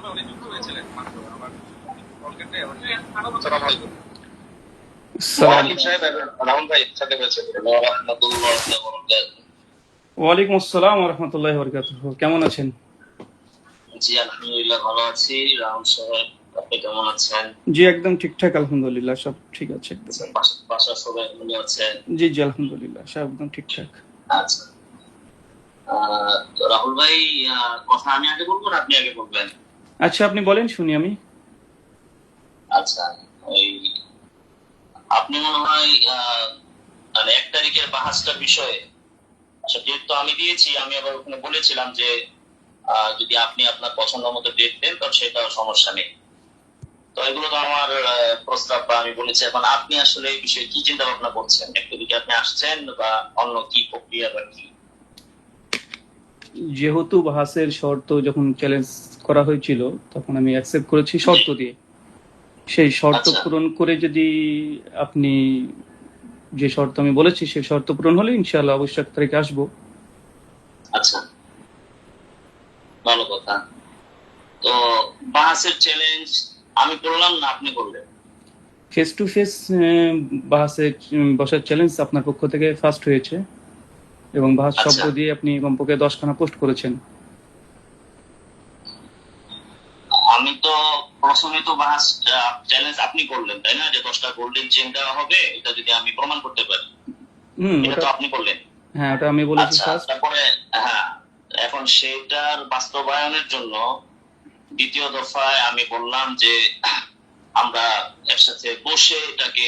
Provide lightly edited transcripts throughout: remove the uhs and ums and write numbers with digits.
ওয়ালাইকুম আসসালাম ওয়া রাহমাতুল্লাহি ওয়া বারাকাতুহু। কেমন আছেন? জি আলহামদুলিল্লাহ ভালো আছি। রাহুল সাহেব আপনি কেমন আছেন? জি একদম ঠিকঠাক, আলহামদুলিল্লাহ সব ঠিক আছে একদম। বাসার সবাই ভালো আছেন? জি জি আলহামদুলিল্লাহ সব একদম ঠিকঠাক। আচ্ছা তো রাহুল ভাই, কথা আমি আগে বলবো না আপনি আগে বলবেন? আচ্ছা আপনি বলেন, শুনি আমি। আচ্ছা, ওই আপনি মনে হয় মানে 1 তারিখের বাহাসটার বিষয়ে, আচ্ছা ডেট তো আমি দিয়েছি, আমি আবার ওখানে বলেছিলাম যে যদি আপনি আপনার পছন্দ মতো ডেট দেন তো সেটাও সমস্যা নেই। তো এগুলো তো আমার প্রস্তাব বা আমি বলেছি। এখন আপনি আসলে এই বিষয়ে কি চিন্তা ভাবনা করছেন? একটু দিকে আপনি আসছেন বা অন্য কি প্রক্রিয়া বা কি? যেহেতু বাহাসের শর্ত যখন চ্যালেঞ্জ করা হয়েছিল তখন আমি অ্যাকসেপ্ট করেছি শর্ত দিয়ে। সেই শর্ত পূরণ করে যদি আপনি যে শর্ত আমি বলেছি সেই শর্ত পূরণ হলে ইনশাআল্লাহ অবশ্যই 1 তারিখে আসবো। আচ্ছা, ভালো কথা। তো বাহাসের চ্যালেঞ্জ আমি করলাম না আপনি করলেন? ফেস টু ফেস বাহাসে বসার চ্যালেঞ্জ আপনার পক্ষ থেকে ফার্স্ট হয়েছে এবং বাহাস শব্দ দিয়ে আপনি কমপক্ষে 10খানা পোস্ট করেছেন। আমি তো প্রথমে তো বাহাস চ্যালেঞ্জ আপনি করলেন তাই না, যে 10টা গোল্ডেন চেন দেওয়া হবে, এটা যদি আমি প্রমাণ করতে পারি। এটা তো আপনি করলেন। হ্যাঁ ওটা আমি বলেছি ফার্স্ট। তারপরে হ্যাঁ, এখন সেটার বাস্তবায়নের জন্য দ্বিতীয় দফায় আমি বললাম যে আমরা একসাথে বসে এটাকে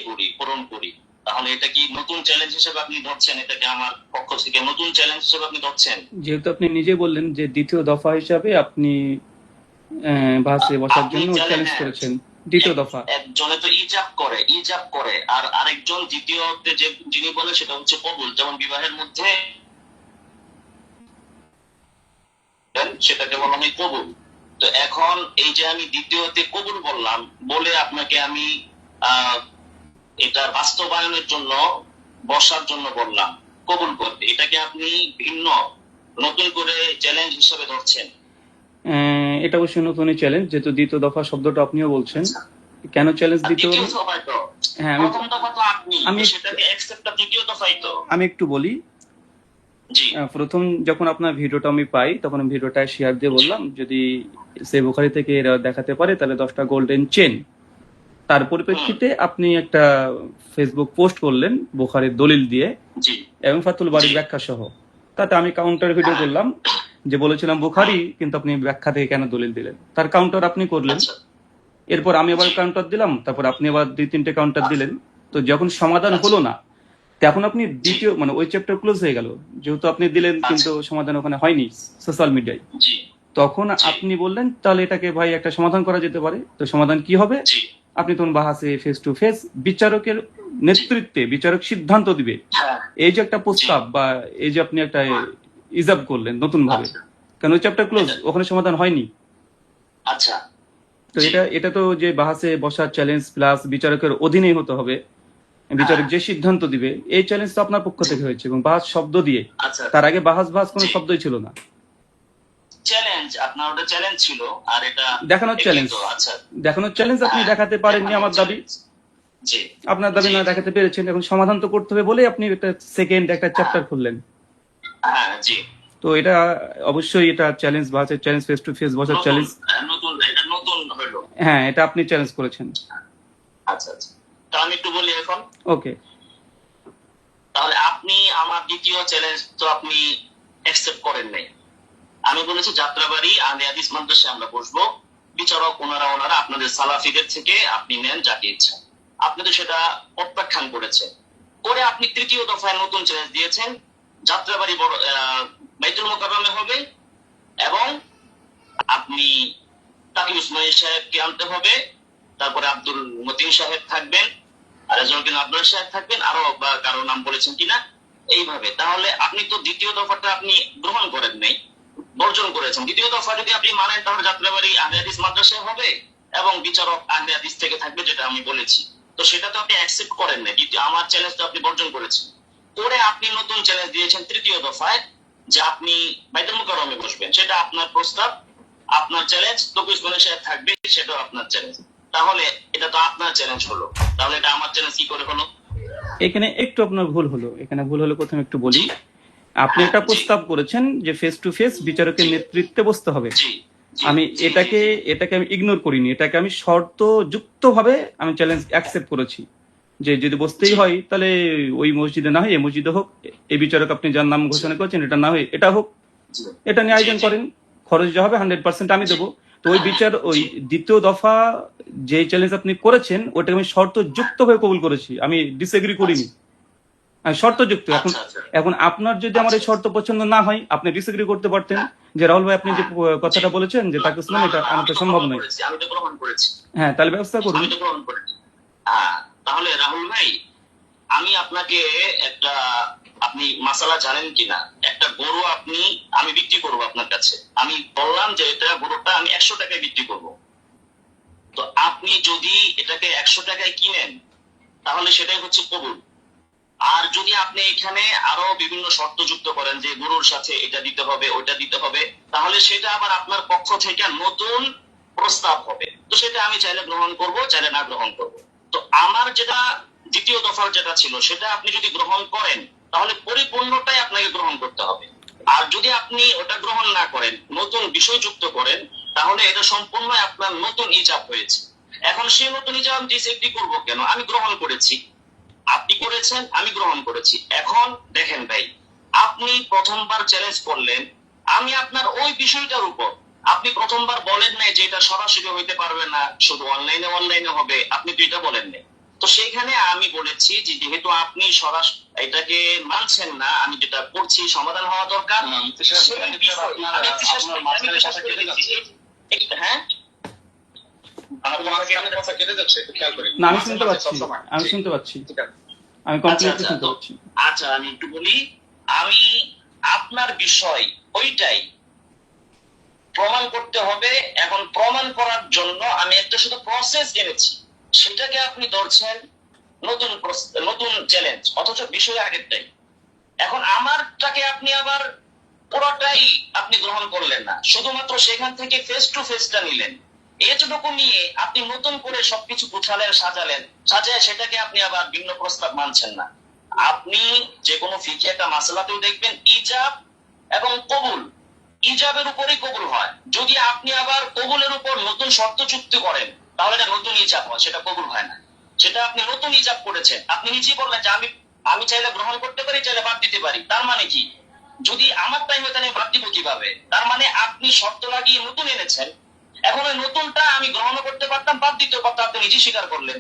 করি, পূরণ করি। তাহলে এটা কি নতুন চ্যালেঞ্জ হিসেবে আপনি ধরছেন? এটাকে আমার পক্ষ থেকে নতুন চ্যালেঞ্জ হিসেবে আপনি ধরছেন? যেহেতু আপনি নিজে বললেন যে দ্বিতীয় দফা হিসাবে আপনি বাসে বসার জন্য চ্যালেঞ্জ করেছেন, দ্বিতীয় দফা। একজনে তো ইজাব করে আর আরেকজন দ্বিতীয়তে যে যিনি বলে সেটা হচ্ছে কবুল। যেমন বিবাহের মধ্যে সেটাকে বলা হয় কবুল। তো এখন এই যে আমি দ্বিতীয়তে কবুল বললাম বলে আপনাকে আমি এটা বাস্তবায়নের জন্য বসার জন্য বললাম কবুল করতে, এটাকে আপনি ভিন্ন নতুন করে চ্যালেঞ্জ হিসেবে ধরছেন? এটা অবশ্যই নতুনই চ্যালেঞ্জ, যেহেতু দ্বিতীয় দফা শব্দটা আপনিও বলছেন। কেন চ্যালেঞ্জ দিতে হবে? হ্যাঁ আমি একটু বলি। প্রথম যখন আপনার ভিডিওটা আমি পাই তখন ভিডিওটা শেয়ার দিয়ে বললাম যদি সে বুখারী থেকে এরা দেখাতে পারে তাহলে 10টা গোল্ডেন চেন। তার পরিপ্রেক্ষিতে আপনি একটা ফেসবুক পোস্ট করলেন বুখারীর দলিল দিয়ে এবং ফাতুল বারীর ব্যাখ্যা সহ। তাতে আমি কাউন্টার ভিডিও করলাম যে বলেছিলাম বুখারী, কিন্তু আপনি ব্যাখ্যা থেকে কেন দলিল দিলেন, তার কাউন্টার আপনি করলেন। এরপর আমি আবার কাউন্টার দিলাম, তারপর আপনি আবার 2-3টে কাউন্টার দিলেন। তো যখন সমাধান হলো না তখন আপনি দ্বিতীয় মানে ওই চ্যাপ্টার ক্লোজ হয়ে গেল, যেহেতু আপনি দিলেন কিন্তু সমাধান ওখানে হয়নি সোশ্যাল মিডিয়ায়। তখন আপনি বললেন তাহলে এটাকে ভাই একটা সমাধান করা যেতে পারে। তো সমাধান কি হবে? আপনি তখন বাহাসে ফেস টু ফেস বিচারকের নেতৃত্বে বিচারক সিদ্ধান্ত দিবে, এই যে একটা প্রস্তাব বা এই যে আপনি একটা ইজাব করলেন নতুন ভাবে, কারণ ওই চ্যাপ্টার ক্লোজ, ওখানে সমাধান হয়নি। আচ্ছা, তো এটা তো যে বাহাসে বসার চ্যালেঞ্জ প্লাস বিচারকের অধীনেই হতে হবে, বিচারক যে সিদ্ধান্ত দিবে, এই চ্যালেঞ্জ তো আপনার পক্ষ থেকে হয়েছে এবং বাহাস শব্দ দিয়ে। তার আগে বাহাস কোনো শব্দই ছিল না। চ্যালেঞ্জ আপনার ওটা চ্যালেঞ্জ ছিল আর এটা দেখানোর চ্যালেঞ্জ। আচ্ছা দেখানোর চ্যালেঞ্জ আপনি দেখাতে পারেননি, আমার দাবি। জি আপনার দাবি না দেখাতে পেরেছেন, এখন সমাধান তো করতে হবে বলে আপনি একটা সেকেন্ড একটা চ্যাপ্টার খুললেন। হ্যাঁ জি। তো এটা অবশ্যই এটা চ্যালেঞ্জ, বাহাসের চ্যালেঞ্জ, ফেস টু ফেস বসার চ্যালেঞ্জ। নতুন এটা নতুন হলো। হ্যাঁ এটা আপনি চ্যালেঞ্জ করেছেন। আচ্ছা আচ্ছা, তো আমি একটু বলি এখন। ওকে, তাহলে আপনি আমার দ্বিতীয় চ্যালেঞ্জ তো আপনি অ্যাকসেপ্ট করেন নাই। আমি বলেছি যাত্রাবাড়ি আহলে হাদিস মাদ্রাসায় আমরা বসবো, বিচারক ওনারা আপনাদের সালাফিদের থেকে আপনি নেন যাকে ইচ্ছা। আপনি তো সেটা প্রত্যাখ্যান করেছেন। করে আপনি তৃতীয় দফায় নতুন চ্যালেঞ্জ দিয়েছেন, যাত্রাবাড়ি বাইতুল মুকাররমে হবে এবং আপনি তাকি উসমানী সাহেবকে আনতে হবে, তারপরে আব্দুল মতিন সাহেব থাকবেন, আর একজন আব্দুল সাহেব থাকবেন, আরো বা কারো নাম বলেছেন কিনা এইভাবে। তাহলে আপনি তো দ্বিতীয় দফাটা আপনি গ্রহণ করেন নাই, বর্জন করেছেন। দ্বিতীয় দফা যদি আপনি মানেন তাহলে যাত্রাবাড়ি আহলে হাদিস মাদ্রাসায় হবে এবং বিচারক আহলে হাদিস থেকে থাকবে, যেটা আমি বলেছি। তো সেটা তো আপনি অ্যাকসেপ্ট করেন নাই, আমার চ্যালেঞ্জ তো আপনি বর্জন করেছেন। পরে আপনি নতুন চ্যালেঞ্জ দিয়েছেন তৃতীয় দফায় যে আপনি বাইতুল মুকাররমে বসবেন, সেটা আপনার প্রস্তাব। আপনার চ্যালেঞ্জ, তৌফিক ওসমান সাহেব থাকবে, সেটাও আপনার চ্যালেঞ্জ। তাহলে এটা তো আপনার চ্যালেঞ্জ হলো, তাহলে এটা আমার চ্যালেঞ্জ কি করে হলো? এখানে একটু আপনার ভুল হলো, এখানে ভুল হলো প্রথমে একটু বলি। আপনি একটা প্রস্তাব করেছেন যে ফেস টু ফেস বিচারকের নেতৃত্বে বসতে হবে। আমি এটাকে আমি ইগনোর করিনি, এটাকে আমি শর্ত যুক্ত ভাবে আমি চ্যালেঞ্জ অ্যাকসেপ্ট করেছি যে যদি বসতেই হয় তাহলে ওই মসজিদে না হয় এই মসজিদে হোক, এই বিচারক আপনি যার নাম ঘোষণা করেছেন এটা না হয় এটা হোক, এটা নিয়ে আয়োজন করেন, খরচ যা হবে 100% আমি দেবো। তো ওই বিচার ওই দ্বিতীয় দফা যে চ্যালেঞ্জ আপনি করেছেন ওটাকে আমি শর্ত যুক্ত ভাবে কবুল করেছি, আমি ডিসএগ্রি করিনি, আমি শর্তযুক্ত। এখন আপনার যদি আমার এই শর্ত পছন্দ না হয় আপনি ডিসএগ্রি করতে পারতেন যে রাহুল ভাই আপনি যে কথাটা বলেছেন যে তাকে শুনুন, এটা আমাকে সম্ভব নয়। আমি তো গ্রহণ করেছি। হ্যাঁ, তাহলে ব্যবস্থা করুন। আমি তো গ্রহণ করেছি। তাহলে রাহুল ভাই, আমি আপনাকে একটা, আপনি মাসালা জানেন কিনা, একটা গরু আমি বিক্রি করবো আপনার কাছে, আমি বললাম যে এটা গরুটা আমি 100 টাকায় বিক্রি করব। তো আপনি যদি এটাকে 100 টাকায় কিনেন তাহলে সেটাই হচ্ছে কবুল। আর যদি আপনি এখানে আরো বিভিন্ন শর্ত যুক্ত করেন যে গরুর সাথে এটা দিতে হবে ওইটা দিতে হবে, তাহলে সেটা আবার আপনার পক্ষ থেকে নতুন প্রস্তাব হবে। তো সেটা আমি চাইলে গ্রহণ করব, চাইলে না গ্রহণ করব। তো আমার যেটা দ্বিতীয় দফার যেটা ছিল সেটা আপনি যদি গ্রহণ করেন তাহলে পরিপূর্ণটাই আপনাকে গ্রহণ করতে হবে। আর যদি আপনি ওটা গ্রহণ না করেন, নতুন বিষয় যুক্ত করেন, তাহলে এটা সম্পূর্ণ আপনার নতুন ইজাব হয়েছে। এখন সেই নতুন ইজাব আমি ডিসএগ্রি করবো কেন? আমি গ্রহণ করেছি, আপনি করেছেন, আমি গ্রহণ করেছি। এখন দেখেন ভাই, আপনি প্রথমবার চ্যালেঞ্জ করলেন, আমি আপনার ওই বিষয়টার উপর, আপনি প্রথমবার বলেন নাই যে এটা সরাসরি হইতে পারবে না, শুধু অনলাইনে হবে, আপনি তো এটা বলেন নাই। তো সেইখানে আমি বলেছি যে যেহেতু আপনি এটাকে মানছেন না, আমি যেটা করছি সমাধান হওয়া দরকার। হ্যাঁ, না আমি শুনতে পাচ্ছি, আমি শুনতে পাচ্ছি, আমি কমপ্লিটলি শুনতে পাচ্ছি। আচ্ছা, আমি একটু বলি, আমি আপনার বিষয় ওইটাই প্রমাণ করতে হবে। এখন প্রমাণ করার জন্য আমি একটা শুধু প্রসেস জেনেছি, সেটাকে আপনি ধরছেন নতুন চ্যালেঞ্জ, অথচ বিষয় আগেরটাই। এখন আমারটাকে আপনি আবার পুরোটাই আপনি গ্রহণ করলেন না, শুধুমাত্র সেখান থেকে ফেস টু ফেসটা নিলেন। এতটুকু নিয়ে আপনি নতুন করে সবকিছু গুছালেন, সাজায় সেটাকে আপনি আবার ভিন্ন প্রস্তাব মানছেন না। আপনি যে কোনো ফিকি একটা মাসলাতেও দেখবেন ইজাব এবং কবুল, ইজাবের উপরেই কবুল হয়। যদি আপনি আবার কবুলের উপর নতুন শর্ত যুক্ত করেন তাহলে এটা নতুন ইজাব হয়, সেটা কবুল হয় না। সেটা আপনি নতুন ইজাব করেছেন, আপনি নিজেই বললেন যে আমি চাইলে গ্রহণ করতে পারি, চাইলে বাদ দিতে পারি। তার মানে কি? যদি আমার টাইম হয় তাহলে বাদ দিব কিভাবে? তার মানে আপনি শর্ত লাগিয়ে নতুন এনেছেন। এখন ওই নতুনটা আমি গ্রহণ করতে পারতাম, বাদ দিতে পারতাম, আপনি নিজে স্বীকার করলেন।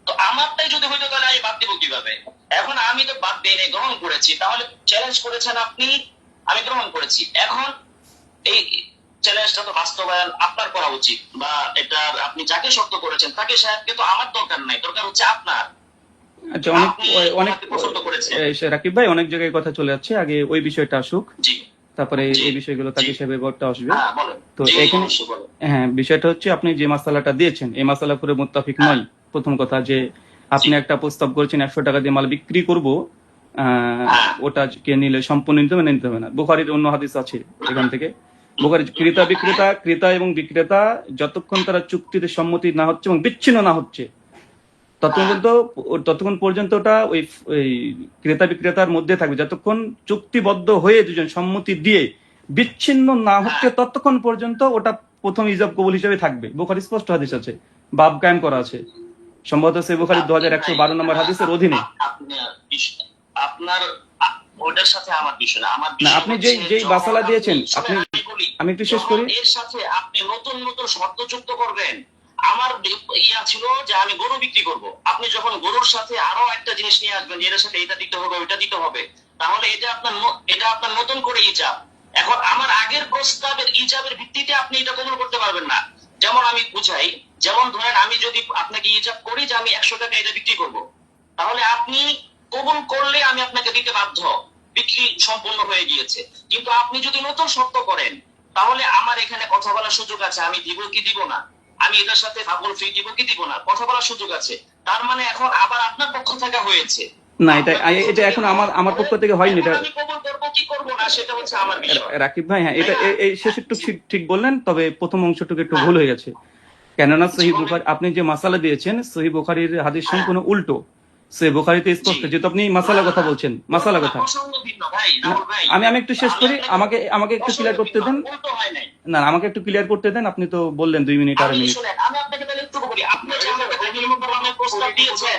তো আমারটাই যদি হইতো তাহলে আমি বাদ দিব কিভাবে? এখন আমি তো বাদ দিয়ে গ্রহণ করেছি, তাহলে চ্যালেঞ্জ করেছেন আপনি, আমি গ্রহণ করেছি। এখন এই চ্যালেঞ্জটা তো বাস্তবায়ন আপনার করা উচিত, বা এটা আপনি যাকে শর্ত করেছেন তাকে সাহেবকে তো আমার দরকার নাই, দরকার হচ্ছে আপনার। আচ্ছা, অনেক রাকিব ভাই অনেক জায়গায় কথা চলে যাচ্ছে, আগে ওই বিষয়টা আসুক, তারপরে এই বিষয়গুলো তাকে হিসেবে বলতে আসবে। তো এখানে হ্যাঁ, বিষয়টা হচ্ছে আপনি যে মাসালাটা দিয়েছেন এই মাসালা করে মুত্তাফিক নয়। প্রথম কথা যে আপনি একটা প্রস্তাব করেছেন 100 টাকা দিয়ে মাল বিক্রি করব, ওটা কে নিলে সম্পূর্ণ নিতে হবে না। বুখারীর অন্য হাদিস আছে এখান থেকে, বুখারী ক্রেতা এবং বিক্রেতা যতক্ষণ তারা চুক্তিতে সম্মতি না হচ্ছে এবং বিচ্ছিন্ন না হচ্ছে ততক্ষণ পর্যন্ত ওটা ওই ক্রেতা বিক্রেতার মধ্যে থাকবে। যতক্ষণ চুক্তিবদ্ধ হয়ে দুজন সম্মতি দিয়ে বিচ্ছিন্ন না হচ্ছে ততক্ষণ পর্যন্ত ওটা প্রথম ইজাব কবুল হিসেবে থাকবে। বুখারী স্পষ্ট হাদিস আছে, বাব কায়েম করা আছে, সম্ভবত সে বুখারী 2112 নম্বর হাদিসের অধীনে। আপনার ওটার সাথে আমার বিষয় না, আপনি যেই মাসালা দিয়েছেন, আমি একটু শেষ করি, এর সাথে আপনি নতুন শর্ত যুক্ত করবেন। আমার ইয়া ছিল যে আমি গরু বিক্রি করব, আপনি যখন গরুর সাথে আরো একটা জিনিস নিয়ে আসবেন যে এর সাথে এটা দিতে হবে ওইটা দিতে হবে, তাহলে এটা আপনার নতুন করে ইজাব। এখন আমার আগের প্রস্তাবের ইজাবের ভিত্তিতে আপনি এটা কবুল করতে পারবেন না। যেমন আমি বুঝাই, যেমন ধরেন আমি যদি আপনাকে ইজাব করি যে আমি 100 টাকা এটা বিক্রি করব, তাহলে আপনি কবুল করলে আমি আপনাকে দিতে বাধ্য, বিক্রি সম্পূর্ণ হয়ে গিয়েছে। কিন্তু আপনি যদি নতুন শর্ত করেন তাহলে আমার এখানে কথা বলার সুযোগ আছে, আমি দিব কি দিব না, আমি এটার সাথে ভাবল ফি দিব কি দিব না, কথা বলার সুযোগ আছে। তার মানে এখন আবার আপনার পক্ষ থেকে হয়েছে না, এটা এখন আমার পক্ষ থেকে হয়নি। এটা আমি কবুল করবো কি করবো না সেটা হচ্ছে আমার বিষয়। রাকিব ভাই, হ্যাঁ, এটা এই শেষেরটুকু ঠিক বললেন, তবে প্রথম অংশটুকু একটু হ্যাঁ। ভুল হয়ে গেছে। কেননা জি, সহিহ বলেন। বুখারী আপনি যে মাসালা দিয়েছেন, সহিহ বুখারীর হাদিস সম্পূর্ণ উল্টো। সহিহ বুখারীতে স্পষ্ট, জি। যেহেতু আপনি মাসালা কথা বলছেন, মাসালা কথা। প্রসঙ্গ ভিন্ন ভাই, না, রাহুল ভাই। আমি একটু শেষ করি, আমাকে একটু প্রসঙ্গ ক্লিয়ার করতে ভিন্ন, দেন। উল্টো হয় নাই। না, আমাকে একটু ক্লিয়ার করতে দেন। আপনি তো বললেন 2 মিনিট, আড়াই মিনিট। শুনেন, আমি আপনাকে তাহলে একটু বলি, আপনি যে আমাকে বাইতুল মুকাররমের প্রস্তাব দিয়েছেন,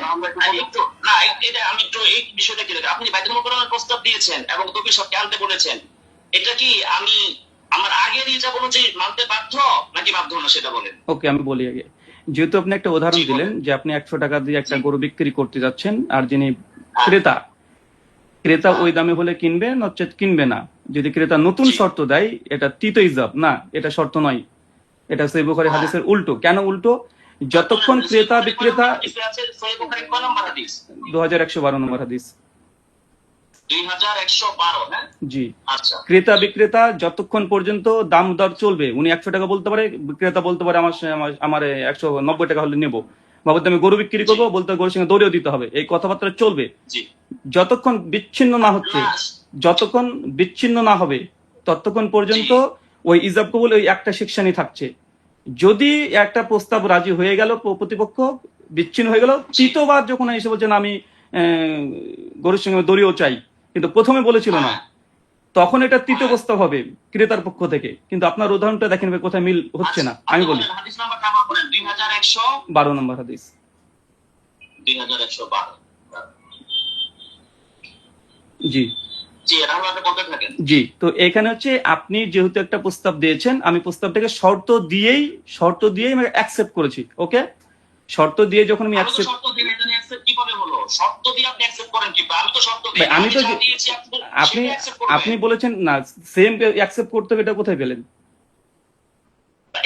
একটু না, এটা আমি একটু এই বিষয়টা কি দেখি, আপনি বাইতুল মুকাররমের প্রস্তাব দিয়েছেন এবং তবে সবকে আনতে বলেছেন, এটা কি আমি আমার আগের ইচ্ছা অনুযায়ী মানতে বাধ্য নাকি বাধ্য না সেটা বলেন। ওকে, আমি বলি আগে। যেহেতু আপনি একটা উদাহরণ জি, দিলেন বলেন। যে আপনি 100 টাকা দিয়ে একটা জি। গরু বিক্রি করতে যাচ্ছেন, আর যিনি হ্যাঁ, ক্রেতা হ্যাঁ, ওই দামে হলে কিনবে, নচেত কিনবে না। যদি ক্রেতা নতুন জি। শর্ত দেয়, এটা তৃতীয় ইজাব না, এটা শর্ত নয়। এটা সহিহ বুখারী হ্যাঁ। হাদিসের উল্টো। কেন উল্টো? যতক্ষণ ক্রেতা বিক্রেতা, হাদিসে আছে, সহিহ বুখারীর কয় নম্বর হাদিস? 2112 নম্বর হাদিস। 2112, হ্যাঁ? জি। আচ্ছা। ক্রেতা বিক্রেতা যতক্ষণ পর্যন্ত দাম দর চলবে, উনি 100 টাকা বলতে পারে, বিক্রেতা বলতে পারে আমার 190 টাকা হলে নেবো, বাবদ আমি গরু বিক্রি করবো, বলতে গরুর সঙ্গে দৌড়েও দিতে হবে, এই কথাবার্তা চলবে। জি। যতক্ষণ বিচ্ছিন্ন না হচ্ছে, আপনার যতক্ষণ বিচ্ছিন্ন না হবে, ততক্ষণ পর্যন্ত ওই ইজাব কবুল ওই একটা সেকশনই থাকছে। যদি একটা প্রস্তাব রাজি হয়ে গেল, প্রতিপক্ষ বিচ্ছিন্ন হয়ে গেল, তৃতীয়বার যখন এসে বলছেন আমি গরুর সঙ্গে দড়িও চাই, কিন্তু প্রথমে বলেছিল না, তখন এটা তৃতীয় প্রস্তাব হবে ক্রেতার পক্ষ থেকে। কিন্তু আপনার উদাহরণটা দেখেন ভাই, কোথায় মিল হচ্ছে না। আমি বলি হাদিস নাম্বারটা আমার বলেন, 12 নম্বর হাদিস। 2112। জি জি, এটা আপনি বলতে থাকেন। জি। তো এখানে হচ্ছে আপনি যেহেতু একটা প্রস্তাব দিয়েছেন, আমি প্রস্তাবটাকে শর্ত দিয়েই আমি অ্যাকসেপ্ট করেছি। ওকে, শর্ত দিয়ে যখন আমি আমি তো অ্যাকসেপ্ট, শর্ত দিই, এটা নিয়ে অ্যাকসেপ্ট কিভাবে হলো? শর্ত দিয়ে আপনি অ্যাকসেপ্ট করেন কি? আমি তো শর্ত দিই, আমি তো যা দিয়েছি আপনি সেটা অ্যাকসেপ্ট করবেন। আপনি বলেছেন না সেম অ্যাকসেপ্ট করতে হবে, এটা কোথায় পেলেন?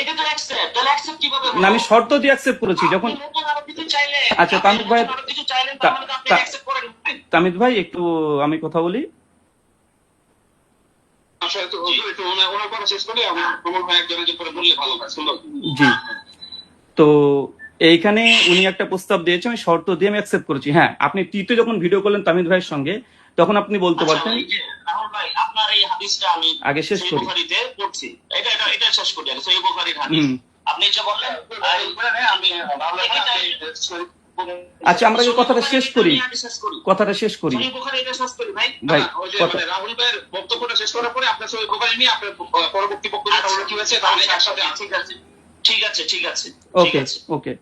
এটা তো অ্যাকসেপ্ট, তাহলে অ্যাকসেপ্ট কিভাবে না, হলো? আমি শর্ত দিয়ে অ্যাকসেপ্ট করেছি যখন। আপনি নতুন আরো কিছু চাইলেন, আচ্ছা, আপনি তামিদ ভাই, নতুন আরো কিছু চাইলেন, তার মানে তো আপনি অ্যাকসেপ্ট করেন নাই। তামিদ ভাই, একটু আমি কথা বলি। আসলে তো একটু ওনার কথা শেষ করি, আমি প্রবল ভাই একজনের যে করে বললে ভালো হয়, সুন্দর। জি। তো এইখানে উনি একটা প্রস্তাব দিয়েছে, আমি শর্ত দিয়ে আমি অ্যাকসেপ্ট করেছি। হ্যাঁ, আপনি তৃতীয় যখন ভিডিও করলেন তামিদ ভাইয়ের সঙ্গে, তখন আপনি বলতে পারতেন। রাহুল ভাই, আপনার এই হাদিসটা আমি আগে শেষ সহিহ করি। বুখারীতে পড়ছি, এটা শেষ করি আগে। সহিহ বুখারীর হাদিস আপনি যে বললেন, আমি আচ্ছা, আমরা কি কথাটা শেষ করি? কথাটা শেষ করি সহিহ বুখারী এটা শেষ করি ভাই। ভাই। ওই যে রাহুল ভাইয়ের বক্তব্যটা শেষ করার পরে আপনার সহিহ বুখারী নিয়ে আপনার পরবর্তী বক্তব্যটা কি হয়েছে তাহলে একসাথে। ঠিক আছে, ঠিক আছে। ওকে ওকে।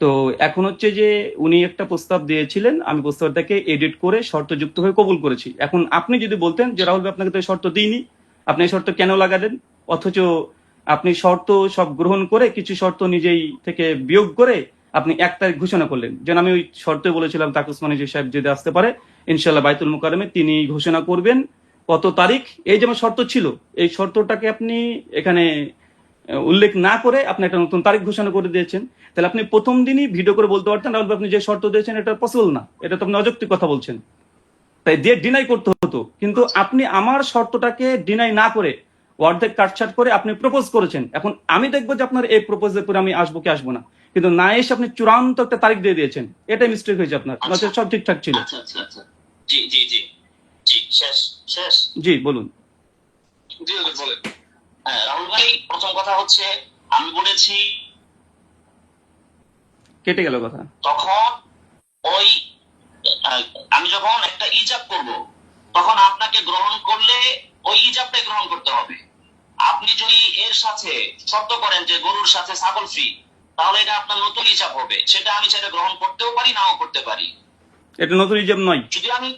তো এখন হচ্ছে যে উনি একটা প্রস্তাব দিয়েছিলেন, আমি প্রস্তাবটাকে এডিট করে শর্তযুক্ত হয়ে কবুল করেছি। এখন আপনি যদি বলতেন যে রাহুল ভাই, আপনাকে তো শর্ত দিইনি, আপনি এই শর্ত কেন লাগালেন? অথচ আপনি শর্ত সব গ্রহণ করে কিছু শর্ত নিজেই থেকে বিয়োগ করে আপনি 1 তারিখ ঘোষণা করলেন। যেন আমি ওই শর্তে বলেছিলাম তাকে ওসমানী সাহেব যদি আসতে পারে ইনশাল্লাহ বাইতুল মুকাররমে তিনি ঘোষণা করবেন কত তারিখ। এই যে আমার শর্ত ছিল, এই শর্তটাকে আপনি এখানে উল্লেখ না করে আপনি একটা নতুন তারিখ ঘোষণা করে দিয়েছেন। তাহলে আপনি প্রথম দিনই ভিডিও করে বলতে পারতেন রাহুল ভাই, আপনি যে শর্ত দিয়েছেন এটা পসিবল না, এটা তো আপনি অযৌক্তিক কথা বলছেন, তাই দিয়ে ডিনাই করতে হতো। কিন্তু আপনি আমার শর্তটাকে ডিনাই না করে অর্ধেক কাটছাট করে আপনি প্রপোজ করেছেন। এখন আমি দেখবো যে আপনার এই প্রপোজের পরে আমি আসবো কি আসবো না, কিন্তু না এসে আপনি চূড়ান্ত একটা তারিখ দিয়ে দিয়েছেন। এটাই মিস্টেক হয়েছে আপনার, নচেত সব ঠিকঠাক ছিল। আচ্ছা আচ্ছা আচ্ছা, জি জি জি জি, শেষ শেষ। জি বলুন। জি বলেন। হ্যাঁ রাহুল ভাই, প্রথম কথা হচ্ছে আমি বলেছি, কেটে গেল কথা। তখন ওই আমি যখন একটা ইজাব করব, তখন আপনাকে গ্রহণ করলে ওই ইজাবটাই গ্রহণ করতে হবে। আপনি যদি এর সাথে শর্ত করেন যে গরুর সাথে ছাগল ফ্রি, তাহলে এটা আপনার নতুন ইজাব হবে। সেটা আমি চাইলে গ্রহণ করতেও পারি, নাও করতে পারি। এটা নতুন ইজাব নয়। যদি আমি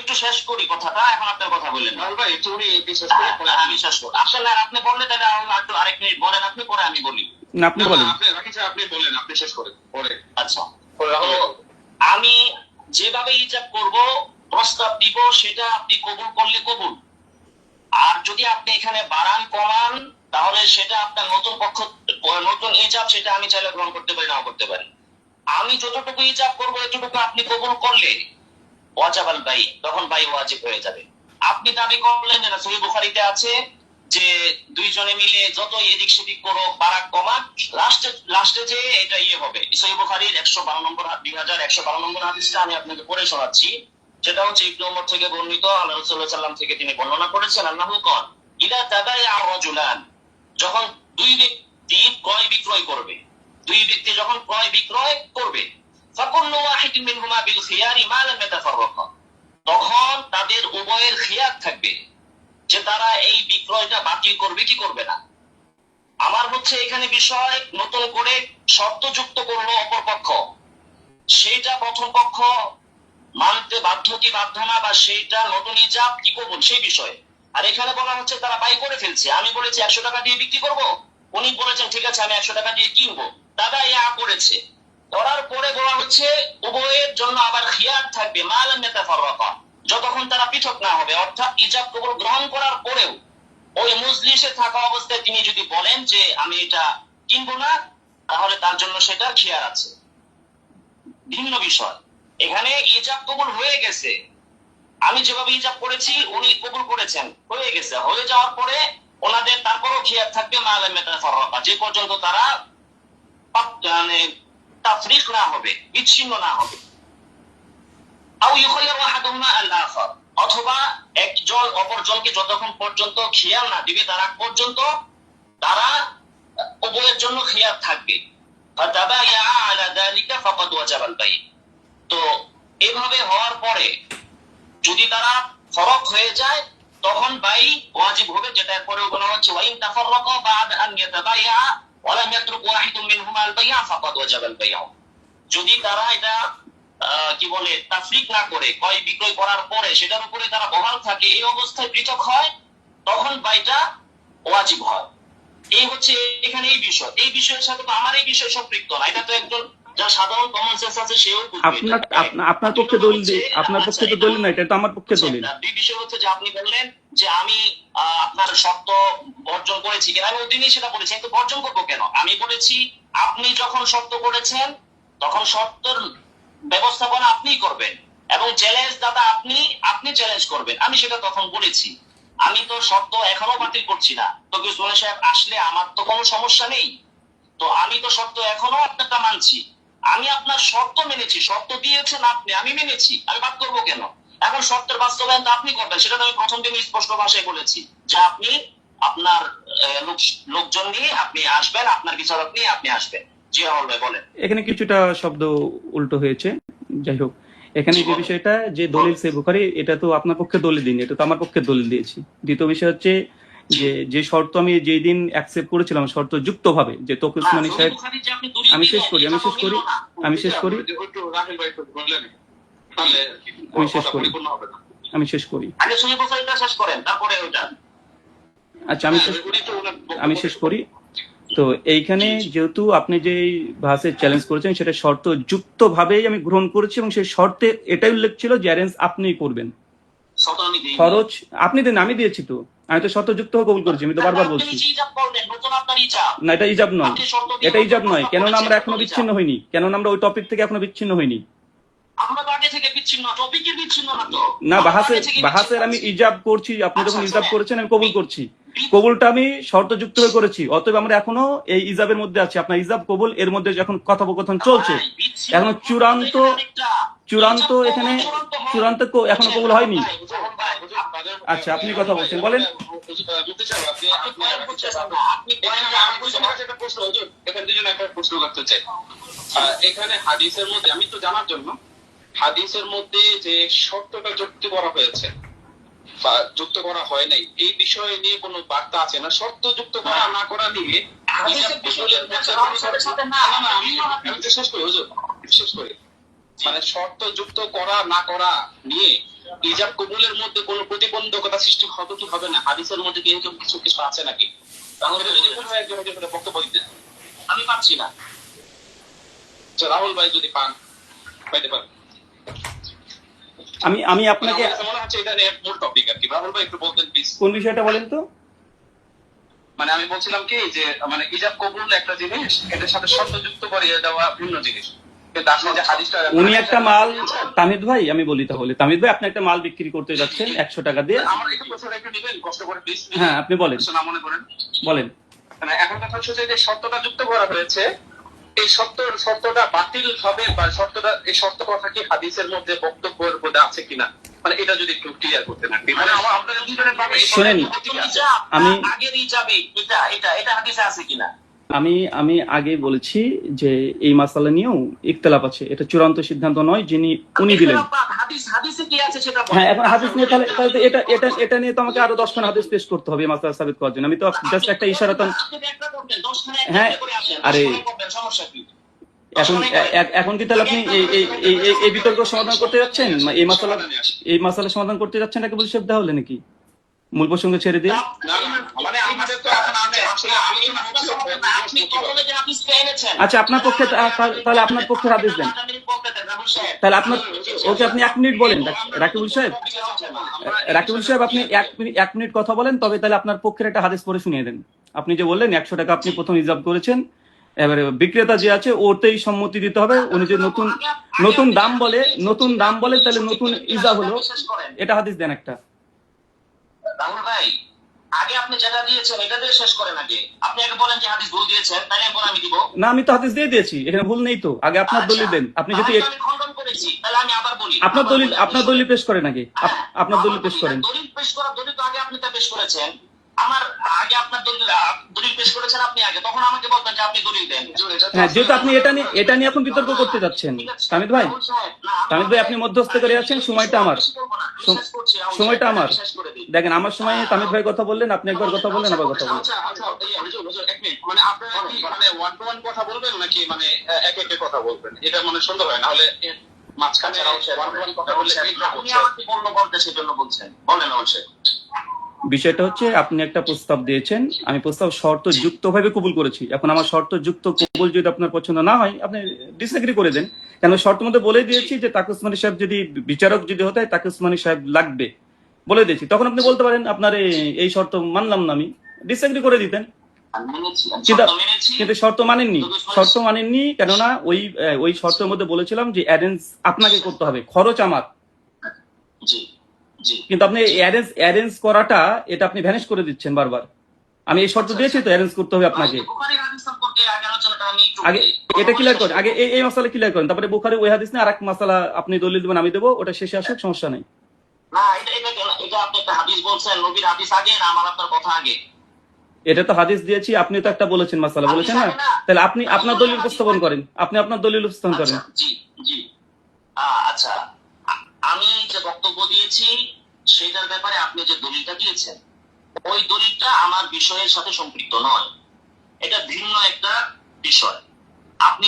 একটু শেষ করি কথাটা, এখন আপনার কথা বললেন ভাই, একটু শেষ করে আমি শেষ করি। আসলে আপনি বললে তাহলে আরেক মিনিট বলেন আপনি, পরে আমি বলি। না, আপনি বলেন। আপনি বলেন, আপনি শেষ করেন পরে। আচ্ছা, আমি যেভাবে ইজাব করব, প্রস্তাব দিব, সেটা আপনি কবুল করলে কবুল। আর যদি আপনি এখানে বাড়ান কমান, তাহলে সেটা আপনার নতুন নতুন ইজাব, সেটা আমি চাইলে গ্রহণ করতে পারি, নাও করতে পারি। আমি যতটুকু ইজাব করবো এতটুকু আপনি কবুল করলে ওয়াজাবাল বাই, তখন বাই ওয়াজিব হয়ে যাবে। আপনি দাবি করলেন যে না, সহিহ বুখারীতে আছে যে দুইজনে মিলে যত এদিক সেদিক করো বারাক কমাক, লাস্টে যে এটা হবে। সহিহ বুখারীর 112 নম্বর 2112 নম্বর হাদিসটা আমি আপনাকে পড়ে শোনাচ্ছি। সেটা হচ্ছে ইবনে ওমর থেকে বর্ণিত, আল্লাহ রাসূল সাল্লাল্লাহু আলাইহি ওয়াসাল্লাম থেকে তিনি বর্ণনা করেছেন, আল্লাহু ক্বাল ইদা তাবায়া রাজুলান, যখন দুই ব্যক্তি ক্রয় বিক্রয় করবে, দুই ব্যক্তি যখন ক্রয় বিক্রয় করবে, ফাকুল্লু ওয়াহিদিন মিনহুমা বিল খিয়ারি মা লাম ইয়াতাফাররাকা, তখন তাদের উভয়ের খিয়ার থাকবে যে তারা এই বিক্রয়টা বাতিল করবে কি করবে না। আমার হচ্ছে এখানে বিষয় নতুন করে শর্ত যুক্ত করলো অপর পক্ষ, সেইটা প্রথম পক্ষ মানতে বাধ্য কি বাধ্য না, বা সেইটা নতুন ইজাব কি করবো সেই বিষয়ে। আর এখানে বলা হচ্ছে তারা বাই করে ফেলছে, আমি বলেছি 100 টাকা দিয়ে বিক্রি করব, উনি বলেছেন ঠিক আছে আমি 100 টাকা দিয়ে কিনবো, দাদা ইয়া করেছে, করার পরে বলা হচ্ছে উভয়ের জন্য আবার খিয়ার থাকবে মা লাম ইয়াতাফাররাকা, যতক্ষণ তারা পৃথক না হবে। অর্থাৎ ইজাব কবুল গ্রহণ করার পরেও ওই মজলিসে থাকা অবস্থায় তিনি যদি বলেন যে আমি এটা কিনবো না, তাহলে তার জন্য সেটা খিয়ার আছে। ভিন্ন বিষয়, এখানে ইজাব কবুল হয়ে গেছে, আমি যেভাবে ইজাব করেছি উনি কবুল করেছেন, হয়ে গেছে, হয়ে যাওয়ার পরে ওনাদের তারপরও খিয়ার থাকবে মা লাম ইয়াতাফাররাকা, যে পর্যন্ত তারা মানে তাফরিক না হবে, বিচ্ছিন্ন না হবে। আও ইউখাইয়ারু আহাদুহুমা আল-আখার, অথবা একজন অপরজনকে যতক্ষণ পর্যন্ত খিয়ার না দিবে তার আগ পর্যন্ত তারা উভয়ের জন্য খিয়ার থাকবে। ফাতাবায়া আলা যালিকা ফাকাদ ওয়াজাবাল বাই, তো এভাবে হওয়ার পরে যদি তারা ফরক হয়ে যায় তখন বাই ওয়াজিব হবে, যেটা পরেও বলা হচ্ছে ওয়াইন তাফাররাকা বা'দা আন ইয়াতাবায়া ওয়া লাম ইয়াতরুক ওয়াহিদুম মিনহুমা আল-বাই'a ফাকাদ ওয়াজাবাল বাই'উ, যদি তারা এটা কি বলে তাফরিক না করে ক্রয় বিক্রয় করার পরে সেটার উপরে তারা বহাল থাকে, এই অবস্থায় পৃথক হয়, তখন বাইটা ওয়াজিব হয়। এই হচ্ছে এখানে এই বিষয়, এই বিষয়ের সাথে তো আমার এই বিষয় সম্পৃক্ত না, এটা তো একজন যা সাধারণ কমন সেন্স আছে সেও বুঝবে। আপনার পক্ষে দলিল দিই, আপনার পক্ষে তো দলিল না, এটা তো আমার পক্ষে দলিল। দুই বিষয় হচ্ছে যে আপনি বললেন যে আমি আপনার শর্ত বর্জন করেছি কিনা, আমি ওই দিনই সেটা বলেছি, কিন্তু বর্জন করবো কেন, আমি বলেছি আপনি যখন শর্ত করেছেন তখন শর্তের ব্যবস্থাপনা আপনিই করবেন এবং চ্যালেঞ্জ দাদা আপনি চ্যালেঞ্জ করবেন, আমি সেটা তখন বলেছি। আমি তো শর্ত এখনো বাতিল করছি না, তো উসমান সাহেব আসলে আমার তো কোনো সমস্যা নেই, তো আমি তো শর্ত এখনো আপনারটা মানছি, আমি আপনার শর্ত মেনেছি, শর্ত দিয়েছেন আপনি, আমি মেনেছি, আমি বাদ করবো কেন। এখন শর্তের বাস্তবায়ন তো আপনি করবেন, সেটা তো আমি প্রথম দিন স্পষ্ট ভাষায় বলেছি যে আপনি আপনার লোকজন নিয়ে আপনি আসবেন, আপনার বিচারক নিয়ে আপনি আসবেন। জি রাহুল ভাই বলেন। এখানে কিছুটা শব্দ উল্টো হয়েছে, যাই হোক, এখানে যে বিষয়টা যে দলিল সহিহ বুখারী, এটা তো আপনার পক্ষে দলিল দিন, এটা তো আমার পক্ষে দলিল দিয়েছি। দ্বিতীয় বিষয় হচ্ছে যে শর্ত আমি যেই দিন অ্যাকসেপ্ট করেছিলাম শর্ত যুক্ত ভাবে যে তৌফিক উসমানী সাহেব, আমি শেষ করি আচ্ছা আমি শেষ করি। তো এইখানে যেহেতু আপনি যে ভাষে চ্যালেঞ্জ করেছেন সেটা শর্ত যুক্ত ভাবেই আমি গ্রহণ করেছি এবং সেই শর্তে এটাই উল্লেখ ছিল যে অ্যারেঞ্জ আপনিই করবেন, খরচ আপনি দেন, আমি দিয়েছি তো, আমি তো শর্ত যুক্ত হয়ে কবুল করেছি, আমি তো বারবার বলছি না এটা ইজাব নয়, এটা ইজাব নয়, কেননা আমরা এখনো বিচ্ছিন্ন হইনি, কেননা আমরা ওই টপিক থেকে এখনো বিচ্ছিন্ন হইনি। না বাহাসের আমি ইজাব করছি, আপনি যখন ইজাব করেছেন আমি কবুল করছি, কবুলটা আমি শর্ত যুক্ত হয়ে করেছি, অতএব আমরা এখনো এই ইজাবের মধ্যে আছি, আপনার ইজাব কবুল এর মধ্যে যখন কথোপকথন চলছে, এখনো চূড়ান্ত এখানে চূড়ান্ত এখনো কবুল হয়নি। আচ্ছা আপনি কথা বলছেন, বলেন। এখানে হাদিসের মধ্যে আমি তো জানার জন্য হাদিসের মধ্যে যে শর্তটা যুক্ত করা হয়েছে বা যুক্ত করা হয় নাই এই বিষয়ে নিয়ে কোনো বার্তা আছে না, শর্ত যুক্ত করা না করা নিয়ে বিশেষ করে মানে শর্ত যুক্ত করা না করা নিয়ে ইজাব কবুলের মধ্যে কোনো প্রতিবন্ধকতা সৃষ্টি হবে কি হবে না, হাদিসের মধ্যে কি এরকম কিছু কিছু আছে নাকি, তাহলে যদি কোনো একজন বক্তব্য দিতেন। আমি পাচ্ছি না, রাহুল ভাই যদি পান পাইতে পারেন। আমি আপনাকে মনে হচ্ছে এটা নিয়ে মূল টপিক আর কি, রাহুল ভাই একটু বলতেন প্লিজ। কোন বিষয়টা বলেন তো। মানে আমি বলছিলাম কি যে মানে ইজাব কবুল একটা জিনিস, এটার সাথে শর্ত যুক্ত করিয়ে দেওয়া ভিন্ন জিনিস। কিন্তু আপনি যে হাদিসটা উনি একটা মাল, তামিদ ভাই আমি বলি তাহলে, তামিদ ভাই আপনি একটা মাল বিক্রি করতে যাচ্ছেন 100 টাকা দিয়ে। আমার একটু প্রশ্নটা একটু দিবেন কষ্ট করে প্লিজ। হ্যাঁ আপনি বলেন, না মনে করেন বলেন। মানে এখন কথা হচ্ছে যে শর্তটা যুক্ত করা হয়েছে, এই শর্তটা বাতিল হবে বা শর্তটা, এই শর্ত কথা কি হাদিসের মধ্যে বক্তব্যের মধ্যে আছে কিনা, মানে এটা যদি একটু ক্লিয়ার করতেন আর কি। মানে আপনাদের দুজনের ভাবে শোনেন, আমি আগের যাবে এটা এটা এটা হাদিসে আছে কিনা। আমি আগে বলেছি যে এই মাসালা নিয়েও ইখতিলাফ আছে, এটা চূড়ান্ত সিদ্ধান্ত নয় যিনি উনি দিলেন। হাদিসে কি আছে সেটা বলেন। হ্যাঁ এখন হাদিস নিয়ে তাহলে তাহলে তো এটা নিয়ে তো আমাকে আরো 10খানা হাদিস পেশ করতে হবে এই মাসালা সাবিত করার জন্য। আমি তো জাস্ট একটা ইশারাতন। হ্যাঁ আরে সমস্যা কি এখন এখন কি তাহলে আপনি এই বিতর্ক সমাধান করতে যাচ্ছেন, এই মাসালা সমাধান করতে যাচ্ছেন নাকি বলছে তাহলে নাকি মূল প্রসঙ্গ ছেড়ে দিয়ে? মানে আমাদের তো এখন আচ্ছা আপনার পক্ষে তাহলে আপনার পক্ষে হাদিস দেন, তাহলে আপনার ওকে আপনি 1 মিনিট বলেন রাকিবুল সাহেব, রাকিবুল সাহেব আপনি 1 মিনিট কথা বলেন, তবে তাহলে আপনার পক্ষের একটা হাদিস পড়ে শুনিয়ে দেন। আপনি যে বললেন 100 টাকা আপনি প্রথম হিসাব করেছেন, এবারে বিক্রেতা যে আছে ওতেই সম্মতি দিতে হবে। উনি যে নতুন দাম বলে তাহলে নতুন ইজা হলো, এটা হাদিস দেন একটা। রাহুল ভাই আগে আপনি যেটা দিয়েছেন এটা দিয়ে শেষ করেন। আগে আপনি আগে বলেন যে হাদিস ভুল দিয়েছেন, তাহলে এরপর আমি দিব। না আমি তো হাদিস দিয়ে দিয়েছি, এখানে ভুল নেই তো। আগে আপনার দলিল দেন। আপনি যদি আমি খণ্ডন করেছি তাহলে আমি আবার বলি আপনার দলিল পেশ করেন আগে, আপনার দলিল পেশ করেন। দলিল পেশ করার দলিল তো আগে আপনি তা পেশ করেছেন। আমার আগে আপনার দলিল পেশ করেছেন আপনি আগে, তখন আমাকে বলতেন যে আপনি দলিল দেন। হ্যাঁ যেহেতু আপনি এটা নিয়ে এখন বিতর্ক করতে যাচ্ছেন তামিদ ভাই আপনি মধ্যস্থ করে আছেন। সময়টা আমার দেখেন, আমার সময় তামিদ ভাই কথা বললেন, আপনি একবার কথা বললেন আবার কথা বললেন। মানে আপনারা কি মানে ওয়ান টু ওয়ান কথা বলবেন নাকি মানে এক এক কথা বলবেন? এটা মানে সুন্দর হয় না হলে মাঝখানে ওয়ান টু ওয়ান কথা বললে আপনি আমাকে বলতে সেজন্য বলছেন, বলেন অবশ্যই। বিষয়টা হচ্ছে আপনি একটা প্রস্তাব দিয়েছেন, আমি প্রস্তাব শর্ত যুক্ত ভাবে কবুল করেছি। এখন আমার শর্ত যুক্ত কবুল যদি আপনার পছন্দ না হয় আপনি ডিসএগ্রি করে দেন, কেন শর্ত মধ্যে বলে দিয়েছি যে তাকি উসমানী সাহেব যদি বিচারক যদি হতে হয় তাকি উসমানী সাহেব লাগবে বলে দিয়েছি। তখন আপনি বলতে পারেন আপনার এই শর্ত মানলাম না, আমি ডিসএগ্রি করে দিতেন। কিন্তু শর্ত মানেননি, কেননা ওই শর্তের মধ্যে বলেছিলাম যে অ্যারেঞ্জ আপনাকে করতে হবে, খরচ আমার। কিন্তু আপনি অ্যারেঞ্জ করাটা এটা আপনি ভ্যানিশ করে দিচ্ছেন বারবার। আমি এই শর্ত দিয়েছি তো অ্যারেঞ্জ করতে হবে আপনাকে। আগে এটা ক্লিয়ার করেন, আগে এই মাসালা ক্লিয়ার করেন, তারপরে বুখারী ওই হাদিস না আরেক মাসালা আপনি দলিল দিবেন আমি দেবো, ওটা শেষে আসুক, সমস্যা নেই। না এটা আপনি একটা হাদিস বলছেন, নবীর হাদিস আগে না আমার আপনার কথা আগে? এটা তো হাদিস দিয়েছি, আপনি তো একটা বলেছেন মাসালা বলেছেন না, তাহলে আপনি আপনার দলিল উপস্থাপন করেন, জি জি আচ্ছা আমি যে বক্তব্য দিয়েছি সেটার ব্যাপারে আপনি যে দলিলটা দিয়েছেন ওই দলিলটা আমার বিষয়ের সাথে সম্পৃক্ত নয়, এটা ভিন্ন একটা বিষয়। আপনি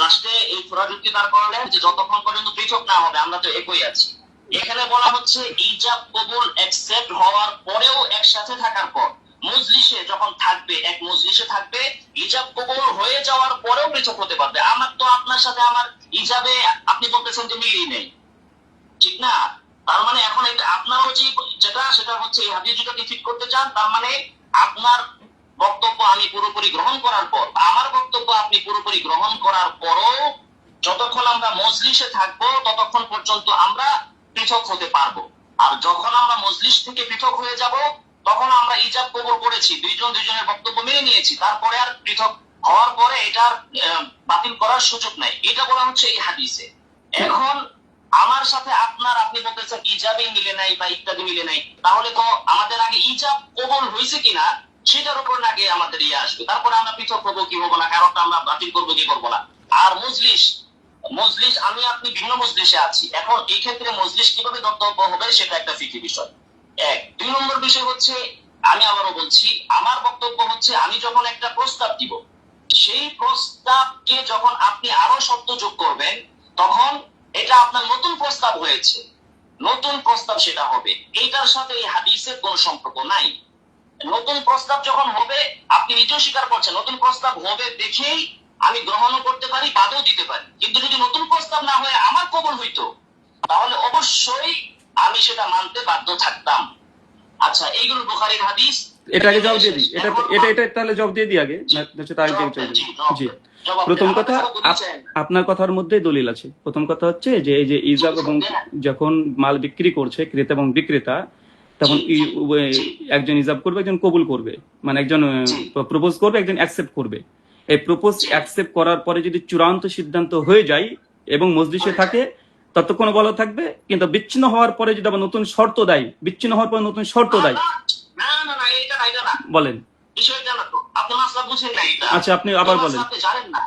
লাস্টে এই যুক্তি দাঁড় করালেন যে যতক্ষণ পর্যন্ত পৃথক না হবে আমরা তো একই আছি। এখানে বলা হচ্ছে ইজাব কবুল অ্যাকসেপ্ট হওয়ার পরেও একসাথে থাকার পর মজলিসে যখন থাকবে, এক মজলিসে থাকবে, ইজাব কবুল হয়ে যাওয়ার পরেও পৃথক হতে পারবে। আমার তো আপনার সাথে আমার ইজাবে আপনি বলতেছেন যে মিলিয়ে নেই, ঠিক না? তার মানে এখন এটা আপনারও সেটা হচ্ছে এই হাদিস যেটা ঠিক করতে চান, তার মানে আপনার বক্তব্য আমি পুরোপুরি গ্রহণ করার পর, আমার বক্তব্য আপনি পুরোপুরি গ্রহণ করার পরও যতক্ষণ আমরা মজলিসে থাকবো ততক্ষণ পর্যন্ত আমরা পৃথক হতে পারবো। আর যখন আমরা মজলিস থেকে পৃথক হয়ে যাব তখন আমরা ইজাব কবুল করেছি, দুইজনের বক্তব্য মেনে নিয়েছি, তারপরে আর পৃথক হওয়ার পরে এটার বাতিল করার সুযোগ নাই। এটা বলা হচ্ছে এই হাদিসে। এখন আমার সাথে আপনি বলতেছেন ইজাবে মিলে নাই বা ইত্যাদি মিলে নাই, তাহলে তো আমাদের আগে ইজাব কবুল হয়েছে কিনা সেটার উপর আগে আমাদের আসবে, তারপরে আমরা পৃথক হবো কি হবো না, কারণটা আমরা বাতিল করবো কি করবো না। আর মজলিস আমি আপনি ভিন্ন মজলিসে আছি, এখন এই ক্ষেত্রে মজলিস কিভাবে দন্তব্য হবে সেটা একটা ফিকি বিষয়। 2 নম্বর বিষয় হচ্ছে, আমি আবারও বলছি, আমার বক্তব্য হচ্ছে আমি যখন একটা প্রস্তাব দিব সেই প্রস্তাবকে যখন আপনি আরো শর্ত যোগ করবেন তখন এটা আপনার নতুন প্রস্তাব হয়েছে, নতুন প্রস্তাব সেটা হবে, এইটার সাথে এই হাদিসের কোনো সম্পর্ক নাই। নতুন প্রস্তাব যখন হবে আপনি নিজেও স্বীকার করছেন নতুন প্রস্তাব হবে দেখেই আমি গ্রহণও করতে পারি, বাদও দিতে পারি। কিন্তু যদি নতুন প্রস্তাব না হয়ে আমার কবুল হইতো তাহলে অবশ্যই আমি সেটা মানতে বাধ্য থাকতাম। আচ্ছা এইগুলো বুখারীর হাদিস, এটাকে জবাব দিয়ে দিই, এটা তাহলে জবাব দিয়ে দিই আগে, তার আগে চলে যাই। জি, প্রথম কথা আপনার কথার মধ্যে দলিল আছে। প্রথম কথা হচ্ছে যে এই যে ইজাব এবং যখন মাল বিক্রি করছে ক্রেতা এবং বিক্রেতা, তখন একজন ইজাব করবে, একজন কবুল করবে, মানে একজন প্রপোজ করবে, একজন অ্যাকসেপ্ট করবে। এই প্রপোজ অ্যাকসেপ্ট করার পরে যদি চূড়ান্ত সিদ্ধান্ত হয়ে যায় এবং মজলিসে থাকে ততক্ষণ বলা থাকবে, কিন্তু বিচ্ছিন্ন হওয়ার পরে যদি আবার নতুন শর্ত দেয়, বিচ্ছিন্ন হওয়ার পরে নতুন শর্ত দেয়, বলেন বিষয়টা না তো, আপনি মাসলা বুঝেন না এটা। আচ্ছা, আপনি আবার বলেন। আপনি জানেন না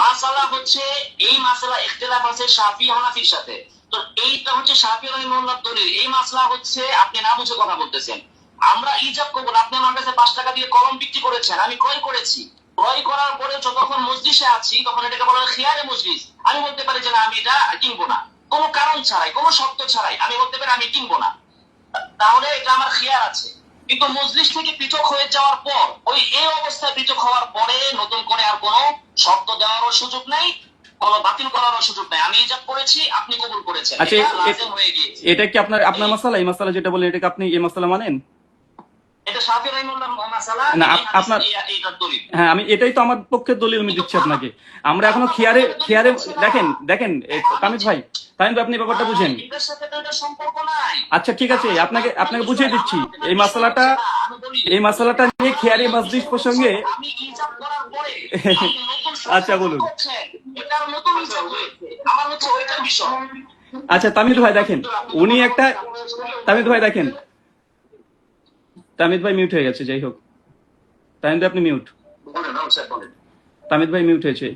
মাসালা হচ্ছে এই মাসালা ইখতিলাফ আছে শাফি হানাফির সাথে, তো এইটা হচ্ছে শাফি রাহিমাহুল্লাহ দলিল। এই মাসলা হচ্ছে আপনি না বুঝে কথা বলতেছেন। আমরা ইজাব কবুল, আপনি আমার কাছে 5 টাকা দিয়ে কলম বিক্রি করেছেন, আমি ক্রয় করেছি। ক্রয় করার পরে যখন মজলিসে আছি তখন এটাকে বলা হয় খিয়ারে মজলিস। আমি বলতে পারি যে না আমি এটা কিনবো না, কোনো কারণ ছাড়াই, কোনো শর্ত ছাড়াই আমি বলতে পারি আমি কিনবো না, তাহলে এটা আমার খিয়ার আছে। কিন্তু মজলিস থেকে পৃথক হয়ে যাওয়ার পর ওই এই অবস্থায় পৃথক হওয়ার পরে নতুন করে আর কোনো শর্ত দেওয়ারও সুযোগ নাই, কোনো বাতিল করারও সুযোগ নাই। আমি ইজাব করেছি, আপনি কবুল করেছেন, আচ্ছা, এটা লাজিম হয়ে গিয়েছে। এটা কি আপনার মাসালা? এই মাসালা যেটা বলেন, এটাকে আপনি এই মাসালা মানেন? এটা শাফি রাহিমাহুল্লাহ মাসালা, না আপনার, এইটার দলিল। হ্যাঁ, আমি এটাই তো আমার পক্ষের দলিল আমি দিচ্ছি আপনাকে। আমরা এখনো খিয়ারে দেখেন তামিদ ভাই, আপনি ব্যাপারটা বুঝেন। এটার সাথে তো এটা সম্পর্ক নাই। আচ্ছা ঠিক আছে, আপনাকে বুঝিয়ে দিচ্ছি এই মাসালাটা নিয়ে খিয়ারে মজলিস প্রসঙ্গে। আমি ইজাব করার পরে আচ্ছা বলুন। এটা নতুন ইজাব হয়েছে, আমার হচ্ছে ওইটার বিষয়। আচ্ছা তামিদ ভাই দেখেন, উনি একটা তামিদ ভাই মিউট হয়ে গেছে, যাই হোক। তামিদ ভাই আপনি মিউট। তামিদ ভাই মিউট হয়েছে।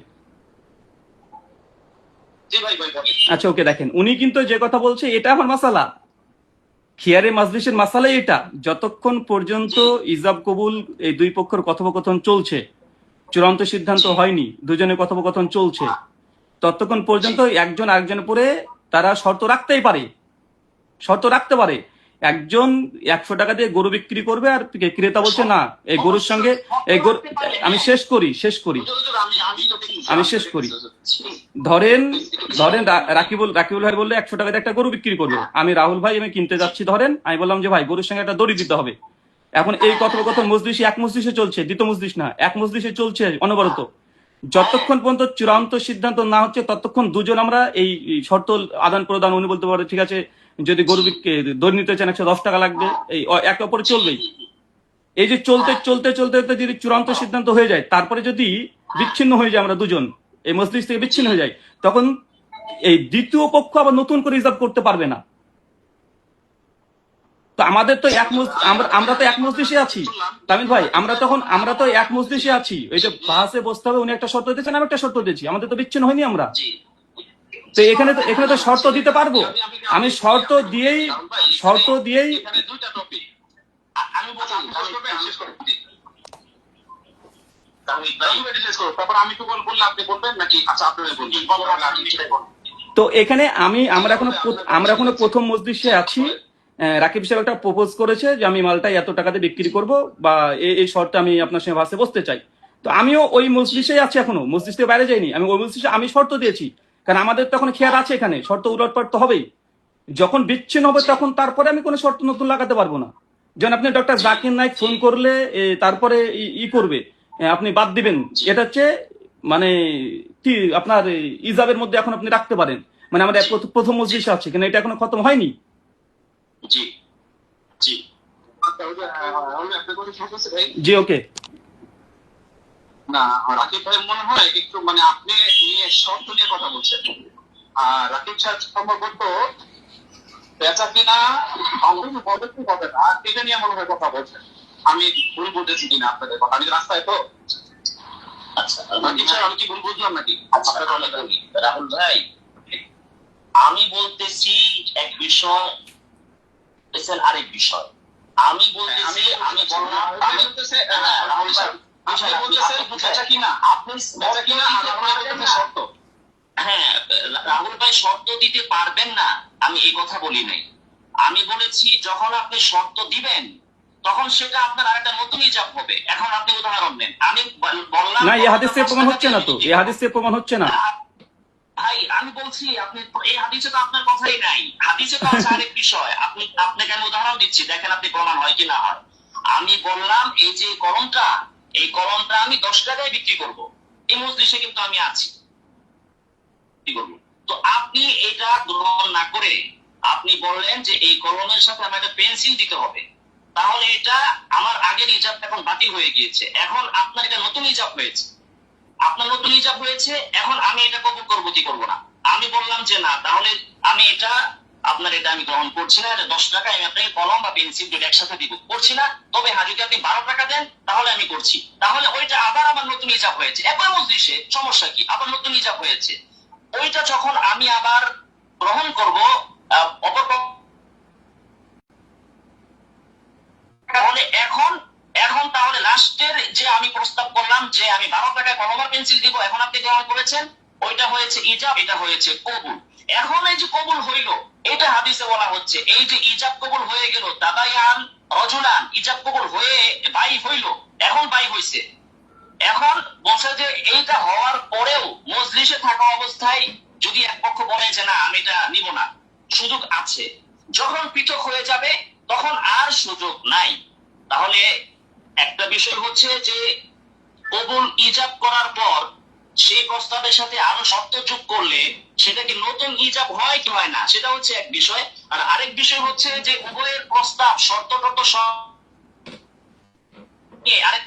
আচ্ছা ওকে, দেখেন উনি কিন্তু যে কথা বলছে এটা আমার মাসালা, খিয়ারে মাজলিসের মাসালাই এটা। যতক্ষণ পর্যন্ত ইজাব কবুল এই দুই পক্ষের কথোপকথন চলছে, চূড়ান্ত সিদ্ধান্ত হয়নি, দুজনের কথোপকথন চলছে, ততক্ষণ পর্যন্ত একজন আরেকজনের উপরে তারা শর্ত রাখতে পারে। একজন 100 টাকা দিয়ে গরু বিক্রি করবে আর ক্রেতা বলছে না, এই গরুর সঙ্গে এই গরু, আমি শেষ করি। ধরেন রাকিবুল ভাই বললে 100 টাকা দিয়ে একটা গরু বিক্রি করবে, আমি রাহুল ভাই আমি কিনতে যাচ্ছি, ধরেন আমি বললাম যে ভাই গরুর সঙ্গে একটা দড়ি দিতে হবে। এখন এই কথোপকথন মজলিসে, এক মজলিসে চলছে, দ্বিতীয় মজলিস না, এক মজলিসে চলছে অনবরত। যতক্ষণ পর্যন্ত চূড়ান্ত সিদ্ধান্ত না হচ্ছে ততক্ষণ দুজন আমরা এই শর্ত আদান প্রদান, উনি বলতে পারে ঠিক আছে যদি গরু দড়ি নিতে চান 110 টাকা লাগবে, এই একে অপরে চলবেই। এই যে চলতে যদি চূড়ান্ত সিদ্ধান্ত হয়ে যায়, তারপরে যদি বিচ্ছিন্ন হয়ে যায়, আমরা দুজন এই মজলিস থেকে বিচ্ছিন্ন হয়ে যায়, তখন এই দ্বিতীয় পক্ষ আবার নতুন করে রিজার্ভ করতে পারবে না। তো আমাদের তো আমরা তো এক মজলিসে আছি তামিদ ভাই, আমরা তো এক মজলিসে আছি। ওই যে বাসে বসতে হবে, উনি একটা শর্ত দিয়েছেন, আমি একটা শর্ত দিয়েছি, আমাদের তো বিচ্ছিন্ন হয়নি আমরা। তো এখানে তো শর্ত দিতে পারবো, আমি শর্ত দিয়েই তো এখানে আমরা এখনো প্রথম মজলিসে আছি। রাকিব সাহেব একটা প্রপোজ করেছে যে আমি মালটা এত টাকাতে বিক্রি করব, বা এই শর্তে আমি আপনার সঙ্গে বাসে বসতে চাই। তো আমিও ওই মজলিসেই আছি, এখনো মজলিস থেকে বাইরে যাইনি, আমি ওই মজলিসে আমি শর্ত দিয়েছি, কারণ আমাদের তো এখন খেয়াল আছে, এখানে শর্ত উলটপাট তো হবেই। যখন বিচ্ছিন্ন হবে তখন তারপরে আমি কোনো শর্ত নতুন লাগাতে পারবো না। যেমন আপনি ডক্টর জাকির নাইক ফোন করলে তারপরে করবে, আপনি বাদ দিবেন, এটা হচ্ছে মানে কি আপনার ইজাবের মধ্যে এখন আপনি রাখতে পারেন, মানে আমাদের প্রথম মজলিসে আছে, কিন্তু এটা এখনো খতম হয়নি। জি ওকে। না রাকিব ভাই মনে হয় একটু মানে আপনি নিয়ে শর্ত নিয়ে কথা বলছেন, আর রাকিব সাহেব সম্ভবত বেচা কিনা পদ্ধতি হবে না, এটা নিয়ে মনে হয় কথা বলছেন। আমি ভুল বুঝেছি কিনা আপনাদের কথা? আমি রাস্তায় তো। আচ্ছা রাকিব সাহেব আমি কি ভুল বুঝলাম নাকি? রাহুল ভাই, আমি বলতেছি এক বিষয়, আরেক বিষয়। আমি বলতেছি, আমি বললাম রাহুল ভাই, হ্যাঁ রাহুল ভাই শর্ত দিতে পারবেন না, আমি এই কথা বলি নাই। আমি বলেছি যখন আপনি শর্ত দিবেন তখন সেটা আপনার আরেকটা নতুন ইজাব হবে। এখন আপনি উদাহরণ নেন, আমি বললাম না, এই হাদিস থেকে প্রমাণ হচ্ছে না, তো এই হাদিস থেকে প্রমাণ হচ্ছে না ভাই। আমি বলছি আপনি এই হাদিসে তো আপনার কথাই নাই, হাদিসে তো আছে আরেক বিষয়। আপনাকে আমি উদাহরণ দিচ্ছি, দেখেন আপনি প্রমাণ হয় কি না হয়। আমি বললাম এই যে এই কলমটা আমি 10 টাকায় বিক্রি করব, এই মজলিসে কিন্তু আমি আছি, কি করব? তো আপনি এটা গ্রহণ না করে আপনি বললেন যে এই কলমের সাথে আমার একটা পেন্সিল দিতে হবে, তাহলে এটা আমার আগের ইজাব এখন বাতিল হয়ে গিয়েছে, এখন আপনার এটা নতুন ইজাব হয়েছে, আপনার নতুন ইজাব হয়েছে, এখন আমি এটা কবুল করবো কি করবো না? আমি বললাম যে না, তাহলে আমি এটা আপনার এটা আমি গ্রহণ করছি না, 10 টাকা আমি আপনাকে কলম বা পেন্সিল দুটো একসাথে দিব, করছি না। তবে হ্যাঁ, যদি আপনি 12 টাকা দেন তাহলে আমি করছি, তাহলে ওইটা আবার আমার নতুন ইজাব হয়েছে, একবার মজলিসে, সমস্যা কি, আবার নতুন ইজাব হয়েছে। ওইটা যখন আমি আবার গ্রহণ করবো অপর তাহলে এখন তাহলে লাস্টের যে আমি প্রস্তাব করলাম যে আমি 12 টাকায় কলম আর পেন্সিল দিব, এখন আপনি গ্রহণ করেছেন, ওইটা হয়েছে ইজাব, এটা হয়েছে কবুল। এখন এই যে কবুল হইল, এটা হাদিসে বলা হচ্ছে, এই যে ইজাব কবুল হয়ে গেল, তাবায়ান রজুলান, ইজাব কবুল হয়ে বাই হইল, এখন বাই হইছে। এখন বলছে যে এইটা হওয়ার পরেও মজলিসে থাকা অবস্থায় যদি এক পক্ষ বলে যে না আমি এটা নিব না, সুযোগ আছে। যখন পৃথক হয়ে যাবে তখন আর সুযোগ নাই। তাহলে একটা বিষয় হচ্ছে যে কবুল ইজাব করার পর সেই প্রস্তাবের সাথে আরো শর্ত যোগ করলে সেটা কি নতুন ইজাব হয় কি হয় না, সেটা হচ্ছে এক বিষয়। আর আরেক বিষয় হচ্ছে যে উভয়ের প্রস্তাব শর্ত আরেক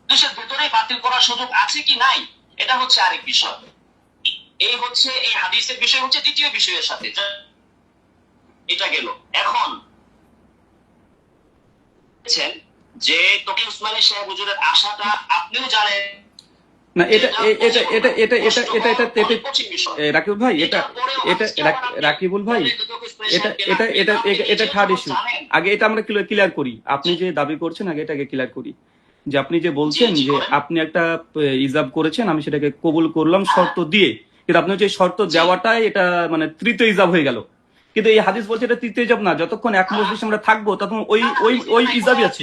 দেশের ভেতরে বাতিল করার সুযোগ আছে কি নাই, এটা হচ্ছে আরেক বিষয়। এই হচ্ছে এই হাদিসের বিষয় হচ্ছে দ্বিতীয় বিষয়ের সাথে, এটা গেল। এখন যে তকি উসমানী সাহেব হুজুরের আশাটা আপনিও জানেন না, এটা এটা এটা এটা এটা এটা এটা রাকিবুল ভাই, এটা এটা রাকিবুল ভাই, এটা এটা এটা এটা থার্ড ইস্যু। আগে এটা আমরা ক্লিয়ার করি, আপনি যে দাবি করছেন আগে এটাকে ক্লিয়ার করি, যে আপনি যে বলছেন যে আপনি একটা ইজাব করেছেন, আমি সেটাকে কবুল করলাম শর্ত দিয়ে, কিন্তু আপনি যে শর্ত দেওয়াটাই এটা মানে তৃতীয় ইজাব হয়ে গেল। কিন্তু এই হাদিস বলছে এটা তৃতীয় ইজাব না, যতক্ষণ এক মজলিসে আমরা থাকবো তখন ওই ওই ওই ইজাবই আছে।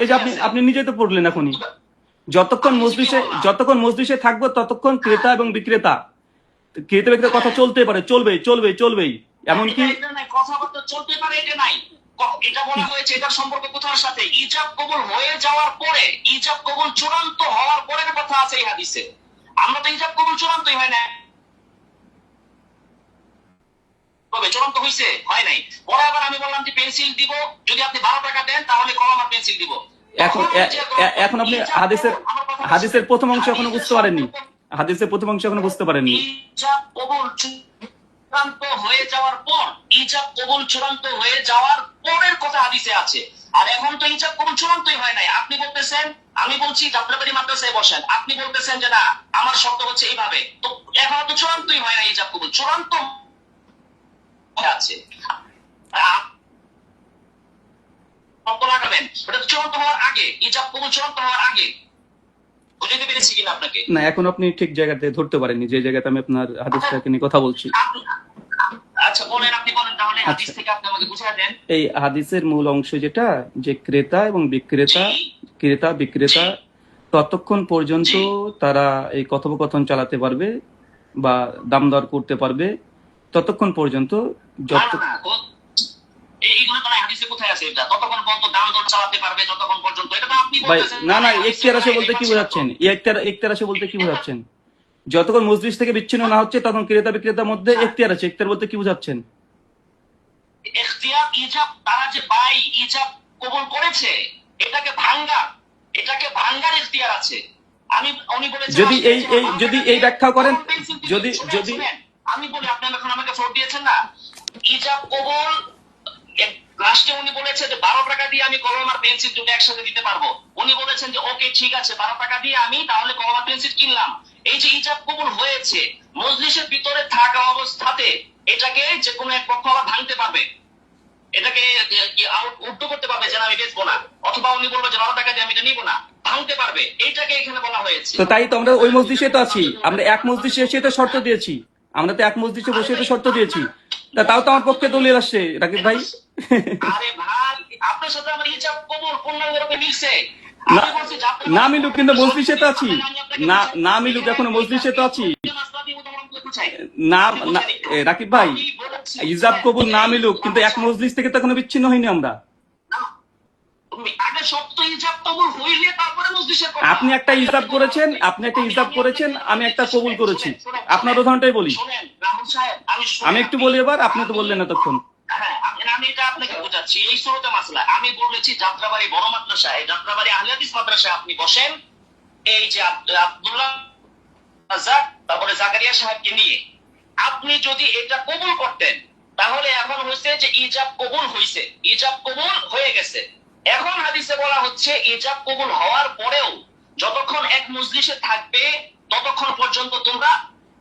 এই যে আপনি নিজেই তো পড়লেন এখনই, যতক্ষণ মজলিসে থাকবো ততক্ষণ ক্রেতা এবং বিক্রেতা কথা চলতে পারে, চলবেই এমনকি কথাবার্তা চলতে পারে, এটা নাই। এটা বলা হয়েছে, এটার সম্পর্ক কোথার সাথে? ইজাব কবুল হয়ে যাওয়ার পরে, ইজাব কবুল চূড়ান্ত হওয়ার পরে কথা আছে এই হাদিসে। আমরা তো ইজাব কবুল চূড়ান্তই হয় না, তবে চূড়ান্ত হইছে হয় নাই। পরে আবার আমি বললাম যে পেন্সিল দিব, যদি আপনি 12 টাকা দেন তাহলে কলম আর পেন্সিল দিব। এখন আপনি হাদিসের প্রথম অংশ এখনো বুঝতে পারেননি, হাদিসের প্রথম অংশ এখনো বুঝতে পারেননি। ইজাব কবুল চূড়ান্ত হয়ে যাওয়ার পর, ইজাব কবুল চূড়ান্ত হয়ে যাওয়ার পরের কথা হাদিসে আছে। আর এখন তো ইজাব কবুল চূড়ান্তই হয় নাই। আপনি বলতেছেন, আমি বলছি যাত্রাবাড়ি মাদ্রাসায় বসেন, আপনি বলতেছেন যে না আমার শর্ত হচ্ছে এইভাবে, তো এখন তো চূড়ান্তই হয় না, ইজাব কবুল চূড়ান্ত আছে। লাগাবেন ওটা চূড়ান্ত হওয়ার আগে, ইজাব কবুল চূড়ান্ত হওয়ার আগে। বুঝতে পেরেছি কিনা আপনাকে? না, এখন আপনি ঠিক জায়গাতে ধরতে পারেননি, যে জায়গাতে আমি আপনার হাদিসটাকে নিয়ে কথা বলছি। আচ্ছা বলেন, আপনি বলেন তাহলে হাদিস থেকে আপনি আমাকে বুঝিয়ে দেন। এই হাদিসের মূল অংশ যেটা, যে ক্রেতা এবং বিক্রেতা ততক্ষণ পর্যন্ত তারা এই কথোপকথন চালাতে পারবে বা দাম দর করতে পারবে, ততক্ষণ পর্যন্ত এইগুলো তো হাদিসে কোথায় আছে? এটা ততক্ষণ পর্যন্ত দাম দর চালাতে পারবে, যতক্ষণ পর্যন্ত, এটা তো আপনি বলতেছেন। না, ইখতিয়ার আছে বলতে কি বোঝাচ্ছেন? ইখতিয়ার আছে বলতে কি বোঝাচ্ছেন? যতক্ষণ মজলিস থেকে বিচ্ছিন্ন না হচ্ছে তখন ক্রেতা বিক্রেতার মধ্যে ইখতিয়ার আছে। ইখতিয়ার বলতে কি বোঝাচ্ছেন? ইখতিয়ার ইজাব, তারা যে বাই ইজাব কবুল করেছে, এটাকে ভাঙ্গার ইখতিয়ার আছে। উনি বলেছেন যদি এই ব্যাখ্যা করেন, যদি আমি বলি, আপনি এখন আমাকে ফোন দিয়েছেন না, ইজাব কবুল লাস্টে উনি বলেছে যে 12 টাকা দিয়ে আমি কলম আর পেন্সিল দুটো একসাথে দিতে পারবো। উনি বলেছেন যে ওকে ঠিক আছে, 12 টাকা দিয়ে আমি তাহলে কলম আর পেন্সিল কিনলাম। এই যে ইজাব কবুল হয়েছে, মজলিসের ভিতরে থাকা অবস্থাতে এটাকে যে কোনো এক পক্ষ আবার ভাঙতে পারবে, এটাকে উল্টো করতে পারবে যে আমি বেচবো না, অথবা উনি বলবো যে 12 টাকা দিয়ে আমি এটা নিবো না, ভাঙতে পারবে। এইটাকে এখানে বলা হয়েছে। তো তাই তো আমরা ওই মজলিসে তো আছি, আমরা এক মজলিসে এসে তো শর্ত দিয়েছি, আমরা তো এক মজলিসে বসে তো শর্ত দিয়েছি। তাও তো আমার পক্ষে দলিল আসছে রাকিব ভাই। আরে ভাই, আপনার সাথে আমার ইজাব কবুল পূর্ণরূপে মিলছে। না মিলুক, কিন্তু মজলিসে তো আছি। না মিলুক, এখনো মজলিসে তো আছি। না রাকিব ভাই, ইজাব কবুল না মিলুক, কিন্তু এক মজলিস থেকে তো এখনো বিচ্ছিন্ন হয়নি আমরা। আগে শর্ত ইজাব কবুল হইলে তারপরে মজলিসের কথা। আপনি একটা ইজাব করেছেন, আমি একটা কবুল করেছি। আপনার উদাহরণটাই বলি, শুনেন রাহুল সাহেব, আমি একটু বলি এবার, আপনি তো বললেন এতক্ষণ। হ্যাঁ, আমি এটা আপনাকে বোঝাচ্ছি। এই শুরুতে মাসলা আমি বলেছি যাত্রাবাড়ি বড় মাদ্রাসায়, যাত্রাবাড়ি আহলে হাদিস মাদ্রাসায় আপনি বসেন, এই যে আব্দুল্লাহ রাজ্জাক তারপরে জাকারিয়া সাহেবকে নিয়ে আপনি যদি এটা কবুল করতেন, তাহলে এখন হয়েছে যে ইজাব কবুল হয়েছে, ইজাব কবুল হয়ে গেছে। এখন হাদিসে বলা হচ্ছে ইজাব কবুল হওয়ার পরেও যতক্ষণ এক মজলিসে থাকবে ততক্ষণ পর্যন্ত তোমরা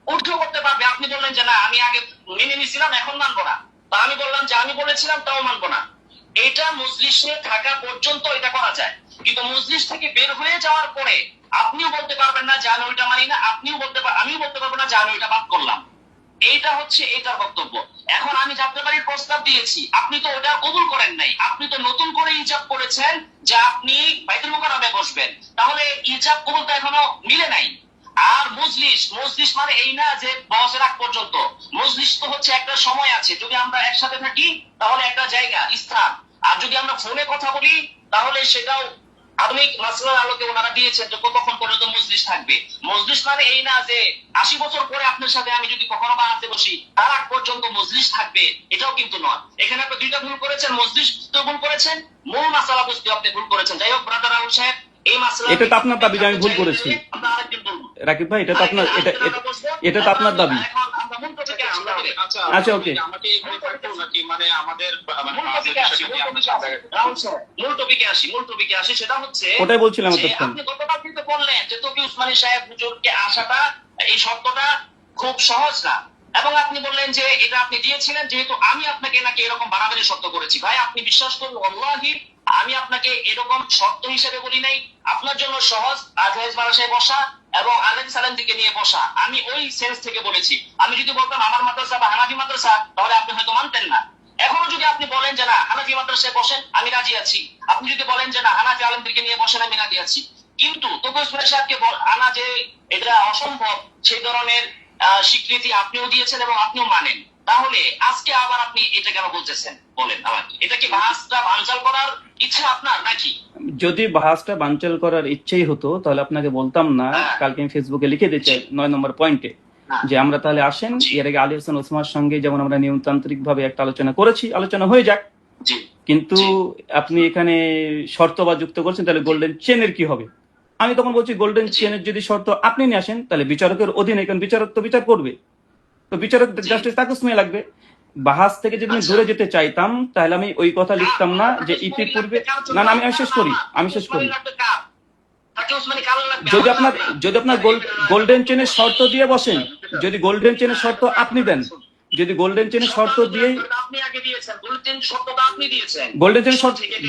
উঠে করতে পারবে। আপনি বললেন যে না আমি আগে মেনে নিয়েছিলাম এখন মানবো না, তা আমি বললাম যে আমি বলেছিলাম তাও মানবো না। এটা মজলিসে থাকা পর্যন্ত এটা করা যায়, কিন্তু মজলিস থেকে বের হয়ে যাওয়ার পরে আপনিও বলতে পারবেন না যে আমি ওইটা মানি না, আমিও বলতে পারবো না যে আমি ওইটা বাদ করলাম। এইটা হচ্ছে এটার বক্তব্য। এখন আমি যাত্রাবাড়ির প্রস্তাব দিয়েছি, আপনি তো ওটা কবুল করেন নাই, আপনি তো নতুন করে ইজাব করেছেন যে আপনি বাইতুল মুকাররমে বসবেন, তাহলে ইজাব কবুল তো এখনো মিলে নাই। আর মজলিস মানে এই না যে বসের আগ পর্যন্ত, মজলিস তো হচ্ছে একটা সময় আছে, যদি আমরা একসাথে থাকি তাহলে একটা জায়গা স্থান, আর যদি আমরা ফোনে কথা বলি তাহলে সেটাও আধুনিক মাসলার আলোকে ওনারা দিয়েছেন যে কতক্ষণ পর্যন্ত মজলিস থাকবে। মজলিস মানে এই না যে 80 বছর পরে আপনার সাথে আমি যদি কখনো বানাতে বসি তার আগ পর্যন্ত মজলিস থাকবে, এটাও কিন্তু নয়। এখানে আপনি দুইটা ভুল করেছেন, মজলিস তো ভুল করেছেন, মূল মাসালা বুঝতে আপনি ভুল করেছেন। যাই হোক ব্রাদার রাহুল সাহেব, এই মাসলা এটা তো আপনার দাবি যে আমি ভুল করেছি। রাকিব ভাই, এটা তো আপনার দাবি। আচ্ছা, ওকে। আমাকে নাকি মানে আমাদের মূল টপিকে আসি, সেটা হচ্ছে ওটাই বলছিলাম এতক্ষণ। আপনি গতকাল কিন্তু বললেন যে তকি উসমানী সাহেব হুজুরকে আসাটা এই শর্তটা খুব সহজ না, এবং আপনি বললেন যে এটা আপনি দিয়েছিলেন যেহেতু আমি আপনাকে নাকি এরকম বাড়াবাড়ি শর্ত করেছি। ভাই আপনি বিশ্বাস করুন, আল্লাহি আমি আপনাকে এরকম শর্ত হিসেবে বলি নাই। আপনার জন্য সহজ আজহাজ মাদ্রাসায় বসা এবং আলেম সালেমদিকে নিয়ে বসা, আমি ওই সেন্স থেকে বলেছি। আমি যদি বলতাম আমার মাদ্রাসা বা হানাফি মাদ্রাসা, তাহলে আপনি হয়তো মানতেন না। এখনো যদি আপনি বলেন যে না হানাফি মাদ্রাসায় বসেন, আমি রাজি আছি। আপনি যদি বলেন যে না হানাফি আলেমদেরকে নিয়ে বসেন, আমি রাজি আছি। কিন্তু তবু উসমানী সাহেবকে আনা যে এটা অসম্ভব, সেই ধরনের স্বীকৃতি আপনিও দিয়েছেন এবং আপনিও মানেন, তাহলে আজকে আবার আপনি এটা কেন বলতেছেন বলেন আমাকে? এটা কি বাহাসটা বানচাল করার ইচ্ছা আপনার নাকি? যদি বাহাসটা বানচাল করার ইচ্ছেই হতো তাহলে আপনাকে বলতাম না, কালকে আমি ফেসবুকে লিখে দিয়েছি 9 নম্বর পয়েন্টে যে আমরা তাহলে আসেন, এর আগে আলী হোসেন ওসমানের সঙ্গে যেমন আমরা নিয়মতান্ত্রিক ভাবে একটা আলোচনা করেছি, আলোচনা হয়ে যাক। কিন্তু আপনি এখানে শর্ত বা যুক্ত করছেন, তাহলে গোল্ডেন চেনের কি হবে? আমি তখন বলছি গোল্ডেন চেনের যদি শর্ত আপনি নিয়ে আসেন তাহলে বিচারকের অধীনে, কারণ বিচারক তো বিচার করবে, তো বিচারক জাস্টিস তাকে সময় লাগবে। বাহাস থেকে যদি আমি দূরে যেতে চাইতাম তাহলে আমি ওই কথা লিখতাম না যে ইতিপূর্বে না না আমি শেষ করি। যদি আপনার গোল্ডেন চেনের শর্ত দিয়ে বসেন, যদি গোল্ডেন চেনের শর্ত আপনি দেন, যদি গোল্ডেন চেনের শর্ত দিয়েই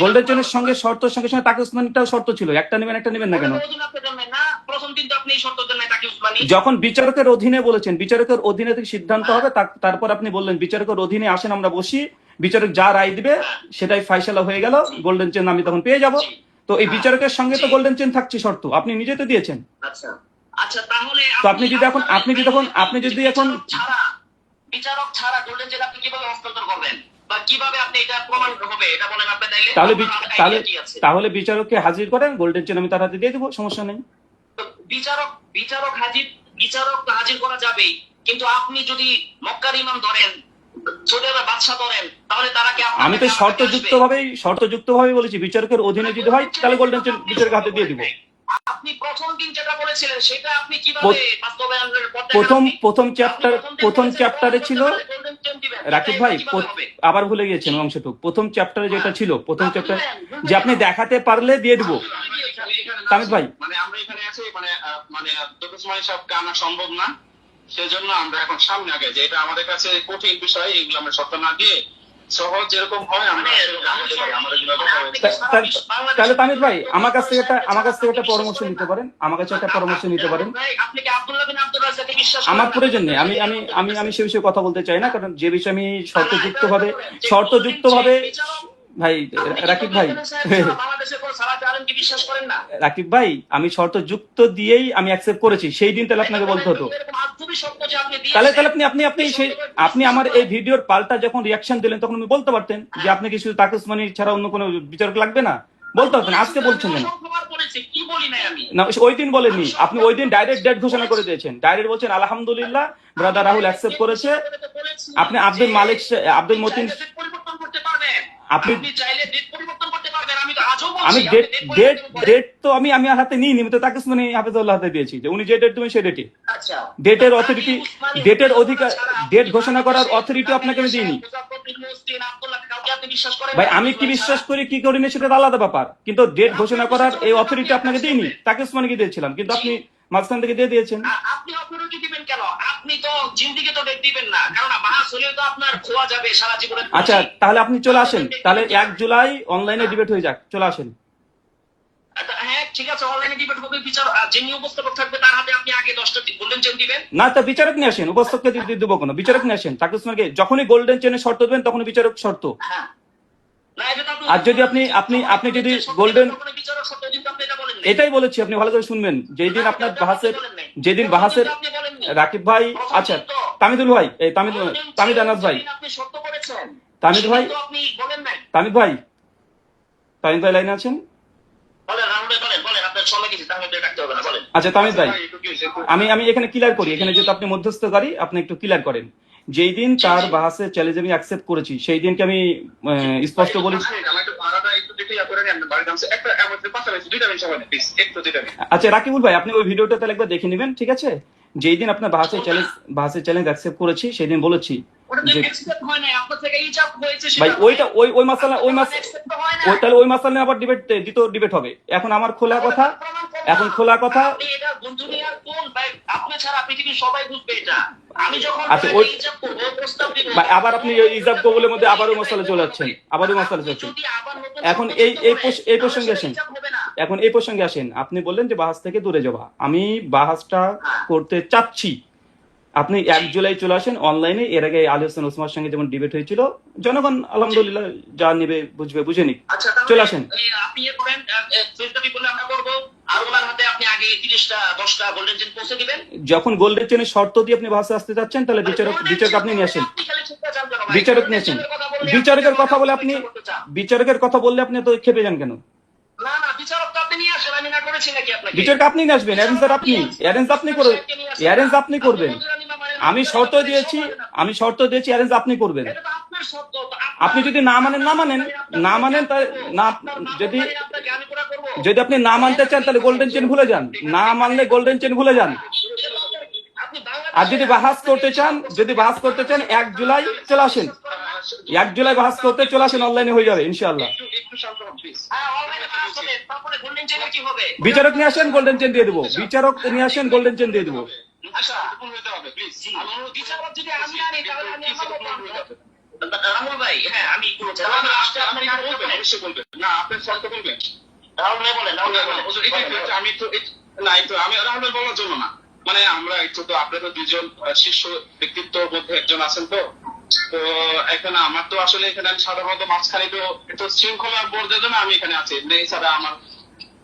গোল্ডেন চেনের সঙ্গে শর্তের সঙ্গে সঙ্গে তাকে উসমানিটাও শর্ত ছিল, একটা নেবেন না কেন? যখন বিচারকের অধীনে বলেছেন, বিচারকের অধীনে থেকে সিদ্ধান্ত হবে, তারপর আপনি বললেন বিচারকের অধীনে আসেন আমরা বসি, বিচারক যা রায় দিবে সেটাই ফাইসালা হয়ে গেল, গোল্ডেন চেন আমি তখন পেয়ে যাব। তো এই বিচারকের সঙ্গে তো গোল্ডেন চেন থাকছে শর্ত, আপনি নিজে তো দিয়েছেন। তো আপনি যদি এখন বিচারক ছাড়া গোল্ডেন চেন আপনি কিভাবে হস্তান্তর করবেন বা কিভাবে আপনি এটা প্রমাণ হবে এটা বলেন আপনি? তাহলে বিচারককে হাজির করেন, গোল্ডেন চেন আমি তার হাতে দিয়ে দেবো, সমস্যা নেই। বিচারক হাজির করা যাবেই, কিন্তু আপনি যদি মক্কার ইমাম ধরেন, সৌদি আরবের বাদশা ধরেন, তাহলে তারা কি? আমি তো শর্তযুক্ত ভাবে বলেছি বিচারকের অধীনে যদি হয় তাহলে গোল্ডেন চেন বিচারকের হাতে দিয়ে দিব। আপনি প্রথম দিন যেটা বলেছিলেন সেটা আপনি কিভাবে বাস্তবায়নের পথে? প্রথম চ্যাপ্টারে ছিল রাকিব ভাই, আবার ভুলে গিয়েছেন অংশটুকু। প্রথম চ্যাপ্টারে যেটা ছিল, প্রথম চ্যাপ্টার যে আপনি দেখাতে পারলে দিয়ে দিব। তামিদ ভাই, মানে আমরা এখানে আছি, মানে উসমানী সাহেবকে আনা সম্ভব না, সেজন্য আমরা এখন সামনে আগে যে এটা আমাদের কাছে কঠিন বিষয়, এগুলো আমরা সত্য না দিয়ে সহজ যেরকম হয় আমরা তাহলে তামিদ ভাই আমার কাছ থেকে একটা পরামর্শ নিতে পারেন, আমার কাছে একটা পরামর্শ নিতে পারেন। আমার প্রয়োজন নেই, আমি সে বিষয়ে কথা বলতে চাই না, কারণ যে বিষয়ে আমি শর্তযুক্ত ভাবে ভাই আপনি কি রাকিব ভাই সারা বাংলাদেশের কোন সালাতে আলেমকে বিশ্বাস করেন না? রাকিব ভাই আমি শর্ত যুক্ত দিয়েই আমি অ্যাকসেপ্ট করেছি, সেই দিন তাহলে আপনাকে বলতে হতো। এরকম আজগুবি শব্দ যে আপনি তাহলে দিয়েছেন, তাহলে আপনি সেই আপনি আমার এই ভিডিওর পাল্টা যখন রিয়াকশন দিলেন তখন আমি বলতে পারতেন যে আপনি কি শুধু তাকে উসমানী ছাড়া অন্য কোনো বিচারক লাগবে না, বলতে পারতেন। আজকে বলছেন কেন? অসংখ্যবার বলেছি, কি বলি নাই আমি? না ওই দিন বলেননি আপনি, ওই দিন ডাইরেক্ট ডেট ঘোষণা করে দিয়েছেন, ডাইরেক্ট বলছেন আলহামদুলিল্লাহ ব্রাদার রাহুল অ্যাকসেপ্ট করেছে। আপনি আব্দুল মালিক আব্দুল মতিন পরিবর্তন করতে পারবেন, আপনি আপনি চাইলে ডেট পরিবর্তন করতে পারবেন। আমি তো আজও আমি বলছি ডেট ডেট ডেট তো আমি আর হাতে নিইনি, আমি তো তাকে উসমানী হাফেজুল্লাহ হাতে দিয়েছি যে উনি যে ডেট দেবেন সেই ডেটে। আচ্ছা, ডেটের অথরিটি, ডেটের অধিকার, ডেট ঘোষণা করার অথরিটি আপনাকে আমি দিইনি। ভাই আমি কি বিশ্বাস করি কি করি না সেটা আলাদা ব্যাপার, কিন্তু ডেট ঘোষণা করার এই অথরিটি আপনাকে দিইনি, তাকে উসমানীকে দিয়েছিলাম, কিন্তু আপনি মাঝখান থেকে দিয়ে দিয়েছেন। আপনি অথরিটি দিবেন কেন? আপনি তো জিন্দিগি তো ডেট দিবেন না, কারণ বাহাস হলেও তো আপনার খোয়া যাবে সারা জীবনে। আচ্ছা তাহলে আপনি চলে আসেন, তাহলে 1 জুলাই অনলাইনে ডিবেট হয়ে যাক, চলে আসেন। হ্যাঁ ঠিক আছে, অনলাইনে ডিবেট হবে, বিচার যিনি উপস্থাপক থাকবে তার হাতে আপনি আগে 10টা গোল্ডেন চেন দিবেন। না তা বিচারক নিয়ে আসেন, উপস্থাপককে দেবো কোনো, বিচারক নিয়ে আসেন। তাকে উসমানকে যখনই গোল্ডেন চেনের শর্ত দেবেন তখনই বিচারক শর্ত। হ্যাঁ, আর যদি আপনি যদি গোল্ডেন, এটাই বলেছি আপনি ভালো করে শুনবেন, যেদিন আপনার বাহাসের, যেদিন বাহাসের রাকিব ভাই, আচ্ছা তামিদুল ভাই, এই তামিদ আনাস ভাই, তামিদ ভাই, তামিদ ভাই, তামিদ ভাই লাইনে আছেন? আচ্ছা তামিদ ভাই, আমি এখানে ক্লিয়ার করি, এখানে যেহেতু আপনি মধ্যস্থকারী আপনি একটু ক্লিয়ার করেন। যেই দিন তার বাহাসের চ্যালেঞ্জ আমি অ্যাকসেপ্ট করেছি সেই দিনকে আমি স্পষ্ট বলেছি। আচ্ছা রাকিবুল ভাই আপনি ওই ভিডিওটা তাহলে একবার দেখে নেবেন, ঠিক আছে? যেই দিন আপনার বাহাসের চ্যালেঞ্জ অ্যাকসেপ্ট করেছি সেই দিন বলেছি যে ভাই ওইটা ওই মাসালা তাহলে ওই মাসালা নিয়ে আবার দ্বিতীয় ডিবেট হবে। এখন আমার খোলা কথা, এখন খোলা কথা, আচ্ছা ওই ভাই আবার আপনি ইজাব কবুলের মধ্যে আবার ওই মশালা চলে যাচ্ছেন, আবার ওই মশালা চলছে। এখন এই প্রসঙ্গে আসেন, এখন এই প্রসঙ্গে আসেন। আপনি বললেন যে বাহাস থেকে দূরে যাওয়া, আমি বাহাসটা করতে চাচ্ছি। আপনি 1 জুলাই চলে আসেন অনলাইনে। এর আগে আলী হোসেন ওসমানের সঙ্গে যেমন ডিবেট হয়েছিল, জনগণ আলহামদুলিল্লাহ যা নেবে বুঝবে বুঝে নিক, চলে আসেন। আপনি এর করেন ফেসবুকে বলে আমরা করব, আর ওনার হাতে আপনি আগে 30টা 10টা গোল্ডেন চেন পৌঁছে দিবেন। যখন গোল্ডেন চেনের শর্ত দিয়ে আপনি বাসে আসতে যাচ্ছেন তাহলে বিচারক আপনি নিয়ে আসেন, বিচারক নিয়ে আসেন। বিচারকের কথা বলে আপনি, বিচারকের কথা বললে আপনি তো খেপে যান কেন? না না, বিচারক তো আপনি নিয়ে আসেন, আমি না করেছি নাকি আপনাকে? বিচারক আপনি নিয়ে আসবেন, অ্যারেঞ্জ আপনি করবেন। আমি শর্ত দিয়েছি অ্যারেঞ্জ আপনি করবেন। আপনি যদি না মানেন যদি আপনি না মানতে চান তাহলে গোল্ডেন চেন ভুলে যান, না মানলে গোল্ডেন চেন ভুলে যান। আর যদি বাহাস করতে চান 1 জুলাই চলে আসেন, 1 জুলাই বাহাস করতে চলে আসেন, অনলাইনে হয়ে যাবে ইনশাআল্লাহ। বিচারক নিয়ে আসেন, গোল্ডেন চেন দিয়ে দেবো, বিচারক নিয়ে আসেন, গোল্ডেন চেন দিয়ে দেবো। রাহুল ভাই, হ্যাঁ আমি আমি রাহুল বলার জন্য না, মানে আমরা একটু তো আপনি তো 2জন শীর্ষ ব্যক্তিত্বের মধ্যে একজন আছেন, তো এখানে আমার তো আসলে এখানে সাধারণত মাঝখানে তো একটু শৃঙ্খলা বোর্ডের জন্য আমি এখানে আছি, এছাড়া আমার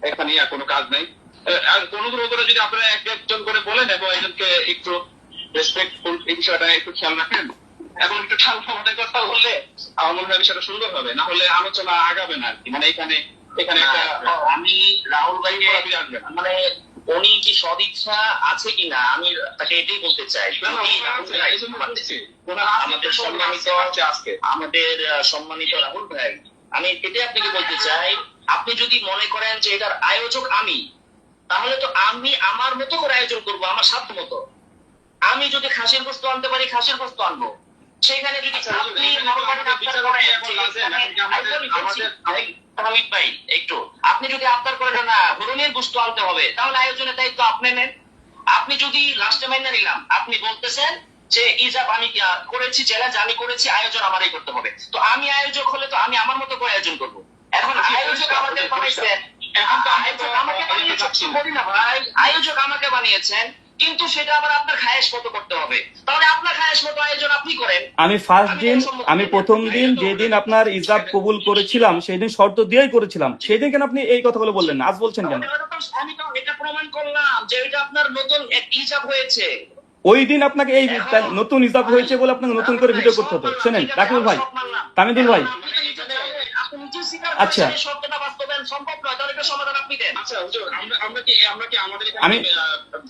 এখানে আর কোনো কাজ নাই। আর অনুগ্রহ করে যদি আপনারা একজন করে বলেন এবং একজনকে একটু রেসপেক্টফুল এই বিষয়টা একটু খেয়াল রাখেন এবং একটু ঠান্ডা মাথায় কথা বললে আমার মনে হয় বিষয়টা সুন্দর হবে, না হলে আলোচনা আগাবে না আর কি। মানে এখানে আমি রাহুল ভাইকে মানে উনি কি সদিচ্ছা আছে কিনা আমি তাকে এটাই বলতে চাই। আমাদের সম্মানিত রাহুল ভাই, আমি এটাই আপনাকে বলতে চাই, আপনি যদি মনে করেন যে এটার আয়োজক আমি, তাহলে তো আমি আমার মতো করে আয়োজন করবো, আমার সাধ্য মতো। আমি যদি খাসির গোশত আনতে পারি খাসির গোশত আনবো, সেখানে যদি হামিদ ভাই একটু আপনি যদি আপনার করে না হরুনের গোশত আনতে হবে, তাহলে আয়োজনের দায়িত্ব আপনি নেন। আপনি যদি লাস্টে মাইনা নিলাম, আপনি বলতেছেন যে ইজাব আমি করেছি, চ্যালেঞ্জ আমি করেছি, আয়োজন আমারই করতে হবে, তো আমি আয়োজক হলে তো আমি আমার মতো করে আয়োজন করবো। এখন আয়োজক আমাদের বানাইছেন, আয়োজক আমাকে বানিয়েছেন, কিন্তু সেটা আবার আপনার খায়েশ মতো করতে হবে। তাহলে আপনার খায়েশ মতো আয়োজন আপনি করেন। আমি প্রথম দিন যেদিন আপনার ইজাব কবুল করেছিলাম সেই দিন শর্ত দিয়েই করেছিলাম, সেই দিন কেন আপনি এই কথাগুলো বললেন না, আজ বলছেন কেন? আমি তো এটা প্রমাণ করলাম যে এটা আপনার নতুন এক ইজাব হয়েছে। ওই দিন আপনাকে এই নতুন ইজাব হয়েছে বলে আপনাকে নতুন করে ভিডিও করতে হতো। শোনেন রাকিবুল ভাই, তামিদুল ভাই, আচ্ছা আচ্ছা হুজুর, আমরা কি আমাদের এখানে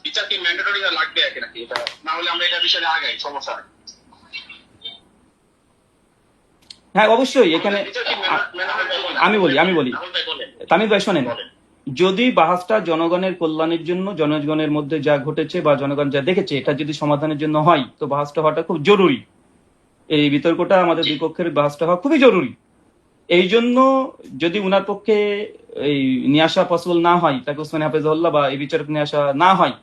বিচার কি ম্যান্ডেটরি লাগবে নাকি? এটা না হলে আমরা এটা বিষয়ে আগাই, সমস্যা নেই। হ্যাঁ অবশ্যই। এখানে আমি বলি তামিদ ভাই শোনেন, যদি বাহাসটা জনগণের কল্যাণের জন্য, জনগণের মধ্যে যা ঘটেছে বা জনগণ যা দেখেছে এটা যদি সমাধানের জন্য হয় তো বাহাসটা হওয়াটা খুব জরুরি। এই বিতর্কটা আমাদের দুই পক্ষের বাহাসটা হওয়া খুবই জরুরি। এই জন্য যদি উনার পক্ষে এই নিয়ে আসা পসিবল না হয়, তাকে ওসমান হাফেজুল্লাহ বা এই বিচারক নিয়ে আসা না হয়,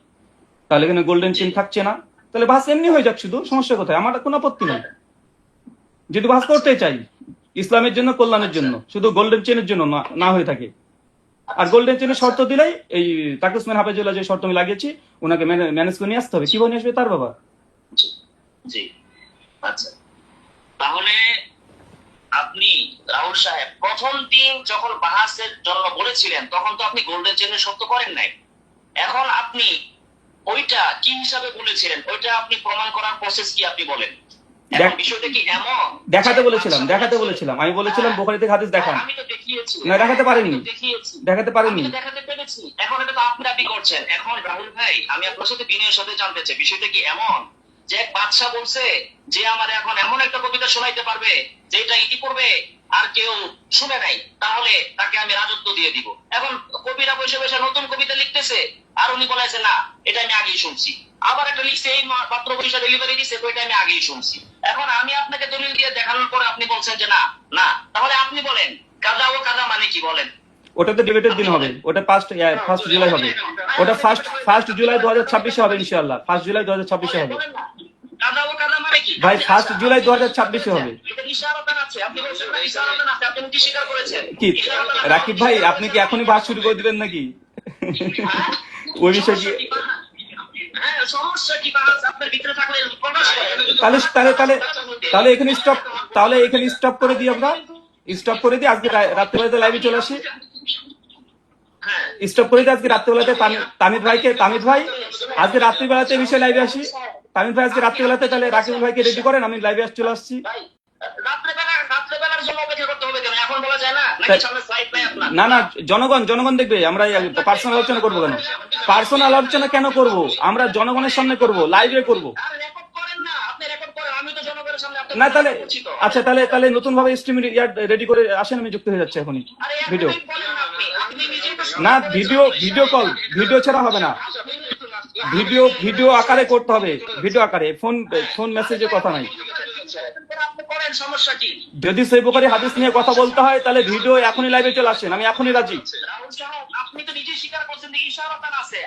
তাহলে এখানে গোল্ডেন চেন থাকছে না, তাহলে বাহাস এমনি হয়ে যাক। শুধু সমস্যা কোথায়? আমার কোনো আপত্তি নেই যদি বাহাস করতে চাই ইসলামের জন্য, কল্যাণের জন্য, শুধু গোল্ডেন চেনের জন্য না হয়ে থাকে। আর গোল্ডেন চেনের শর্ত দিলেই এই তাকে ওসমান হাফেজুল্লাহ যে শর্ত আমি লাগিয়েছি ওনাকে ম্যানেজ করে নিয়ে আসতে হবে। কিভাবে নিয়ে আসবে তার বাবা। জি আচ্ছা, তাহলে আপনি রাহুল সাহেব প্রথম দিন যখন বাহাসের জন্য বলেছিলেন তখন তো আপনি গোল্ডেন চেনের শর্ত করেন নাই। এখন আপনি ওইটা কি হিসাবে বলেছিলেন ওইটা আপনি প্রমাণ করার প্রসেস কি আপনি বলেন। বিষয়টা কি এমন দেখাতে বলেছিলাম আমি বলেছিলাম বুখারী থেকে হাদিস দেখান। আমি তো দেখিয়েছি না, দেখাতে পারেননি। দেখাতে পারেননি। দেখাতে পেরেছি। এখন এটা তো আপনি করছেন। এখন রাহুল ভাই আমি আপনার সাথে বিনয়ের সাথে জানতে চাই বিষয়টা কি এমন যে এক বাদশা বলছে যে আমার এখন এমন একটা কবিতা শোনাইতে পারবে যেটা ইতিপূর্বে আর কেউ শুনে নাই, তাহলে তাকে আমি রাজত্ব দিয়ে দিব। এখন কবিরা বসে বসে নতুন কবিতা লিখতেছে আর উনি বলেছে না এটা আমি আগেই শুনছি। আবার একটা লিখছে এই মাত্র পয়সা ডেলিভারি দিচ্ছে ওইটা আমি আগেই শুনছি। এখন আমি আপনাকে দলিল দিয়ে দেখানোর পরে আপনি বলছেন যে না না, তাহলে আপনি বলেন কাদা ও কাদা মানে কি বলেন। ওটা তো ডিবেটের দিন হবে, ওটা 1 জুলাই হবে, ওটা 1 জুলাই 2026 হবে ইনশাআল্লাহ। 1 জুলাই 2026 হবে কাদা ও কাদা মানে কি ভাই, 1 জুলাই 2026 হবে। এটা ইশারাতান আছে, আপনি বলছেন না ইশারাতান আছে, আপনি কি স্বীকার করেছেন? কি রাকিব ভাই আপনি কি এখনই বাস শুরু করে দিবেন নাকি? ওই বিষয় কি? হ্যাঁ সমস্যা কি বাস আপনার ভিতরে থাকলে প্রকাশ করেন। তাহলে এখানে স্টপ করে দিই, আমরা স্টপ করে দিই। আজকে রাত্রিবেলাতে লাইভে চলে আসি। স্টপ করে দিই আজকে রাত্রিবেলাতে। তামিদ ভাই আজকে রাত্রিবেলাতে এই বিষয়ে লাইভে আসি। তামিদ ভাই আজকে রাত্রিবেলাতে তাহলে রাকিবুল ভাইকে রেডি করেন, আমি লাইভে চলে আসছি। না না, জনগণ দেখবে। আমরা পার্সোনাল আলোচনা করবো কেন? পার্সোনাল আলোচনা কেন করব? আমরা জনগণের সামনে করব, লাইভে করব। না তাহলে আচ্ছা, তাহলে নতুন ভাবে স্ট্রিম রেডি করে আসেন, আমি যুক্ত হয়ে যাচ্ছি এখনই। ভিডিও না, ভিডিও কল, ভিডিও ছাড়া হবে না। ভিডিও আকারে করতে হবে, ভিডিও আকারে। ফোন মেসেজে কথা নাই। যদি সহিহ বুখারী হাদিস নিয়ে কথা বলতে হয় তাহলে ভিডিও এখনই লাইভে চলে আসেন, আমি এখনই রাজি।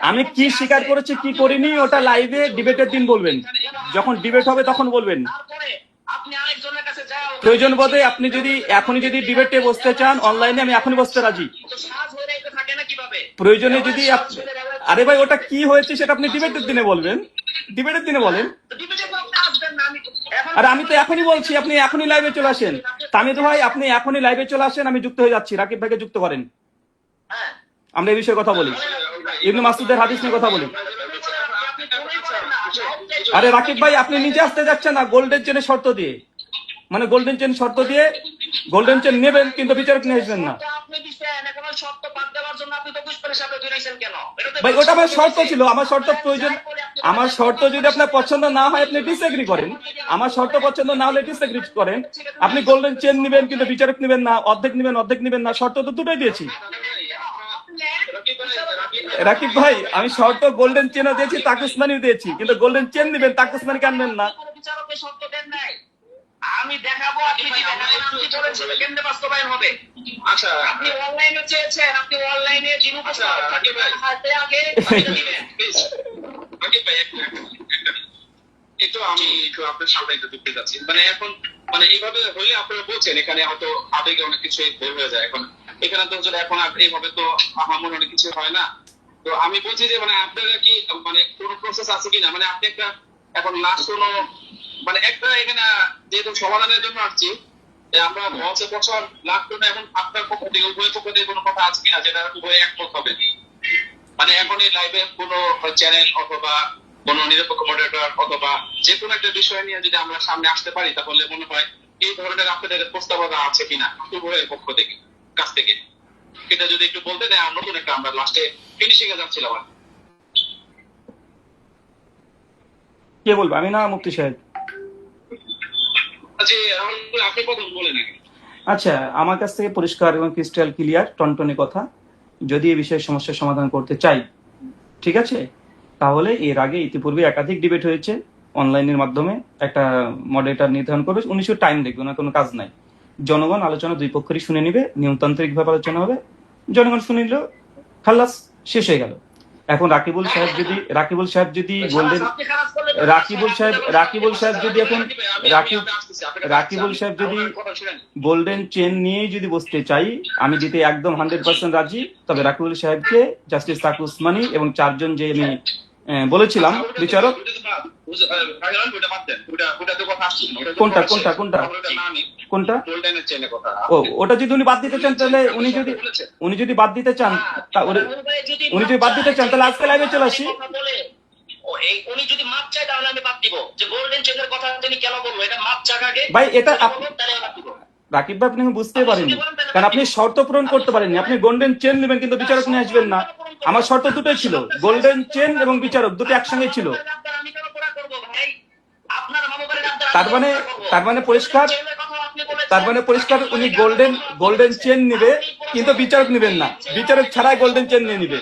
আমি কি স্বীকার করেছি কি করিনি ওটা লাইভে ডিবেটের দিন বলবেন, যখন ডিবেট হবে তখন বলবেন। প্রয়োজন বোধে আপনি যদি এখনই ডিবেটে বসতে চান অনলাইনে, আমি এখনই বসতে রাজি। প্রয়োজনে যদি আরে ভাই ওটা কি হয়েছে সেটা আপনি ডিবেটের দিনে বলবেন, ডিবেটের দিনে বলেন। আর আমি তো এখনই বলছি আপনি এখনই লাইভে চলে আসেন। তামিদ ভাই আপনি এখনই লাইভে চলে আসেন, আমি যুক্ত হয়ে যাচ্ছি। রাকিব ভাইকে যুক্ত করেন, আমরা এই বিষয়ে কথা বলি, ইবনে মাসউদের হাদিস নিয়ে কথা বলি। আরে রাকিব ভাই আপনি নিজে আসতে যাচ্ছেন না গোল্ডেন চেনের শর্ত দিয়ে, মানে গোল্ডেন চেন শর্ত দিয়ে গোল্ডেন চেন নেবেন কিন্তু বিচারক নিয়ে আসবেন না। ভাই ওটা আমার শর্ত ছিল, আমার শর্ত প্রয়োজন। আমার শর্ত যদি আপনার পছন্দ না হয় আপনি ডিসএগ্রি করেন, আমার শর্ত পছন্দ না হলে ডিসএগ্রি করেন। আপনি গোল্ডেন চেন নেবেন কিন্তু বিচারক নেবেন না, অর্ধেক নেবেন না, শর্ত তো দুটোই দিয়েছি। রাকিব ভাই আমি শর্ত গোল্ডেন চেনও দিয়েছি, তাকে উসমানিও দিয়েছি, কিন্তু গোল্ডেন চেন নেবেন তাকে উসমানিকে আনবেন না। আমি দেখাবো আপনি কেমনে বাস্তবায়ন হবে। আচ্ছা আপনি অনলাইনে চেয়েছেন, আপনি অনলাইনে যিনি হাতে আগে একটু আমি একটু আপনার সামনে একটু দেখতে যাচ্ছি। মানে এখন মানে এইভাবে হইলে আপনারা বলছেন এখানে হয়তো আবেগে অনেক কিছু বের হয়ে যায়। এখন এখানে তো এখন এইভাবে তো আমার অনেক কিছু হয় না। তো আমি বলছি যে মানে আপনারা কি মানে কোনো প্রসেস আছে কিনা, মানে আপনি একটা এখন লাস্ট কোনো মানে একটা এখানে যেহেতু সমাধানের জন্য আসছি, আমরা মঞ্চে বছর লাভ করবো, এখন আপনার পক্ষ থেকে উভয় পক্ষ থেকে কোনো কথা আছে কিনা যেটা উভয় একমত হবে? মানে এখন এই লাইভে কোনো চ্যানেল অথবা কোনো নিরপেক্ষ মডারেটর অথবা যে কোনো একটা বিষয় নিয়ে যদি আমরা সামনে আসতে পারি, তাহলে মনে হয় এই ধরনের আপনাদের প্রস্তাবনা আছে কিনা উভয়ের পক্ষ থেকে কাছ থেকে, এটা যদি একটু বলতে দেয় নতুন একটা আমরা লাস্টে ফিনিশিং এ যাচ্ছিলাম। কে বলবো, আমি না মুফতি সাহেব? যে আপনি প্রথম বলেন। আচ্ছা, আমার কাছ থেকে পরিষ্কার এবং ক্রিস্টাল ক্লিয়ার টনটনে কথা, যদি এই বিষয়ে সমস্যার সমাধান করতে চাই, ঠিক আছে, তাহলে এর আগে ইতিপূর্বে একাধিক ডিবেট হয়েছে অনলাইনের মাধ্যমে, একটা মডারেটর নির্ধারণ করবে, উনি শুধু টাইম দেখবে, না কোনো কাজ নাই। জনগণ আলোচনা দুই পক্ষেরই শুনে নিবে, নিয়মতান্ত্রিক ভাবে আলোচনা হবে, জনগণ শুনে নিল, খালাস, শেষ হয়ে গেল। এখন রাকিবুল সাহেব যদি গোল্ডেন রাকিবুল সাহেব যদি গোল্ডেন চেন নিয়ে যদি বসতে চাই, আমি দিতে একদম 100% রাজি। তবে রাকিবুল সাহেবকে, জাস্টিস তাকু উসমানী এবং 4 জন যে আমি বলেছিলাম বিচারক, কোনটা ওটা যদি উনি বাদ দিতে চান, তাহলে উনি যদি বাদ দিতে চান তাহলে আজকে লাইভে চলে আসি। উনি যদি মাপ চায় তাহলে আমি বাদ দিব, যে গোল্ডেন চেনের কথা তিনি কেন বলবো, এটা মাপ চাক আগে ভাই। এটা রাকিব ভাই আপনি বুঝতে পারেননি, কারণ আপনি শর্ত পূরণ করতে পারেননি। আপনি গোল্ডেন চেন নেবেন কিন্তু বিচারক নিয়ে আসবেন না। আমার শর্ত দুটোই ছিল, গোল্ডেন চেন এবং বিচারক দুটো একসঙ্গে ছিল। তার মানে পরিষ্কার উনি গোল্ডেন চেন নিবে কিন্তু বিচারক নেবেন না, বিচারক ছাড়াই গোল্ডেন চেন নিয়ে নিবে।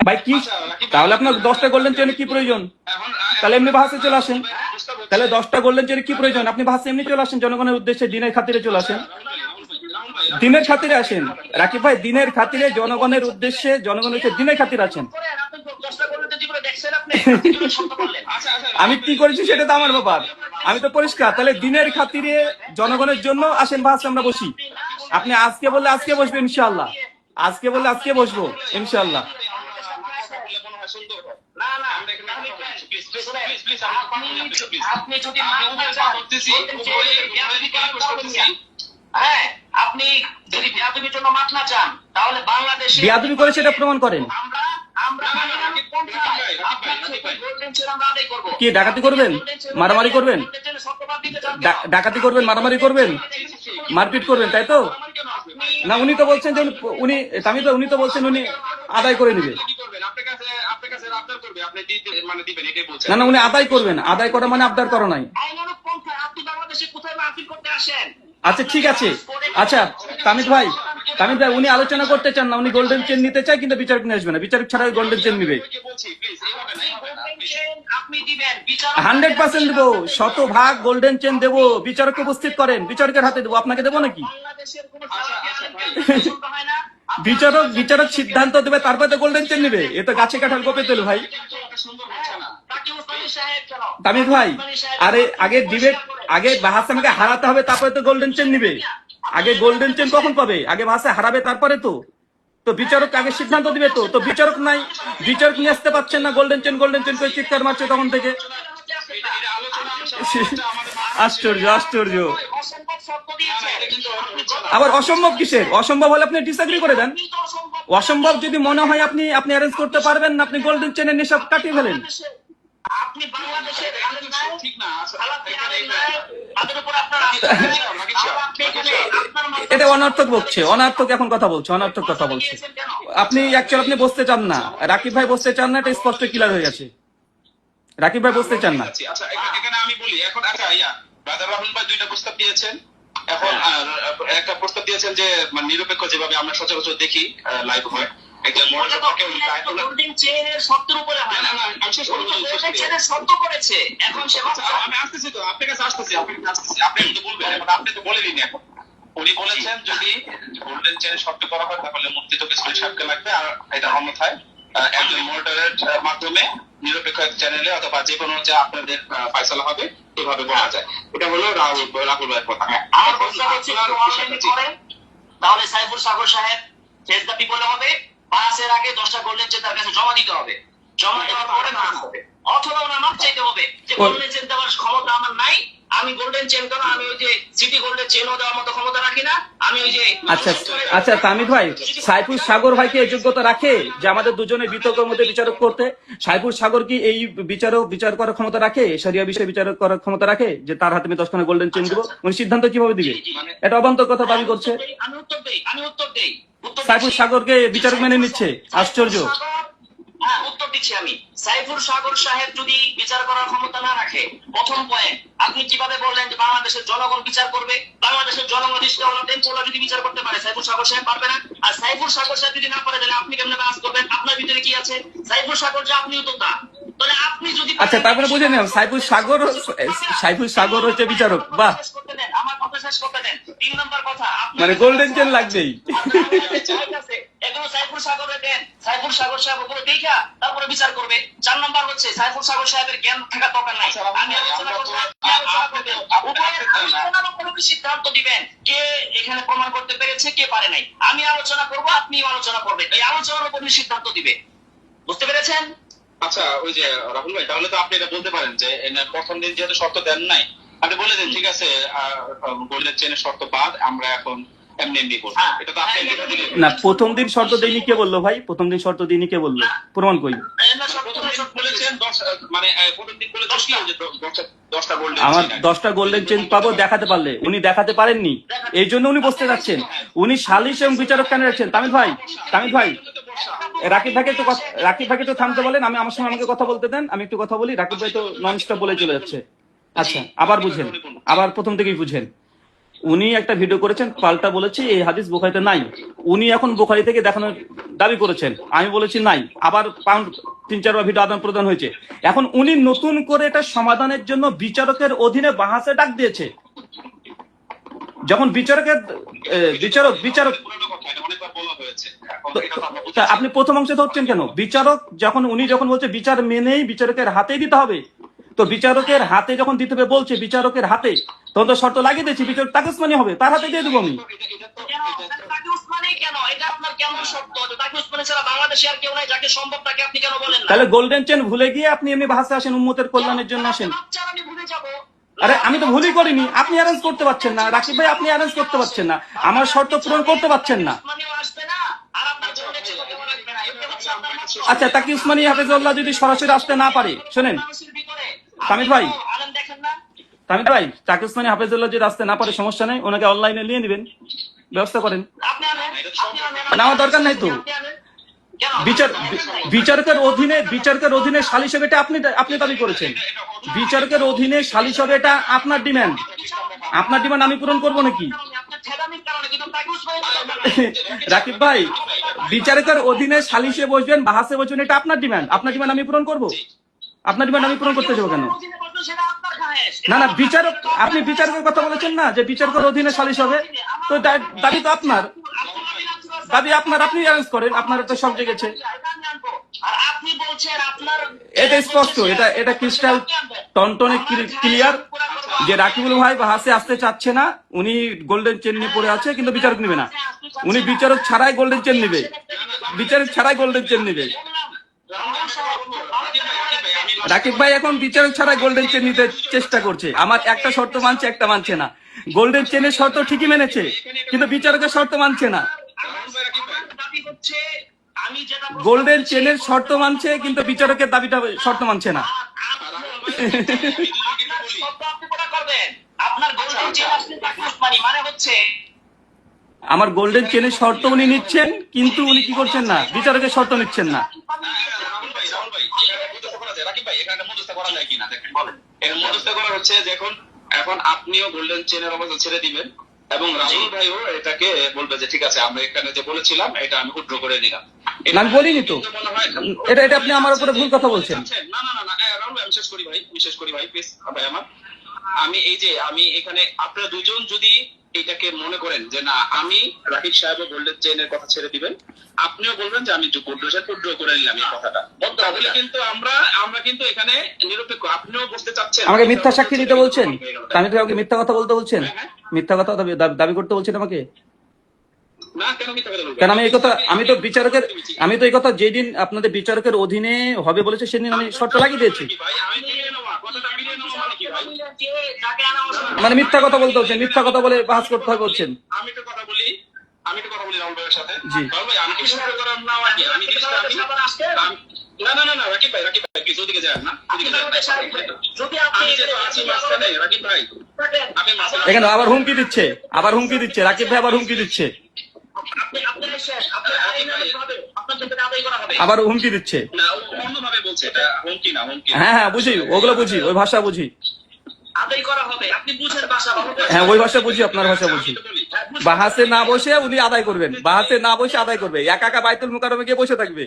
ভাই কি তাহলে আপনার 10টা গোল্ডেন চেনে কি প্রয়োজন? তাহলে এমনি ভাষে চলে আসেন। তাহলে 10টা গোল্ডেন চেনে কি প্রয়োজন? আপনি ভাষে এমনি চলে আসেন, জনগণের উদ্দেশ্যে দিনের খাতিরে চলে আসেন, দিনের খাতিরে আসেন। রাকিব ভাই দিনের খাতিরে, জনগণের উদ্দেশ্যে, জনগণের দিনের খাতিরে আছেন। আমি কি করেছি সেটা তো আমার ব্যাপার, আমি তো পরিষ্কার। তাহলে দিনের খাতিরে জনগণের জন্য আসেন, ভাষা আমরা বসি। আপনি আজকে বললে আজকে বসবো ইনশাআল্লাহ, আজকে বললে আজকে বসবো ইনশাআল্লাহ। আপনি যদি বিয়াদবির জন্য মাঠ না চান, তাহলে বাংলাদেশে বিয়াদবি করে সেটা প্রমাণ করেন। কি ডাকাতি করবেন, মারামারি করবেন, ডাকাতি করবেন, মারামারি করবেন, মারপিট করবেন, তাই তো? না উনি তো বলছেন যে উনি তো বলছেন উনি আদায় করে নিবে। না না উনি আদায় করবেন, আদায় করা মানে আবদার করা নাই। আচ্ছা ঠিক আছে, আচ্ছা তামিদ ভাই উনি আলোচনা করতে চান না, উনি গোল্ডেন চেন নিতে চায় কিন্তু বিচারক নিয়ে আসবে না, বিচারক ছাড়া গোল্ডেন চেন নিবে। 100% দেবো, 100% গোল্ডেন চেন দেবো। বিচারককে উপস্থিত করেন, বিচারকের হাতে দেবো, আপনাকে দেবো নাকি? বিচারক সিদ্ধান্ত দেবে, তারপরে তো গোল্ডেন চেন নিবে। এ তো গাছে কাঁঠাল কোপে তোলে ভাই। তামিদ ভাই আরে আগে বাহাস আমাকে হারাতে হবে, তারপরে তো গোল্ডেন চেন নিবে। আগে গোল্ডেন চেন কখন পাবে? আগে ভাষা হারাবে, তারপরে তো বিচারক আগে সিদ্ধান্ত দিবে। তো বিচারক নাই, বিচারক নিয়ে আসতে পারছেন না, গোল্ডেন চেন করে চিৎকার মারছে তখন থেকে। আশ্চর্য। আবার অসম্ভব কিসের? অসম্ভব হলে আপনি ডিসএগ্রি করে দেন। অসম্ভব যদি মনে হয় আপনি অ্যারেঞ্জ করতে পারবেন না, আপনি গোল্ডেন চেনের নেশা কাটিয়ে ফেলেন। এটা অনর্থক বকছে, অনর্থক এখন কথা বলছে, অনর্থক কথা বলছে। আপনি অ্যাকচুয়ালি বসতে চান না, রাকিব ভাই বসতে চান না, এটা স্পষ্ট ক্লিয়ার হয়ে গেছে। রাকিব ভাই বসতে চান না। আচ্ছা এখানে আমি বলি এখন, আচ্ছা ব্রাদার রাহুল ভাই 2টা প্রস্তাব দিয়েছেন। এখন একটা প্রস্তাব দিয়েছেন যে মানে নিরপেক্ষ, যেভাবে আমরা সচরাচর দেখি লাইভ হয়, একজন মডারেটরকে গোল্ডেন চেনের শর্তের উপরে হয় না, আমি শেষ করব। গোল্ডেন চেনের শর্ত করেছে, এখন সে আমি আসতেছি তো আপনার কাছে, আসতেছি আপনি কিন্তু বলবেন, এখন আপনি তো বলেননি। এখন উনি বলেছেন যদি গোল্ডেন চেনের শর্ত করা হয় তাহলে মুফতি তো কিছু সাক্ষী লাগবে, আর এটা অন্যথায় একজন মডারেটর মাধ্যমে নিরপেক্ষ চ্যানেলে অথবা যে কোনো হচ্ছে আপনাদের ফয়সালা হবে, এভাবে বলা যায়। এটা হলো রাহুল ভাইয়ের কথা। আমার প্রশ্ন হচ্ছে একটু অনলাইনে করেন, তাহলে সাইফুল সাগর সাহেব ফেস দ্য পিপলে হবে, পাসের আগে 10টা গোল্ডেন চেন তার কাছে জমা দিতে হবে, জমা দেওয়ার পরে পাস হবে, অথবা ওনার মাপ চাইতে হবে যে গোল্ডেন চেন দেওয়ার ক্ষমতা আমার নাই, আমি গোল্ডেন চেন কেন, আমি ওই যে সিটি গোল্ডেন চেনও দেওয়ার মতো ক্ষমতা রাখি না, আমি ওই যে আচ্ছা আচ্ছা তামিদ ভাই, সাইফুল সাগর ভাই কি এই যোগ্যতা রাখে যে আমাদের দুজনের বিতর্কের মধ্যে বিচারক করতে? সাইফুল সাগর কি এই বিচার করার ক্ষমতা রাখে, শরিয়া বিষয়ে বিচার করার ক্ষমতা রাখে যে তার হাতে আমি 10খানা গোল্ডেন চেন দিব? উনি সিদ্ধান্ত কিভাবে দিবে? এটা অবান্তর কথা দাবি করছে। আমি উত্তর দেই সাইফুল সাগরকে বিচারক মেনে নিচ্ছে, আশ্চর্য। হ্যাঁ, উত্তর দিচ্ছি আমি। সাইফুল সাগর সাহেব যদি বিচার করার ক্ষমতা না রাখে, প্রথম পয়েন্ট, আপনি কিভাবে বললেন যে বাংলাদেশের জনগণ বিচার করবে? বাংলাদেশের জনগণ যদি বিচার করতে পারে, সাইফুল সাগর সাহেব পারবে না। আর সাইফুল সাগর সাহেব যদি না পারে, তাহলে আপনি কেমনে কাজ করবেন? আপনার ভিতরে কি আছে? সাইফুল সাগর যে আপনিও তো তা, তাহলে আপনি যদি আচ্ছা তারপরে বুঝে নেন সাইফুল সাগর হচ্ছে বিচারক। বাহ, আমার কথা শেষ করতে দেন। 3 নম্বর কথা, মানে গোল্ডেন চেন লাগবেই। এগুলো সাইফুল সাগরে দেন, সাইফুল সাগর সাহেব ওগুলো দেখা তারপরে বিচার করবে। 4 নম্বর হচ্ছে সাইফুল সাগর সাহেবের জ্ঞান থাকা দরকার নাই। আমি আলোচনা করবো, সিদ্ধান্ত দিবেন কে এখানে প্রমাণ করতে পেরেছে, কে পারে নাই। আমি আলোচনা করবো, আপনিও আলোচনা করবেন, এই আলোচনার উপর সিদ্ধান্ত দিবে। বুঝতে পেরেছেন? আচ্ছা, ওই যে রাহুল ভাই, তাহলে তো আপনি এটা বলতে পারেন যে প্রথম দিন যেহেতু শর্ত দেন নাই, আপনি বলে দেন ঠিক আছে গোল্ডেন চেনের শর্ত বাদ, আমরা এখন এমনি করবো। এটা তো আপনি না, প্রথম দিন শর্ত দেয়নি কে বললো ভাই? প্রথম দিন শর্ত দিইনি কে বললো? প্রমাণ কই? বলেছেন 10, মানে প্রথম দিন বলে 10টা গোল্ডেন, আমার 10টা গোল্ডেন চেন পাবো দেখাতে পারলে। উনি দেখাতে পারেননি, এই জন্য উনি বসতে যাচ্ছেন। উনি সালিশ এবং বিচারক কেন রাখছেন? তামিদ ভাই রাকিব ভাইকে একটু থামতে বলেন। আমার সঙ্গে আমাকে কথা বলতে দেন, আমি একটু কথা বলি। রাকিব ভাই তো নন স্টপ বলে চলে যাচ্ছে। আচ্ছা, আবার বুঝেন, আবার প্রথম থেকেই বুঝেন। উনি একটা ভিডিও করেছেন, পাল্টা বলেছে এই হাদিস বুখারীতে নাই। উনি এখন বুখারী থেকে দেখানোর দাবি করেছেন, আমি বলেছি নাই। আবার 3-4 বার ভিডিও আদান প্রদান হয়েছে। এখন উনি নতুন করে এটা সমাধানের জন্য বিচারকের অধীনে বাহাসে ডাক দিয়েছে। যখন আপনি প্রথম অংশে ধরছেন কেন? উনি যখন বলছে বিচার মেনেই বিচারকের হাতেই দিতে হবে, তো বিচারকের হাতে যখন দিতে হবে বলছে, বিচারকের হাতে তখন তো শর্ত লাগিয়ে দিয়েছি বিচারক তাকে উসমানি হবে, তার হাতে দিয়ে দেবো আমি। তাহলে গোল্ডেন চেন ভুলে গিয়ে আপনি এমনি ভাষা আসেন, উম্মতের কল্যাণের জন্য আসেন। আরে আমি তো ভুলই করিনি, আপনি অ্যারেঞ্জ করতে পারছেন না। রাকিব ভাই, আপনি অ্যারেঞ্জ করতে পারছেন না, আমার শর্ত পূরণ করতে পারছেন না। আচ্ছা, তাকি উসমানী হাফেজুল্লাহ যদি সরাসরি আসতে না পারে, শোনেন তামিদ ভাই, তাকি উসমানী হাফেজুল্লাহ যদি আসতে না পারে, সমস্যা নেই, ওনাকে অনলাইনে নিয়ে নেবেন, ব্যবস্থা করেন। নেওয়ার দরকার নাই তো। বিচারকের অধীনে সালিশ হবে, এটা আপনি দাবি করেছেন। বিচারকের অধীনে সালিশ হবে, এটা আপনার ডিমান্ড। আপনার ডিমান্ড আমি পূরণ করবো নাকি? রাকিব ভাই, বিচারকের অধীনে সালিশে বসবেন, বাহাসে বসবেন, এটা আপনার ডিমান্ড। আপনার ডিমান্ড আমি পূরণ করবো? আপনার ডিমান্ড আমি পূরণ করতে যাবো কেন? না, আপনি বিচারকের কথা বলেছেন না, যে বিচারকের অধীনে সালিশ হবে, তো দাবি তো আপনার, আপনি অ্যারেঞ্জ করেন, আপনার তো সব জেগেছে। এটা স্পষ্ট, এটা ক্রিস্টাল টনটনে ক্লিয়ার যে রাকিবুল ভাই বাহাসে আসতে চাচ্ছে না। উনি গোল্ডেন চেন নিয়ে পড়ে আছে, কিন্তু বিচারক নেবে না। উনি বিচারক ছাড়াই গোল্ডেন চেন নেবে, রাকিব ভাই এখন বিচারক ছাড়াই গোল্ডেন চেন নিতে চেষ্টা করছে। আমার একটা শর্ত মানছে, একটা মানছে না। গোল্ডেন চেনের শর্ত ঠিকই মেনেছে, কিন্তু বিচারকের শর্ত মানছে না। গোল্ডেন চেনের শর্ত মানছে, কিন্তু বিচারকের দাবিটা শর্ত মানছে না। আমার গোল্ডেন চেনের শর্ত উনি নিচ্ছেন, কিন্তু উনি কি করছেন না, বিচারকের শর্ত নিচ্ছেন না। এখন আপনিও গোল্ডেন চেনের অবস্থা ছেড়ে দিবেন, এবং রাহুল ভাইও এটাকে বলবে যে ঠিক আছে, আমরা এখানে যে বলেছিলাম এটা আমি উইথড্র করে নিলাম। আমি বলিনি তো, এটা আপনি আমার উপরে ভুল কথা বলছেন। না, রাহুল ভাই, আমি শেষ করি ভাই, প্লিজ ভাই। আমি এখানে আপনারা দুজন যদি এটাকে মনে করেন যে না আমি রাকিব সাহেব গোল্ডেন চেইনের কথা ছেড়ে দিবেন, আপনিও বলবেন যে আমি ড্র করে নিলাম এই কথাটা, তাহলে কিন্তু আমরা কিন্তু এখানে নিরপেক্ষ। আপনিও বলতে চাচ্ছেন আমাকে মিথ্যা সাক্ষী দিতে বলছেন, আমি তো আমাকে মিথ্যা কথা বলতে বলছেন, হ্যাঁ। মিথ্যা কথা দাবি করতে বলছেন আমাকে। না কেন মিথ্যা কথা বলবেন? কেন আমি এই কথা, আমি তো বিচারকের, আমি তো এই কথা যেদিন আপনাদের বিচারকের অধীনে হবে বলেছে সেদিন আমি শর্ত লাগিয়ে দিয়েছি। ভাই আমি মিলিয়ে নেওয়া কথাটা মিলিয়ে নেওয়া মানে কি ভাই? মানে মিথ্যা কথা বলতে হচ্ছে, মিথ্যা কথা বলে বাহাস করতে হবে বলছেন। আমি তো কথা বলি রাহুল ভাইয়ের সাথে। জি। রাহুল ভাই আমি কি শুরু করার না আগে আমি জিনিসটা না রাকিব ভাই প্লিজ ওদিকে যান না, ওদিকে যান না। যদি আপনি আমি যে আছি মাঝখানে রাকিব ভাই, আমি মাঝখানে এখানে আবার হুমকি দিচ্ছে, আবার হুমকি দিচ্ছে, রাকিব ভাই আবার হুমকি দিচ্ছে, আবার হুমকি দিচ্ছে। না অন্যভাবে বলছে, এটা হুমকি না, হুমকি না। হ্যাঁ হ্যাঁ বুঝি, ওগুলো বুঝি, ওই ভাষা বুঝি, আদায় করা হবে, আপনি বুঝেন ভাষা ভালো করে। হ্যাঁ ওই ভাষা বুঝি, আপনার ভাষা বুঝি। বাহাসে না বসে উনি আদায় করবেন, বাহাসে না বসে আদায় করবে, একা একা বাইতুল মুকাররমে গিয়ে বসে থাকবে।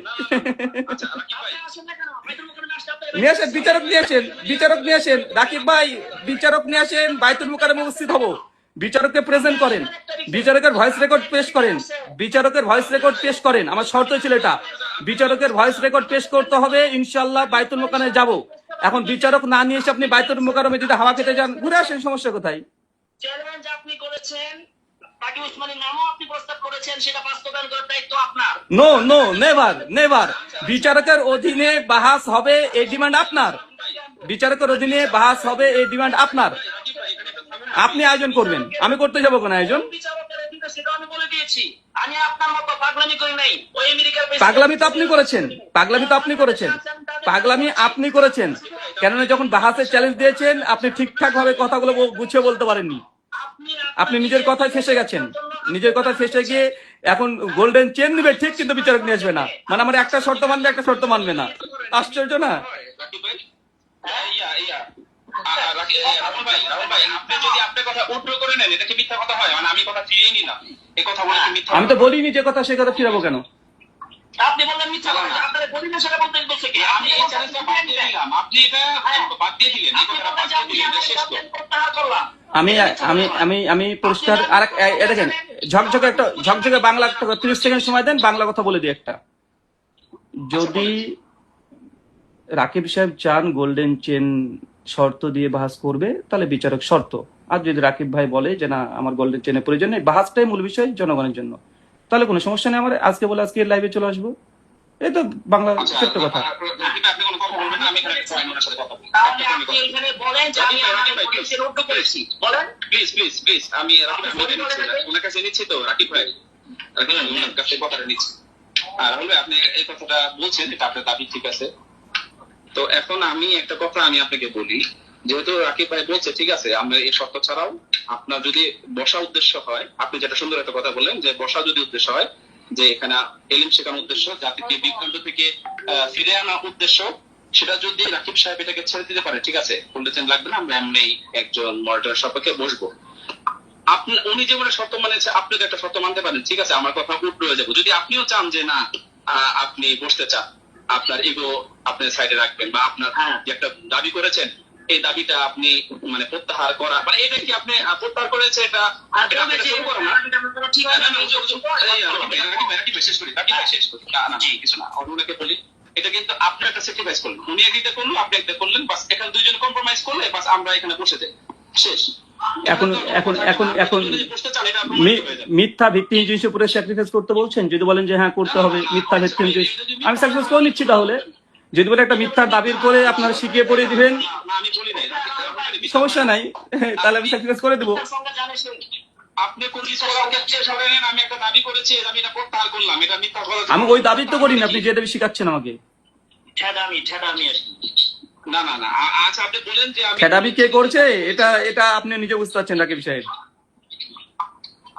আচ্ছা রাকিব ভাই আপনি আসেন না কেন? বাইতুল মুকাররমে আসলে আপনি নিয়ে আসেন বিচারক, নিয়ে আসেন বিচারক, নিয়ে আসেন রাকিব ভাই, বিচারক নিয়ে আসেন, বাইতুল মুকাররমে উপস্থিত হবো, বিচারককে প্রেজেন্ট করেন, বিচারকের ভয়েস রেকর্ড পেশ করেন, বিচারকের ভয়েস রেকর্ড পেশ করেন। আমার শর্ত ছিল এটা, বিচারকের ভয়েস রেকর্ড পেশ করতে হবে, ইনশাআল্লাহ বাইতুল মুকাররমে যাব। এখন বিচারক না নিয়ে এসে আপনি বাইতুল মুকাররমে যদি হাওয়া খেতে যান, ঘুরে আসেন, সমস্যা কোথায়? চ্যালেঞ্জ আপনি করেছেন, তাকে উসমানীর নামও আপনি প্রস্তাব করেছেন, সেটা বাস্তবায়ন করার দায়িত্ব আপনার। No no, never never. বিচারকের অধীনে বাহাস হবে এই ডিমান্ড আপনার, বিচারকের অধীনে বাহাস হবে এই ডিমান্ড আপনার, আপনি আয়োজন করবেন, আমি করতে যাবো কোন আয়োজন? বিচারকের এদিকে সেটা আমি বলে দিয়েছি, আমি আপনার মতো পাগলামি করি নাই। ওই আমেরিকার পাগলামি তো আপনি করেছেন, পাগলামি তো আপনি করেছেন, পাগলামি আপনি করেছেন। কেননা যখন বাহাসে চ্যালেঞ্জ দিয়েছেন আপনি ঠিকঠাক ভাবে কথাগুলো গুছিয়ে বলতে পারেননি, আপনি নিজের কথায় ফেসে গেছেন, নিজের কথায় ফেসে গিয়ে এখন গোল্ডেন চেন নিবে ঠিক, কিন্তু বিচারক নিয়ে আসবে না। মানে আমার একটা শর্ত মানবে, একটা শর্ত মানবে না, আশ্চর্য না? রাকিব ভাই রাহুল ভাই আপনি যদি আপনার কথা উল্টো করে নেন এটা কি মিথ্যা কথা হয়? মানে আমি কথা ফিরিয়ে নিলাম, এই কথা বলে কি মিথ্যা? আমি তো বলিনি যে কথা, সে কথা ফিরাবো কেন? আপনি বললেন মিথ্যা কথা, আপনারা বলি না সেটা বলতে বলছে কি? আমি এই চ্যালেঞ্জটা বাদ দিয়ে দিলাম, আপনি এটা বাদ দিয়ে দিলেন, এই কথাটা বাদ দিয়ে দিলেন, এটা শেষ তো। প্রত্যাহার করলাম। আমি আমি আমি আমি পরিষ্কার আর দেখেন, ঝকঝকে একটা ঝকঝকে বাংলা 30 সেকেন্ড সময় দেন, বাংলা কথা বলে দিই একটা। যদি রাকিব সাহেব চান গোল্ডেন চেন শর্ত দিয়ে বাহাস করবে, তাহলে বিচারক শর্ত। আর যদি রাকিব ভাই বলে যে না আমার গোল্ডেন চেনের প্রয়োজন নেই, বাহাসটাই মূল বিষয় জনগণের জন্য, তাহলে কোনো সমস্যা নেই, আমার আজকে বলে আজকে লাইভে চলে আসবো। এই তো বাংলা সত্য কথা। আপনি কোনো কথা বলবেন না, আমি এখানে সাইমনের সাথে কথা বলবো। তাহলে আপনি এখানে বলেন যে আমি আমাদের পুলিশের উদ্যোগ করেছি, বলেন। প্লিজ আমি রাকিব ভাই ওনার কাছে নিচ্ছি তো, রাকিব ভাই ওনার কাছে কথাটা নিচ্ছি। আর রাহুল ভাই আপনি এই কথাটা বলছেন, এটা আপনার দাবি ঠিক আছে। তো এখন আমি একটা কথা আমি আপনাকে বলি, যেহেতু রাকিব ভাই বলছে ঠিক আছে, আমরা এই শর্ত ছাড়াও আপনার যদি বসা উদ্দেশ্য হয়, আপনি যেটা সুন্দর একটা কথা বললেন যে বসা যদি উদ্দেশ্য হয়, যে এখানে এলিম শেখানোর উদ্দেশ্য, জাতিকে বিভ্রান্ত থেকে ফিরে আনার উদ্দেশ্য, সেটা যদি রাকিব সাহেব এটাকে ছেড়ে দিতে পারে, ঠিক আছে গোল্ডেন লাগবে না, আমরা এমনি একজন মডারেটর সাপেক্ষে বসবো। আপনি উনি যেমন শর্ত মানেছে, আপনি তো একটা শর্ত মানতে পারেন, ঠিক আছে আমার কথা উল্টো হয়ে যাবো। যদি আপনিও চান যে না আপনি বসতে চান, আপনার ইগো আপনি সাইডে রাখবেন, বা আপনার যে একটা দাবি করেছেন এই দাবিটা আপনি মানে প্রত্যাহার করা, মানে এটা কি আপনি প্রত্যাহার করেছে, এটা শুরু করো না। ঠিক আছে শেষ করি না কিছু না, অন্যকে বলি, এটা কিন্তু আপনি একটা স্যাক্রিফাইস করলেন, উনি একটা করলো, আপনি একটা করলেন, বাস এখানে দুইজন কম্প্রোমাইজ করলে বাস আমরা এখানে বসে যাই, শেষ। এখন এখন এখন এখন মিথ্যা ভিত্তিহীন জিনিসের উপরে স্যাক্রিফাইস করতে বলছেন? যদি বলেন যে হ্যাঁ করতে হবে মিথ্যা ভিত্তিহীন জিনিস, আমি স্যাক্রিফাইস করে নিচ্ছি। তাহলে যদি বলে একটা মিথ্যা দাবির করে আপনারা শিখিয়ে পড়িয়ে দিবেন, সমস্যা নাই, তাহলে আমি স্যাক্রিফাইস করে দেবো। আপনি আমি একটা দাবি করেছি, আমি এটা প্রত্যাহার করলাম, এটা মিথ্যা কথা। আমি ওই দাবি তো করিনি, আপনি যে দাবি শিখাচ্ছেন আমাকে। না আচ্ছা আপনি বলেন যে খেদামি কে করছে, এটা এটা আপনি নিজে বুঝতে পারছেন রাকিব সাহেব,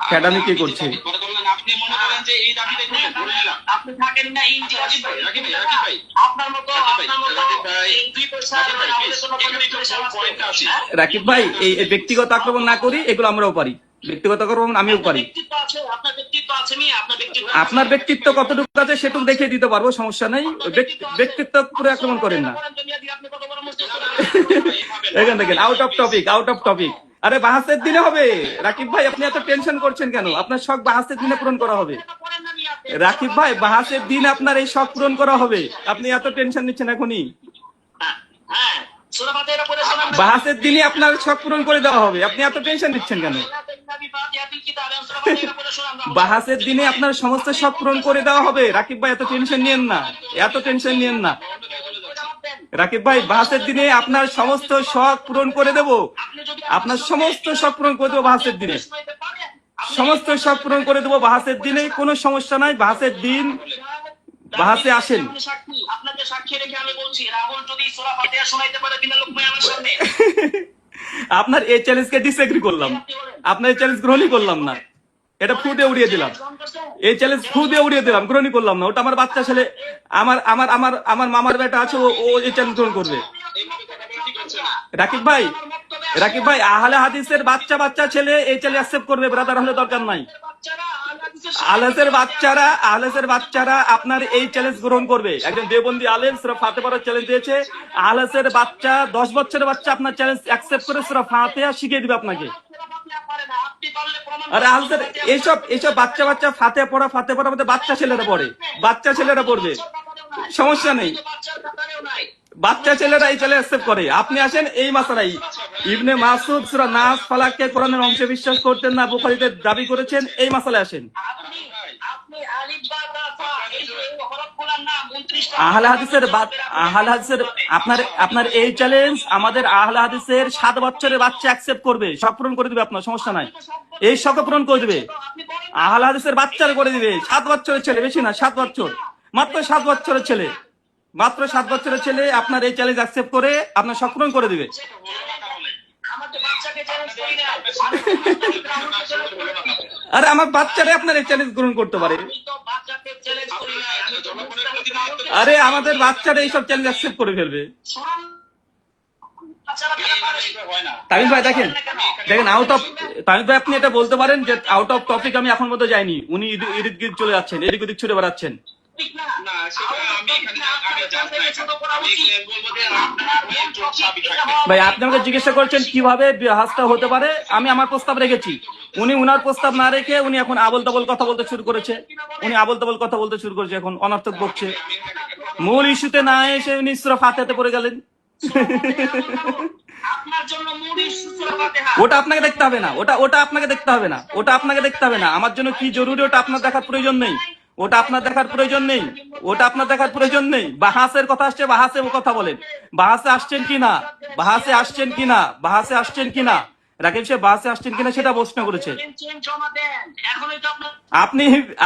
খেদামি কে করছে? আপনি মনে করেন যে এই দাবিটা আপনি থাকেন না আপনার মতো রাকিব ভাই, এই ব্যক্তিগত আক্রমণ না করি, এগুলো আমরাও পারি, ব্যক্তিগত আক্রমণ আমিও পারি। আপনার ব্যক্তিত্ব কতটুকু আছে সেটুকু দেখিয়ে দিতে পারবো, সমস্যা নাই, ব্যক্তিত্ব পুরো আক্রমণ করেন না। এখান থেকে আউট অফ টপিক, আরে বাহাসের দিনে হবে রাকিব ভাই, আপনি এত টেনশন করছেন কেন? আপনার শখ বাহাসের দিনে পূরণ করা হবে রাকিব ভাই, বাহাসের দিন আপনার এই শখ পূরণ করা হবে। আপনি এত টেনশন নিচ্ছেন এখনই? হ্যাঁ, সূরা ফাতিহা পড়ে শোনান না। বাহাসের দিনই আপনার শখ পূরণ করে দেওয়া হবে, আপনি এত টেনশন নিচ্ছেন কেন? বাহাসের দিনে আপনার সমস্ত শখ পূরণ করে দেওয়া হবে রাকিব ভাই, এত টেনশন নিয়েন না, এত টেনশন নিয়েন না রাকিব ভাই। বাহাসের দিনে আপনার সমস্ত শখ পূরণ করে দেব, আপনার সমস্ত শখ পূরণ করে দেবো বাহাসের দিনে, সমস্ত শখ পূরণ করে দেবো বাহাসের দিনে, কোনো সমস্যা নাই। বাহাসের দিন বাহাসে আসেন। আপনাকে সাক্ষী রেখে আমি বলছি, রাহুল যদি সূরা ফাতিহা শোনাইতে পারে বিনা লোকমায় আমার সামনে। আপনার এই চ্যালেঞ্জকে ডিসএগ্রি করলাম, আপনার এই চ্যালেঞ্জ গ্রহণই করলাম না, এটা ফুটে উড়িয়ে দিলাম। এই চ্যালেঞ্জ ফুটে উড়িয়ে দিলাম, গ্রহণই করলাম না। ওটা আমার বাচ্চা ছেলে, আমার আমার আমার আমার মামার বেটা আছে, ও এই চ্যালেঞ্জ গ্রহণ করবে। রাকিব ভাই, রাকিব ভাই, আহলে হাদিসের বাচ্চা বাচ্চা ছেলে এই চ্যালেঞ্জ অ্যাকসেপ্ট করবে, ব্রাদার হলে দরকার নাই। আহলেসের বাচ্চারা আপনার এই চ্যালেঞ্জ গ্রহণ করবে। একজন দেওবন্দি আলেম সূরা ফাতিহা পড়ার চ্যালেঞ্জ দিয়েছে, আহলেসের বাচ্চা 10 বছরের বাচ্চা আপনার চ্যালেঞ্জ অ্যাকসেপ্ট করে সূরা ফাতিহা শিখিয়ে দিবে আপনাকে। আরে আহলেসের এইসব বাচ্চা ফাতিহা পড়া মধ্যে বাচ্চা ছেলেরা পড়বে, সমস্যা নেই। বাচ্চা ছেলেরা এই চ্যালেঞ্জ অ্যাকসেপ্ট করে। আপনি আসেন এই মাসালাই, ইবনে মাসুদ সূরা নাস ফালাককে কোরআনের অংশে বিশ্বাস করতেন না, বুখারীতে দাবি করেছেন, এই মাসালায় আসেন। আহলে হাদিসের আপনার এই চ্যালেঞ্জ আমাদের আহলে হাদিসের 7 বছরের বাচ্চা অ্যাকসেপ্ট করবে, শখ পূরণ করে দিবে আপনার, সমস্যা নাই। এই শখ পূরণ করে দিবে, আহলে হাদিসের বাচ্চারা করে দিবে। 7 বছরের ছেলে, বেশি না, 7 বছর, মাত্র 7 বছরের ছেলে, মাত্র 7 বছরের ছেলে আপনার এই চ্যালেঞ্জ অ্যাকসেপ্ট করে আপনার শখ পূরণ করে দিবে। আরে আমার বাচ্চারা আপনার এই চ্যালেঞ্জ গ্রহণ করতে পারে। আরে আমাদের বাচ্চারা এইসব চ্যালেঞ্জ অ্যাকসেপ্ট করে ফেলবে। তামিম ভাই দেখেন তামিম ভাই, আপনি এটা বলতে পারেন যে আউট অফ টপিক আমি এখন মতো যাইনি, উনি এদিক চলে যাচ্ছেন, এদিক ওদিক ছুটে বেড়াচ্ছেন। ভাই আপনি আমাকে জিজ্ঞাসা করছেন কিভাবে হাসটা হতে পারে, আমি আমার প্রস্তাব রেখেছি, উনি উনার প্রস্তাব না রেখে উনি এখন আবল তাবল কথা বলতে শুরু করেছে, এখন অনর্থক বকছে। মূল ইস্যুতে না এসে উনি সূরা ফাতিহাতে পড়ে গেলেন। ওটা আপনাকে দেখতে হবে না, ওটা আপনাকে দেখতে হবে না, আমার জন্য কি জরুরি ওটা আপনার দেখার প্রয়োজন নেই, ওটা আপনার দেখার প্রয়োজন নেই। বাহাসের কথা আসছে, বাহাসে কথা বলেন, বাহাসে আসছেন কিনা রাকিব সাহেব, বাহাসে আসছেন কিনা সেটা প্রশ্ন করেছে।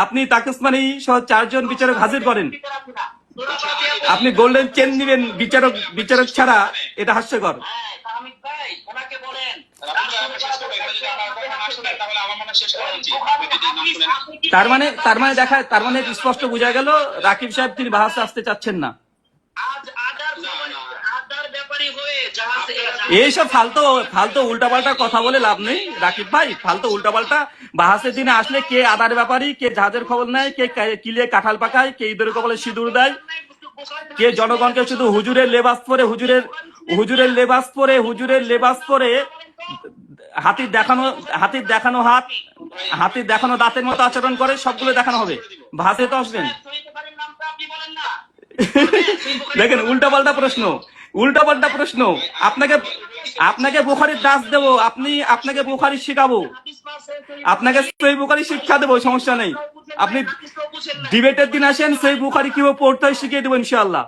আপনি তাকিসমানি সহ 4 জন বিচারক হাজির করেন, আপনি গোল্ডেন চেন নিবেন বিচারক ছাড়া, এটা হাস্যকর। তার মানে স্পষ্ট বোঝা গেল রাকিব সাহেব তিনি বাহাসে আসতে চাচ্ছেন না। এইসব ফালতু উল্টাপাল্টা কথা বলে লাভ নেই রাকিব ভাই, ফালতু উল্টাপাল্টা। বাহাসের দিনে আসলে কে আদার ব্যাপারী, কে জাহাজের খবর নেয়, কে কিলিয়ে কাঁঠাল পাকায়, কে ঈদের কপালে সিঁদুর দেয়, কে জনগণকে শুধু হুজুরের লেবাস পরে হাতির দেখানো দাঁতের মতো আচরণ করে, সবগুলো দেখানো হবে। ভাষে তো আসবেন। দেখেন উল্টাপাল্টা প্রশ্ন। আপনাকে বুখারীর দাস দেবো, আপনাকে বুখারী শিখাবো, আপনাকে সহিহ বুখারী শিক্ষা দেবো, সমস্যা নেই। আপনি ডিবেটের দিন আসেন, সহিহ বুখারী কিভাবে পড়তে হয় শিখিয়ে দেবো ইনশাআল্লাহ।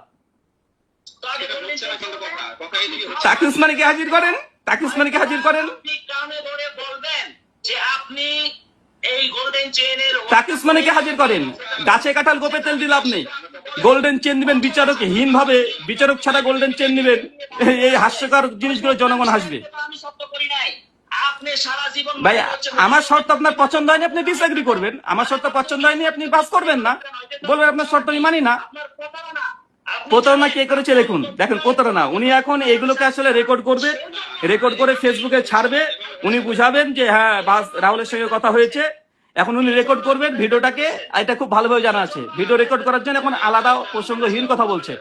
তাকিসমানিকে হাজির করেন। তাকিসমানিকে হাজির করেন। গাছে কাঁঠাল গোপে তেল দিলে আপনি গোল্ডেন চেন দিবেন বিচারকহীন ভাবে, বিচারক ছাড়া গোল্ডেন চেন দিবেন, এই হাস্যকর জিনিসগুলো জনগণ হাসবে। ভাই আমার শর্ত আপনার পছন্দ হয়নি, আপনি ডিসএগ্রি করবেন। আমার শর্ত পছন্দ হয়নি, আপনি বাস করবেন না, বলবেন আপনার শর্ত আমি মানি না। প্রতারণা কে করেছে দেখেন প্রতারণা। উনি এখন এগুলোকে আসলে রেকর্ড করে ফেসবুকে ছাড়বে। উনি বুঝাবেন যে হ্যাঁ রাহুলের সঙ্গে কথা হয়েছে। এখন উনি রেকর্ড করবেন ভিডিওটাকে, এটা খুব ভালোভাবে জানা আছে। ভিডিও রেকর্ড করার জন্য এখন আলাদা প্রসঙ্গহীন কথা বলছে।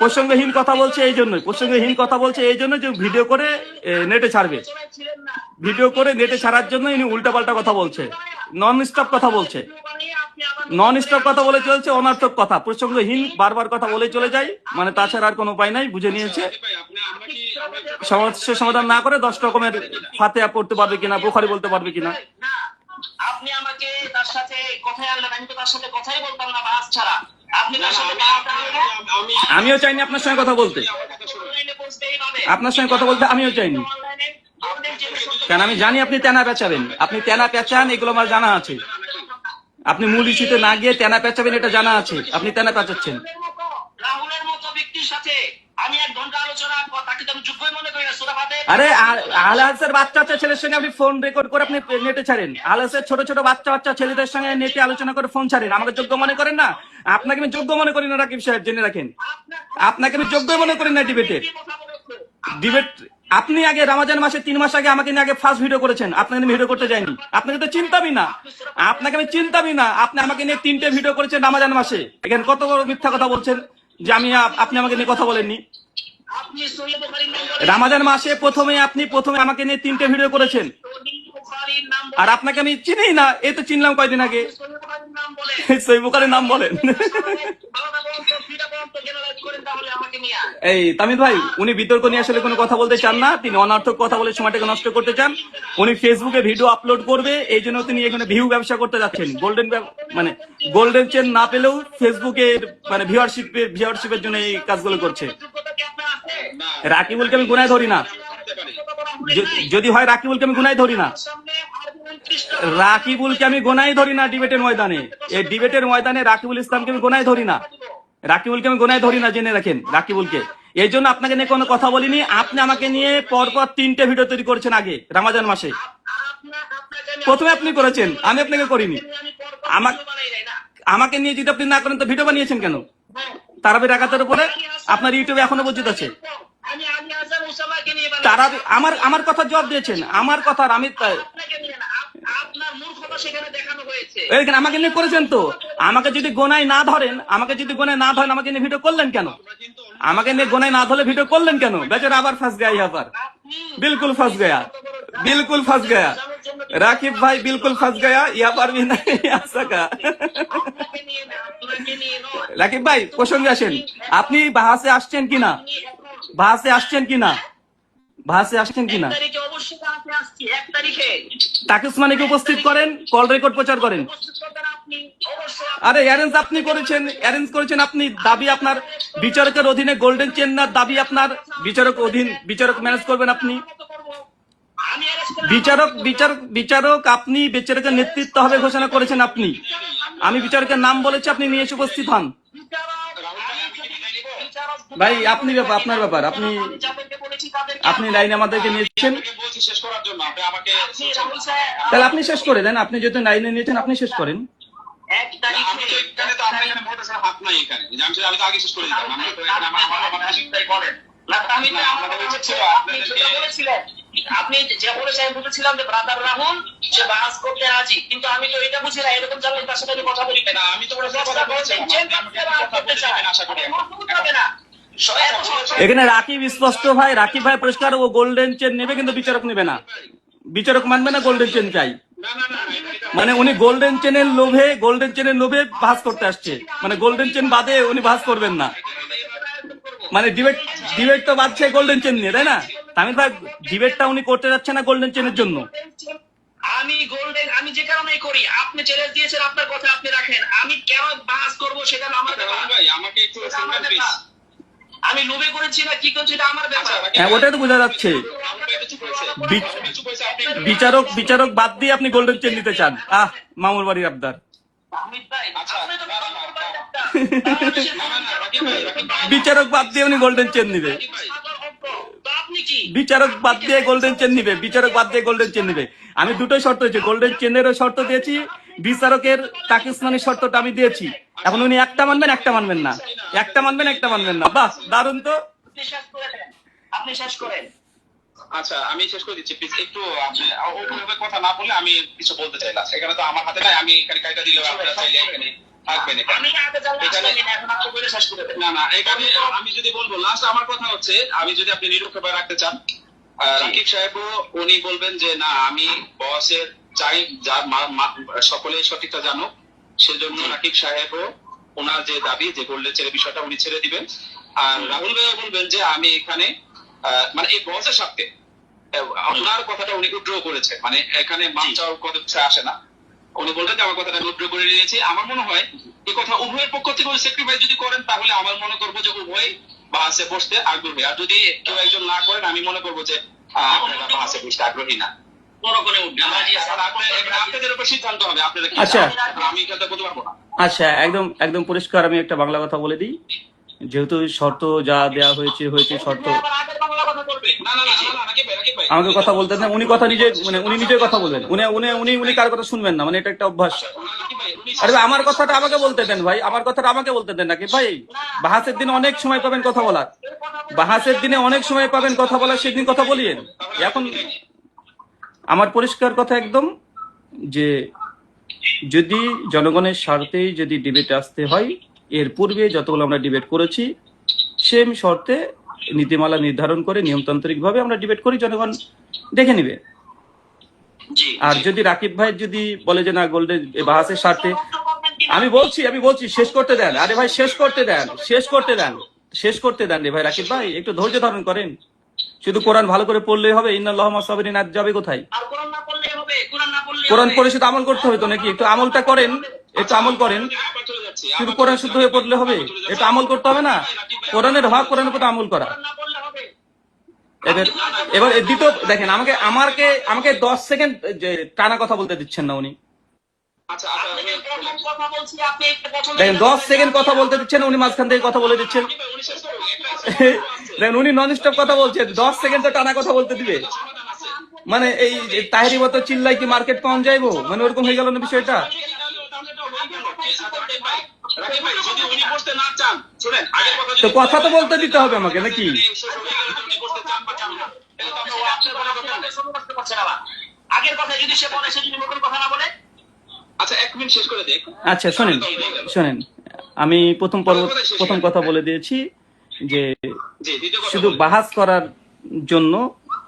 প্রসঙ্গহীন কথা বলছে এই জন্যই, প্রসঙ্গহীন কথা বলছে এই জন্য যে ভিডিও করে নেটে ছাড়বে, ভিডিও করে নেটে ছাড়ার জন্য ইনি উল্টাপাল্টা কথা বলছে, নন স্টপ কথা বলছে, নন স্টপ কথা বলে চলছে, অনর্থক কথা, প্রসঙ্গহীন বারবার কথা বলে চলে যায়, মানে তাছাড়া আর কোনো উপায় নাই, বুঝে নিয়েছে। সমস্যার সমাধান না করে 10 রকমের ফাতিহা পড়তে পারবে কিনা, বুখারী বলতে পারবে কিনা। আপনি আমাকে তার সাথে কথাই আনলেন, আমি তো তার সাথে কথাই বলতাম না বাস ছাড়া। আপনি তার সাথে আমিও চাইনি আপনার সঙ্গে কথা বলতে, আপনার সঙ্গে কথা বলতে আমিও চাইনি, কারণ আমি জানি আপনি তেনা পেঁচাবেন, আপনি তেনা পেঁচান, এগুলো আমার জানা আছে। আপনি মূল ইস্যুতে না গিয়ে তেনা পেঁচাবেন, এটা জানা আছে, আপনি তেনা পেঁচাচ্ছেন। রাহুলের মতো ব্যক্তির সাথে আমি 1 ঘন্টা আলোচনা, তাকে তো আমি যোগ্যই মনে করি না। সূরা ফাতিহা আরে আলহাসের বাচ্চা ছেলের সঙ্গে আপনি ফোন রেকর্ড করে আপনি নেটে ছাড়েন, আলহাসের ছোট ছোট বাচ্চা ছেলেদের সঙ্গে নেটে আলোচনা করে ফোন ছাড়েন, আমাকে যোগ্য মনে করেন না? আপনাকে আমি যোগ্য মনে করি না রাকিব সাহেব, জেনে রাখেন, আপনাকে আমি যোগ্য মনে করি না ডিবেটের। ডিবেট আপনি আগে রমজান মাসে 3 মাস আগে আমাকে নিয়ে আগে ফার্স্ট ভিডিও করেছেন, আপনাকে আমি ভিডিও করতে যাইনি, আপনাকে তো চিন্তামই না, আপনাকে আমি চিন্তামই না, আপনি আমাকে নিয়ে 3টে ভিডিও করেছেন রমজান মাসে। এখানে কত বড় মিথ্যা কথা বলছেন যে আপনি আমাকে নিয়ে কথা বলেননি। আপনি সহিহ বুখারীর নাম বলেন, রমজান মাসে আপনি প্রথমে আমাকে নিয়ে 3টে ভিডিও করেছেন, সহিহ বুখারীর নাম আর আপনাকে আমি চিনি না, এই তো চিনলাম কয়দিন আগে। সহিহ বুখারীর নাম বলেন, সহিহ বুখারীর নাম বলেন। এই তামিদ ভাই, উনি বিতর্ক নিয়ে আসলে কোনো কথা বলতে চান না, তিনি অনর্থক কথা বলে সময়টাকে নষ্ট করতে চান। উনি ফেসবুকে ভিডিও আপলোড করবে, এই জন্য তিনি এখানে ভিউ ব্যবসা করতে যাচ্ছেন। গোল্ডেন চেন না পেলেও ফেসবুকে মানে ভিউয়ারশিপের জন্য এই কাজগুলো করছে। রাকিবুলকে আমি গুনায় ধরি না, যদি হয় রাকিবুলকে আমি গুনায় ধরি না, রাকিবুলকে আমি গোনাই ধরি না ডিবেটের ময়দানে, এই ডিবেটের ময়দানে রাকিবুল ইসলামকে আমি গোনাই ধরি না, রাকিবুলকে আমি গোনায় ধরি না, জেনে রাখেন রাকিবুলকে। এই জন্য আপনাকে নিয়ে কোনো কথা বলিনি। আপনি আমাকে নিয়ে পরপর 3টে ভিডিও তৈরি করেছেন আগে রমজান মাসে, প্রথমে আপনি করেছেন, আমি আপনাকে করিনি। আমাকে নিয়ে যদি আপনি না করেন তো ভিডিও বানিয়েছেন কেন? তারাবির রাকাতের উপরে আপনার ইউটিউবে এখনো মজুদ আছে। তারাবি আমার কথা জবাব দিয়েছেন, আমার কথা, আমি এখানে আমাকে নিয়ে করেছেন তো, আমাকে যদি গোনায় না ধরেন, আমাকে নিয়ে ভিডিও করলেন কেন? আমাকে নিয়ে গোনায় না ধরে ভিডিও করলেন কেন? বেচারা আবার ফাঁস গয়া, আবার बिल्कुल फंस गया রাকিব ভাই, बिल्कुल फंस गया, यहाँ पर भी नहीं आ सका। রাকিব ভাই প্রসঙ্গে আসেন, আপনি বাহাসে আসছেন কিনা, বাহাসে আসছেন কিনা তাকে উসমানীকে উপস্থিত করেন, কল রেকর্ড প্রচার করেন। আরে অ্যারেঞ্জ আপনি করেছেন আপনি, দাবি আপনার বিচারকের অধীনে গোল্ডেন চেন না, দাবি আপনার বিচারক ম্যানেজ করবেন আপনি, বিচারক আপনি, বিচারকের নেতৃত্ব হবে ঘোষণা করেছেন আপনি। আমি বিচারকের নাম বলেছি, আপনি নিয়ে এসে উপস্থিত হন। ভাই আপনি আপনার ব্যাপার, আপনি লাইনে আমাদেরকে নিয়েছেন, তাহলে আপনি শেষ করে দেন। আপনি যেহেতু লাইনে নিয়েছেন আপনি শেষ করেন। আপনি যে বলেছেন, আমি বুঝেছিলাম যে ব্রাদার রাহুল সে বাহাস করতে রাজি, কিন্তু আমি তো এটা বুঝি না এরকম জানলে তার সাথে কথা বলি না। আমি তো কথা বলছি না। এখানে রাকিব স্পষ্ট ভাই, রাকিব ভাই পরিষ্কার, ও গোল্ডেন চেন নেবে কিন্তু বিচারক নেবে না, বিচারক মানবে না, গোল্ডেন চেন চাই। মানে উনি গোল্ডেন চেনের লোভে ভাস করতে আসছে, মানে গোল্ডেন চেন বাদে উনি ভাস করবেন না। মানে ডিবেট তো বাদছে গোল্ডেন চেন নিয়ে, তাই না? তামিল ভাই ডিবেটটা উনি করতে যাচ্ছে না গোল্ডেন চেনের জন্য। আমি যে কারণে করি, আপনি চ্যালেঞ্জ দিয়েছেন, আপনার কথা আপনি রাখেন, আমি কেন বাহাস করবো সেটা আমার ব্যাপার। আমাকে একটু আমি লোভে করেছি না কি করছি এটা আমার ব্যাপার। হ্যাঁ ওটাই তো বোঝা যাচ্ছে। বিচারক বাদ দিয়ে আপনি গোল্ডেন চেন নিতে চান। মামুর বাড়ির আবদার। বিচারক বাদ দিয়ে উনি গোল্ডেন চেন নিবে, বিচারক বাদ দিয়ে গোল্ডেন চেন নিবে। আমি দুটোই শর্ত দিয়েছি, গোল্ডেন চেনেরও শর্ত দিয়েছি, বিচারকের তাকে উসমানীর শর্তটা আমি দিয়েছি। এখন উনি একটা মানবেন একটা মানবেন না। বাহ দারুণ তো। আপনি শেষ করেন। আচ্ছা আমি শেষ করে দিচ্ছি, প্লিজ একটু আপনি ওভাবে কথা না বললে আমি কিছু বলতে চাইলাম। এখানে তো আমার হাতে নাই, আমি এখানে কাইটা দিলেও আপনারা চাইলে এখানে থাকবেন আমি আগে জানলে এখানে আসলামই না, এখন আপনি বলে শেষ করে দেন। না না এখানে আমি যদি বলবো লাস্ট আমার কথা হচ্ছে, আমি যদি আপনি নিরপেক্ষ রাখতে চান, রাকিব সাহেবও উনি বলবেন যে না আমি বসের চাই যার সকলেই সঠিকটা জানো, সেজন্য রাকিব সাহেবও ওনার যে দাবি যে গোল্ডেন চেনের বিষয়টা উনি ছেড়ে দিবেন। আর রাহুল ভাইয়া বলবেন যে আমি এখানে মানে এই বসের সাথে ওনার কথাটা উনি উইথড্র করেছে, মানে এখানে মাপ চাওয়ার কথা আসে না। উনি বলবেন যে আমার কথাটা উইথড্র করে নিয়েছি। আমার মনে হয় এই কথা উভয়ের পক্ষ থেকে স্যাক্রিফাইস যদি করেন তাহলে আমার মনে করবো যে উভয় বাসে বসতে আগ্রহী, আর যদি কেউ একজন না করেন আমি মনে করবো যে আপনারা বাসে বসতে আগ্রহী না। আপনাদের উপর সিদ্ধান্ত হবে, আপনারা কি আচ্ছা। চান। আমি এটা বলতে পারবো না। আচ্ছা, একদম একদম পরিষ্কার আমি একটা বাংলা কথা বলে দিই, যেহেতু শর্ত যা দেয়া হয়েছে শর্ত, না না না না রাকিব ভাই আমাকে কথা বলতে দেন। উনি কথা নিজে মানে উনি নিজের কথা বলবেন, উনি উনি উনি উনি কার কথা শুনবেন না, মানে এটা একটা অভ্যাস। আরে ভাই, আমার কথাটা আমাকে বলতে দেন ভাই, আমার কথাটা আমাকে বলতে দেন নাকি ভাই। বাহাসের দিনে অনেক সময় পাবেন কথা বলার, বাহাসের দিনে অনেক সময় পাবেন কথা বলার, সেদিন কথা বলিয়েন। এখন আমার পরিষ্কার কথা একদম, যে যদি জনগণের স্বার্থেই যদি ডিবেট আসতে হয়, এর পূর্বে যতগুলো আমরা ডিবেট করেছি সেম শর্তে নীতিমালা নির্ধারণ করে নিয়মতান্ত্রিক ভাবে আমরা ডিবেট করি, জনগণ দেখে নিবে। আর যদি রাকিব ভাই যদি বলে যে না গোল্ডেন বাহাসের স্বার্থে, আমি বলছি শেষ করতে দেন। আরে ভাই শেষ করতে দেন রে ভাই। রাকিব ভাই একটু ধৈর্য ধারণ করেন। শুধু কোরআন ভালো করে পড়লেই হবে? ইন্নাল্লাহা মা'আস সাবিরিন আজ যাবে কোথায়? কোরআন পড়ে শুধু আমল করতে হবে তো নাকি? একটু আমলটা করেন, একটু আমল করেন। শুধু কোরআন শুদ্ধ হয়ে পড়লে হবে? একটু আমল করতে হবে না? কোরআনের হক, কোরআনের প্রতি আমল করা। এবার দ্বিতীয় দেখেন, আমাকে 10 সেকেন্ড টানা কথা বলতে দিচ্ছেন না উনি। দেখেন 10 সেকেন্ড কথা বলতে দিচ্ছেন, উনি মাঝখান থেকে কথা বলে দিচ্ছেন। দেখেন উনি নন স্টপ কথা বলছেন, 10 সেকেন্ড তো টানা কথা বলতে দিবে? মানে এই তাহেরি মতো চিল্লাই কি মার্কেট পাওয়া যাইবো? মানে ওরকম হয়ে গেল না বিষয়টা। তো কথা তো বলতে দিতে হবে আমাকে নাকি? আগের কথা যদি সে বলে, সে যদি নতুন কথা না বলে। আচ্ছা 1 মিনিট শেষ করে দেখ। আচ্ছা শোনেন, আমি প্রথম কথা বলে দিয়েছি যে শুধু বাহাস করার জন্য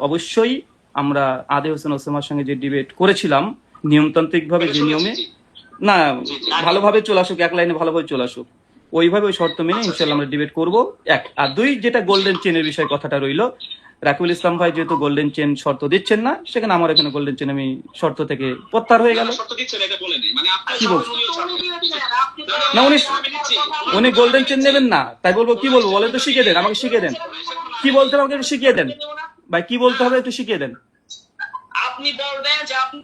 অবশ্যই আমরা আদে হোসেন ওসামার সঙ্গে যে ডিবেট করেছিলাম নিয়মতান্ত্রিক ভাবে, যে নিয়মে না ভালোভাবে চলে আসুক, এক লাইনে ভালোভাবে চলে আসুক, ওইভাবে ওই শর্ত মেনে ইনশাল্লাহ আমরা ডিবেট করবো। এক আর দুই, যেটা গোল্ডেন চেনের বিষয় কথাটা রইলো, রাকিবুল ইসলাম ভাই যেহেতু গোল্ডেন চেন শর্ত দিচ্ছেন না, সেখানে আমার এখানে গোল্ডেন চেন আমি শর্ত থেকে প্রত্যাহার হয়ে গেল। কি বলছো না উনি গোল্ডেন চেন নেবেন না, তাই বলবো? কি বলবো বলেন তো, শিখিয়ে দেন, আমাকে শিখিয়ে দেন। কি বলতে হবে আমাকে একটু শিখিয়ে দেন ভাই, কি বলতে হবে একটু শিখিয়ে দেন। আপনি বলবেন যে আপনি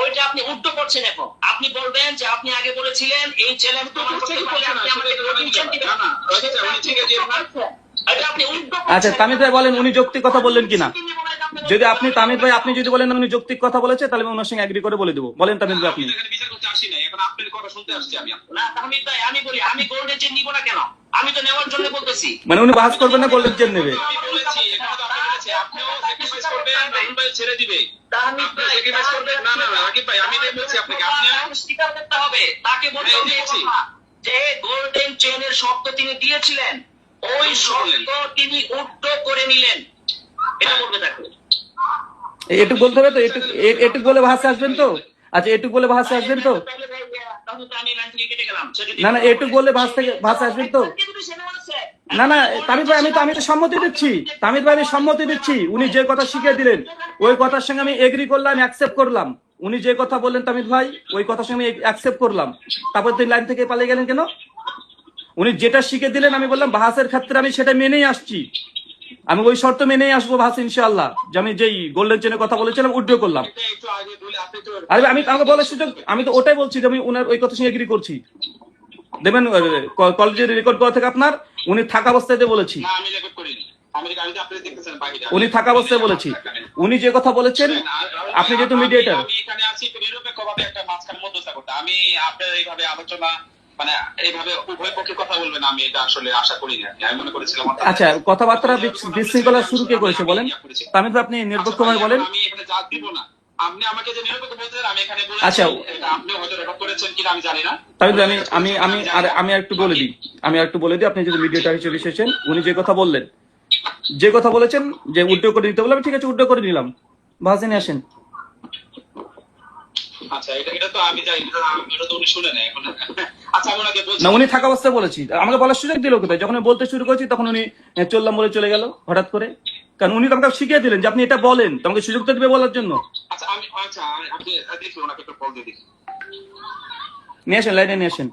ওইটা আপনি উল্টো করছেন। এখন আপনি বলবেন যে আপনি আগে বলেছিলেন এই চ্যালেঞ্জ প্রমাণ করতে পারলে আপনি আমাকে গোল্ডেন চেন দিবেন। আচ্ছা তামিদ ভাই বলেন উনি যৌক্তিক কথা বললেন কিনা। যদি আপনি তামিদ ভাই আপনি যদি বলেন উনি যৌক্তিক কথা বলেছে, তাহলে আমি ওনার সঙ্গে এগ্রি করে বলে দেবো। বলেন তামিদ ভাই আপনি। আমি গোল্ডেন চেন নিব না কেন? আমি তো নেওয়ার জন্য বলতেছি। মানে উনি বাহাস করবেন না, গোল্ডেন চেন নেবে? যে গোল্ডেন চেনের শর্ত তিনি দিয়েছিলেন, ওই শর্ত তিনি উল্টো করে নিলেন, এটা বলবে থাকবে। এটুক বলতে হবে তো? এটুক বলে ভাষা আসবেন তো? আচ্ছা এটুক বলে ভাষা আসবেন তো? না না এটুক বলে ভাষা আসবেন তো? না না তামিদ ভাই আমি তো সম্মতি দিচ্ছি। তামিদ ভাই আমি সম্মতি দিচ্ছি। উনি যে কথা শিখিয়ে দিলেন ওই কথার সঙ্গে আমি এগ্রি করলাম, অ্যাকসেপ্ট করলাম। উনি যে কথা বললেন তামিদ ভাই, ওই কথার সঙ্গে আমি অ্যাকসেপ্ট করলাম। তারপর তিনি লাইন থেকে পালিয়ে গেলেন কেন? উনি যেটা শিখে দিলেন আমি বললাম বাহাসের ক্ষেত্রে আমি সেটা মেনেই আসছি, আমি ওই শর্ত মেনেই আসবো বাহাস ইনশাআল্লাহ। যে আমি যেই গোল্ডেন চেনের কথা বলেছিলাম উড্র করলাম। আরে আমি আমাকে বলার সুযোগ, আমি তো ওটাই বলছি যে আমি ওনার ওই কথার সঙ্গে এগ্রি করছি। দেখবেন কলেজের রেকর্ড করা থেকে আপনার, উনি থাকা অবস্থায় বলেছি, উনি থাকা অবস্থায় বলেছি। উনি যে কথা বলেছেন, আপনি যেহেতু মিডিয়েটর, আমি আপনার এইভাবে আলোচনা মানে এইভাবে উভয় পক্ষে কথা বলবেন আমি এটা আসলে আশা করি না। আমি মনে করেছিলাম আচ্ছা কথাবার্তা বিশৃঙ্খলা শুরু কে করেছে বলেন? তামিদ ভাই আপনি নিরপেক্ষভাবে বলেন। আমি এখানে জাজ দিব না, আপনি আমাকে যে নিরপেক্ষ বলছেন, আমি এখানে আচ্ছা। বলেছি, এটা আপনি হয়তো রেকর্ড করেছেন কিনা আমি জানি না। তাহলে আমি একটু বলে দিই, আপনি যদি মিডিয়েটর হিসেবে এসেছেন, উনি যে কথা বললেন, যে কথা বলেছেন যে উড্ডো করে নিতে বললাম, ঠিক আছে উড্ডো করে নিলাম, ভাষে নিয়ে আসেন। আচ্ছা, এটা তো আমি যাই, এটা তো উনি শুনে নেয় এখন। আচ্ছা, আমি ওনাকে বলছি না, উনি থাকা অবস্থায় বলেছি, আমাকে বলার সুযোগ দিল কোথায়? যখন আমি বলতে শুরু করেছি তখন উনি চললাম বলে চলে গেল হঠাৎ করে। কারণ উনি তো আমাকে শিখিয়ে দিলেন যে আপনি এটা বলেন, তোমাকে সুযোগ তো দিবে বলার জন্য। আচ্ছা, আপনি দেখি ওনাকে একটু কল দিয়ে দেখি। নিয়ে আসেন, লাইনে নিয়ে আসেন।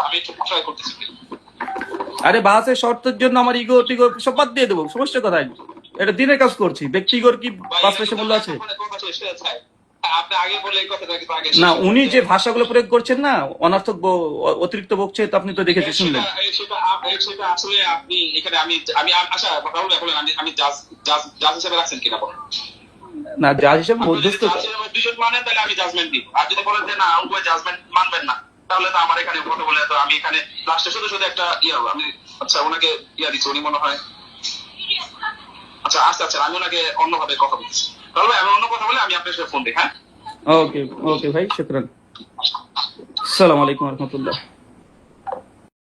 আমি একটু ট্রাই করতেছি। আরে বাসের শর্তের জন্য আমার ইগো টিগো সব বাদ দিয়ে দেবো, সমস্যা কোথায়? এটা দিনের কাজ করছি, ব্যক্তি ইগোর কি পাঁচ পয়সা মূল্য আছে? কথা শেষ হয়ে যায়। আপনি আগে বলে এই কথাটা কিন্তু আগে না, উনি যে ভাষাগুলো প্রয়োগ করছেন না, অনর্থক অতিরিক্ত বকছে, তো আপনি তো দেখেছেন, শুনলেন। সেটা আসলে আপনি এখানে আমি আশা রাহুল ভাই বলেন, আমি জাজ হিসেবে রাখছেন কিনা বলেন। না, জাজ হিসেবে মধ্যস্থ। দুজন মানেন তাহলে আমি জাজমেন্ট দিব, আর যদি বলেন যে না উভয় জাজমেন্ট মানবেন না, তাহলে তো আমার এখানে কথা বলে তো আমি এখানে লাস্টে শুধু একটা আমি আচ্ছা ওনাকে দিচ্ছি, উনি মনে হয় আচ্ছা আমি ওনাকে অন্যভাবে কথা বলছি। তাহলে আমি অন্য কথা বলে আমি আপনার সাথে ফোন দিই। হ্যাঁ, ওকে ভাই, শুকরান। আসসালামু আলাইকুম ওয়া রাহমাতুল্লাহ।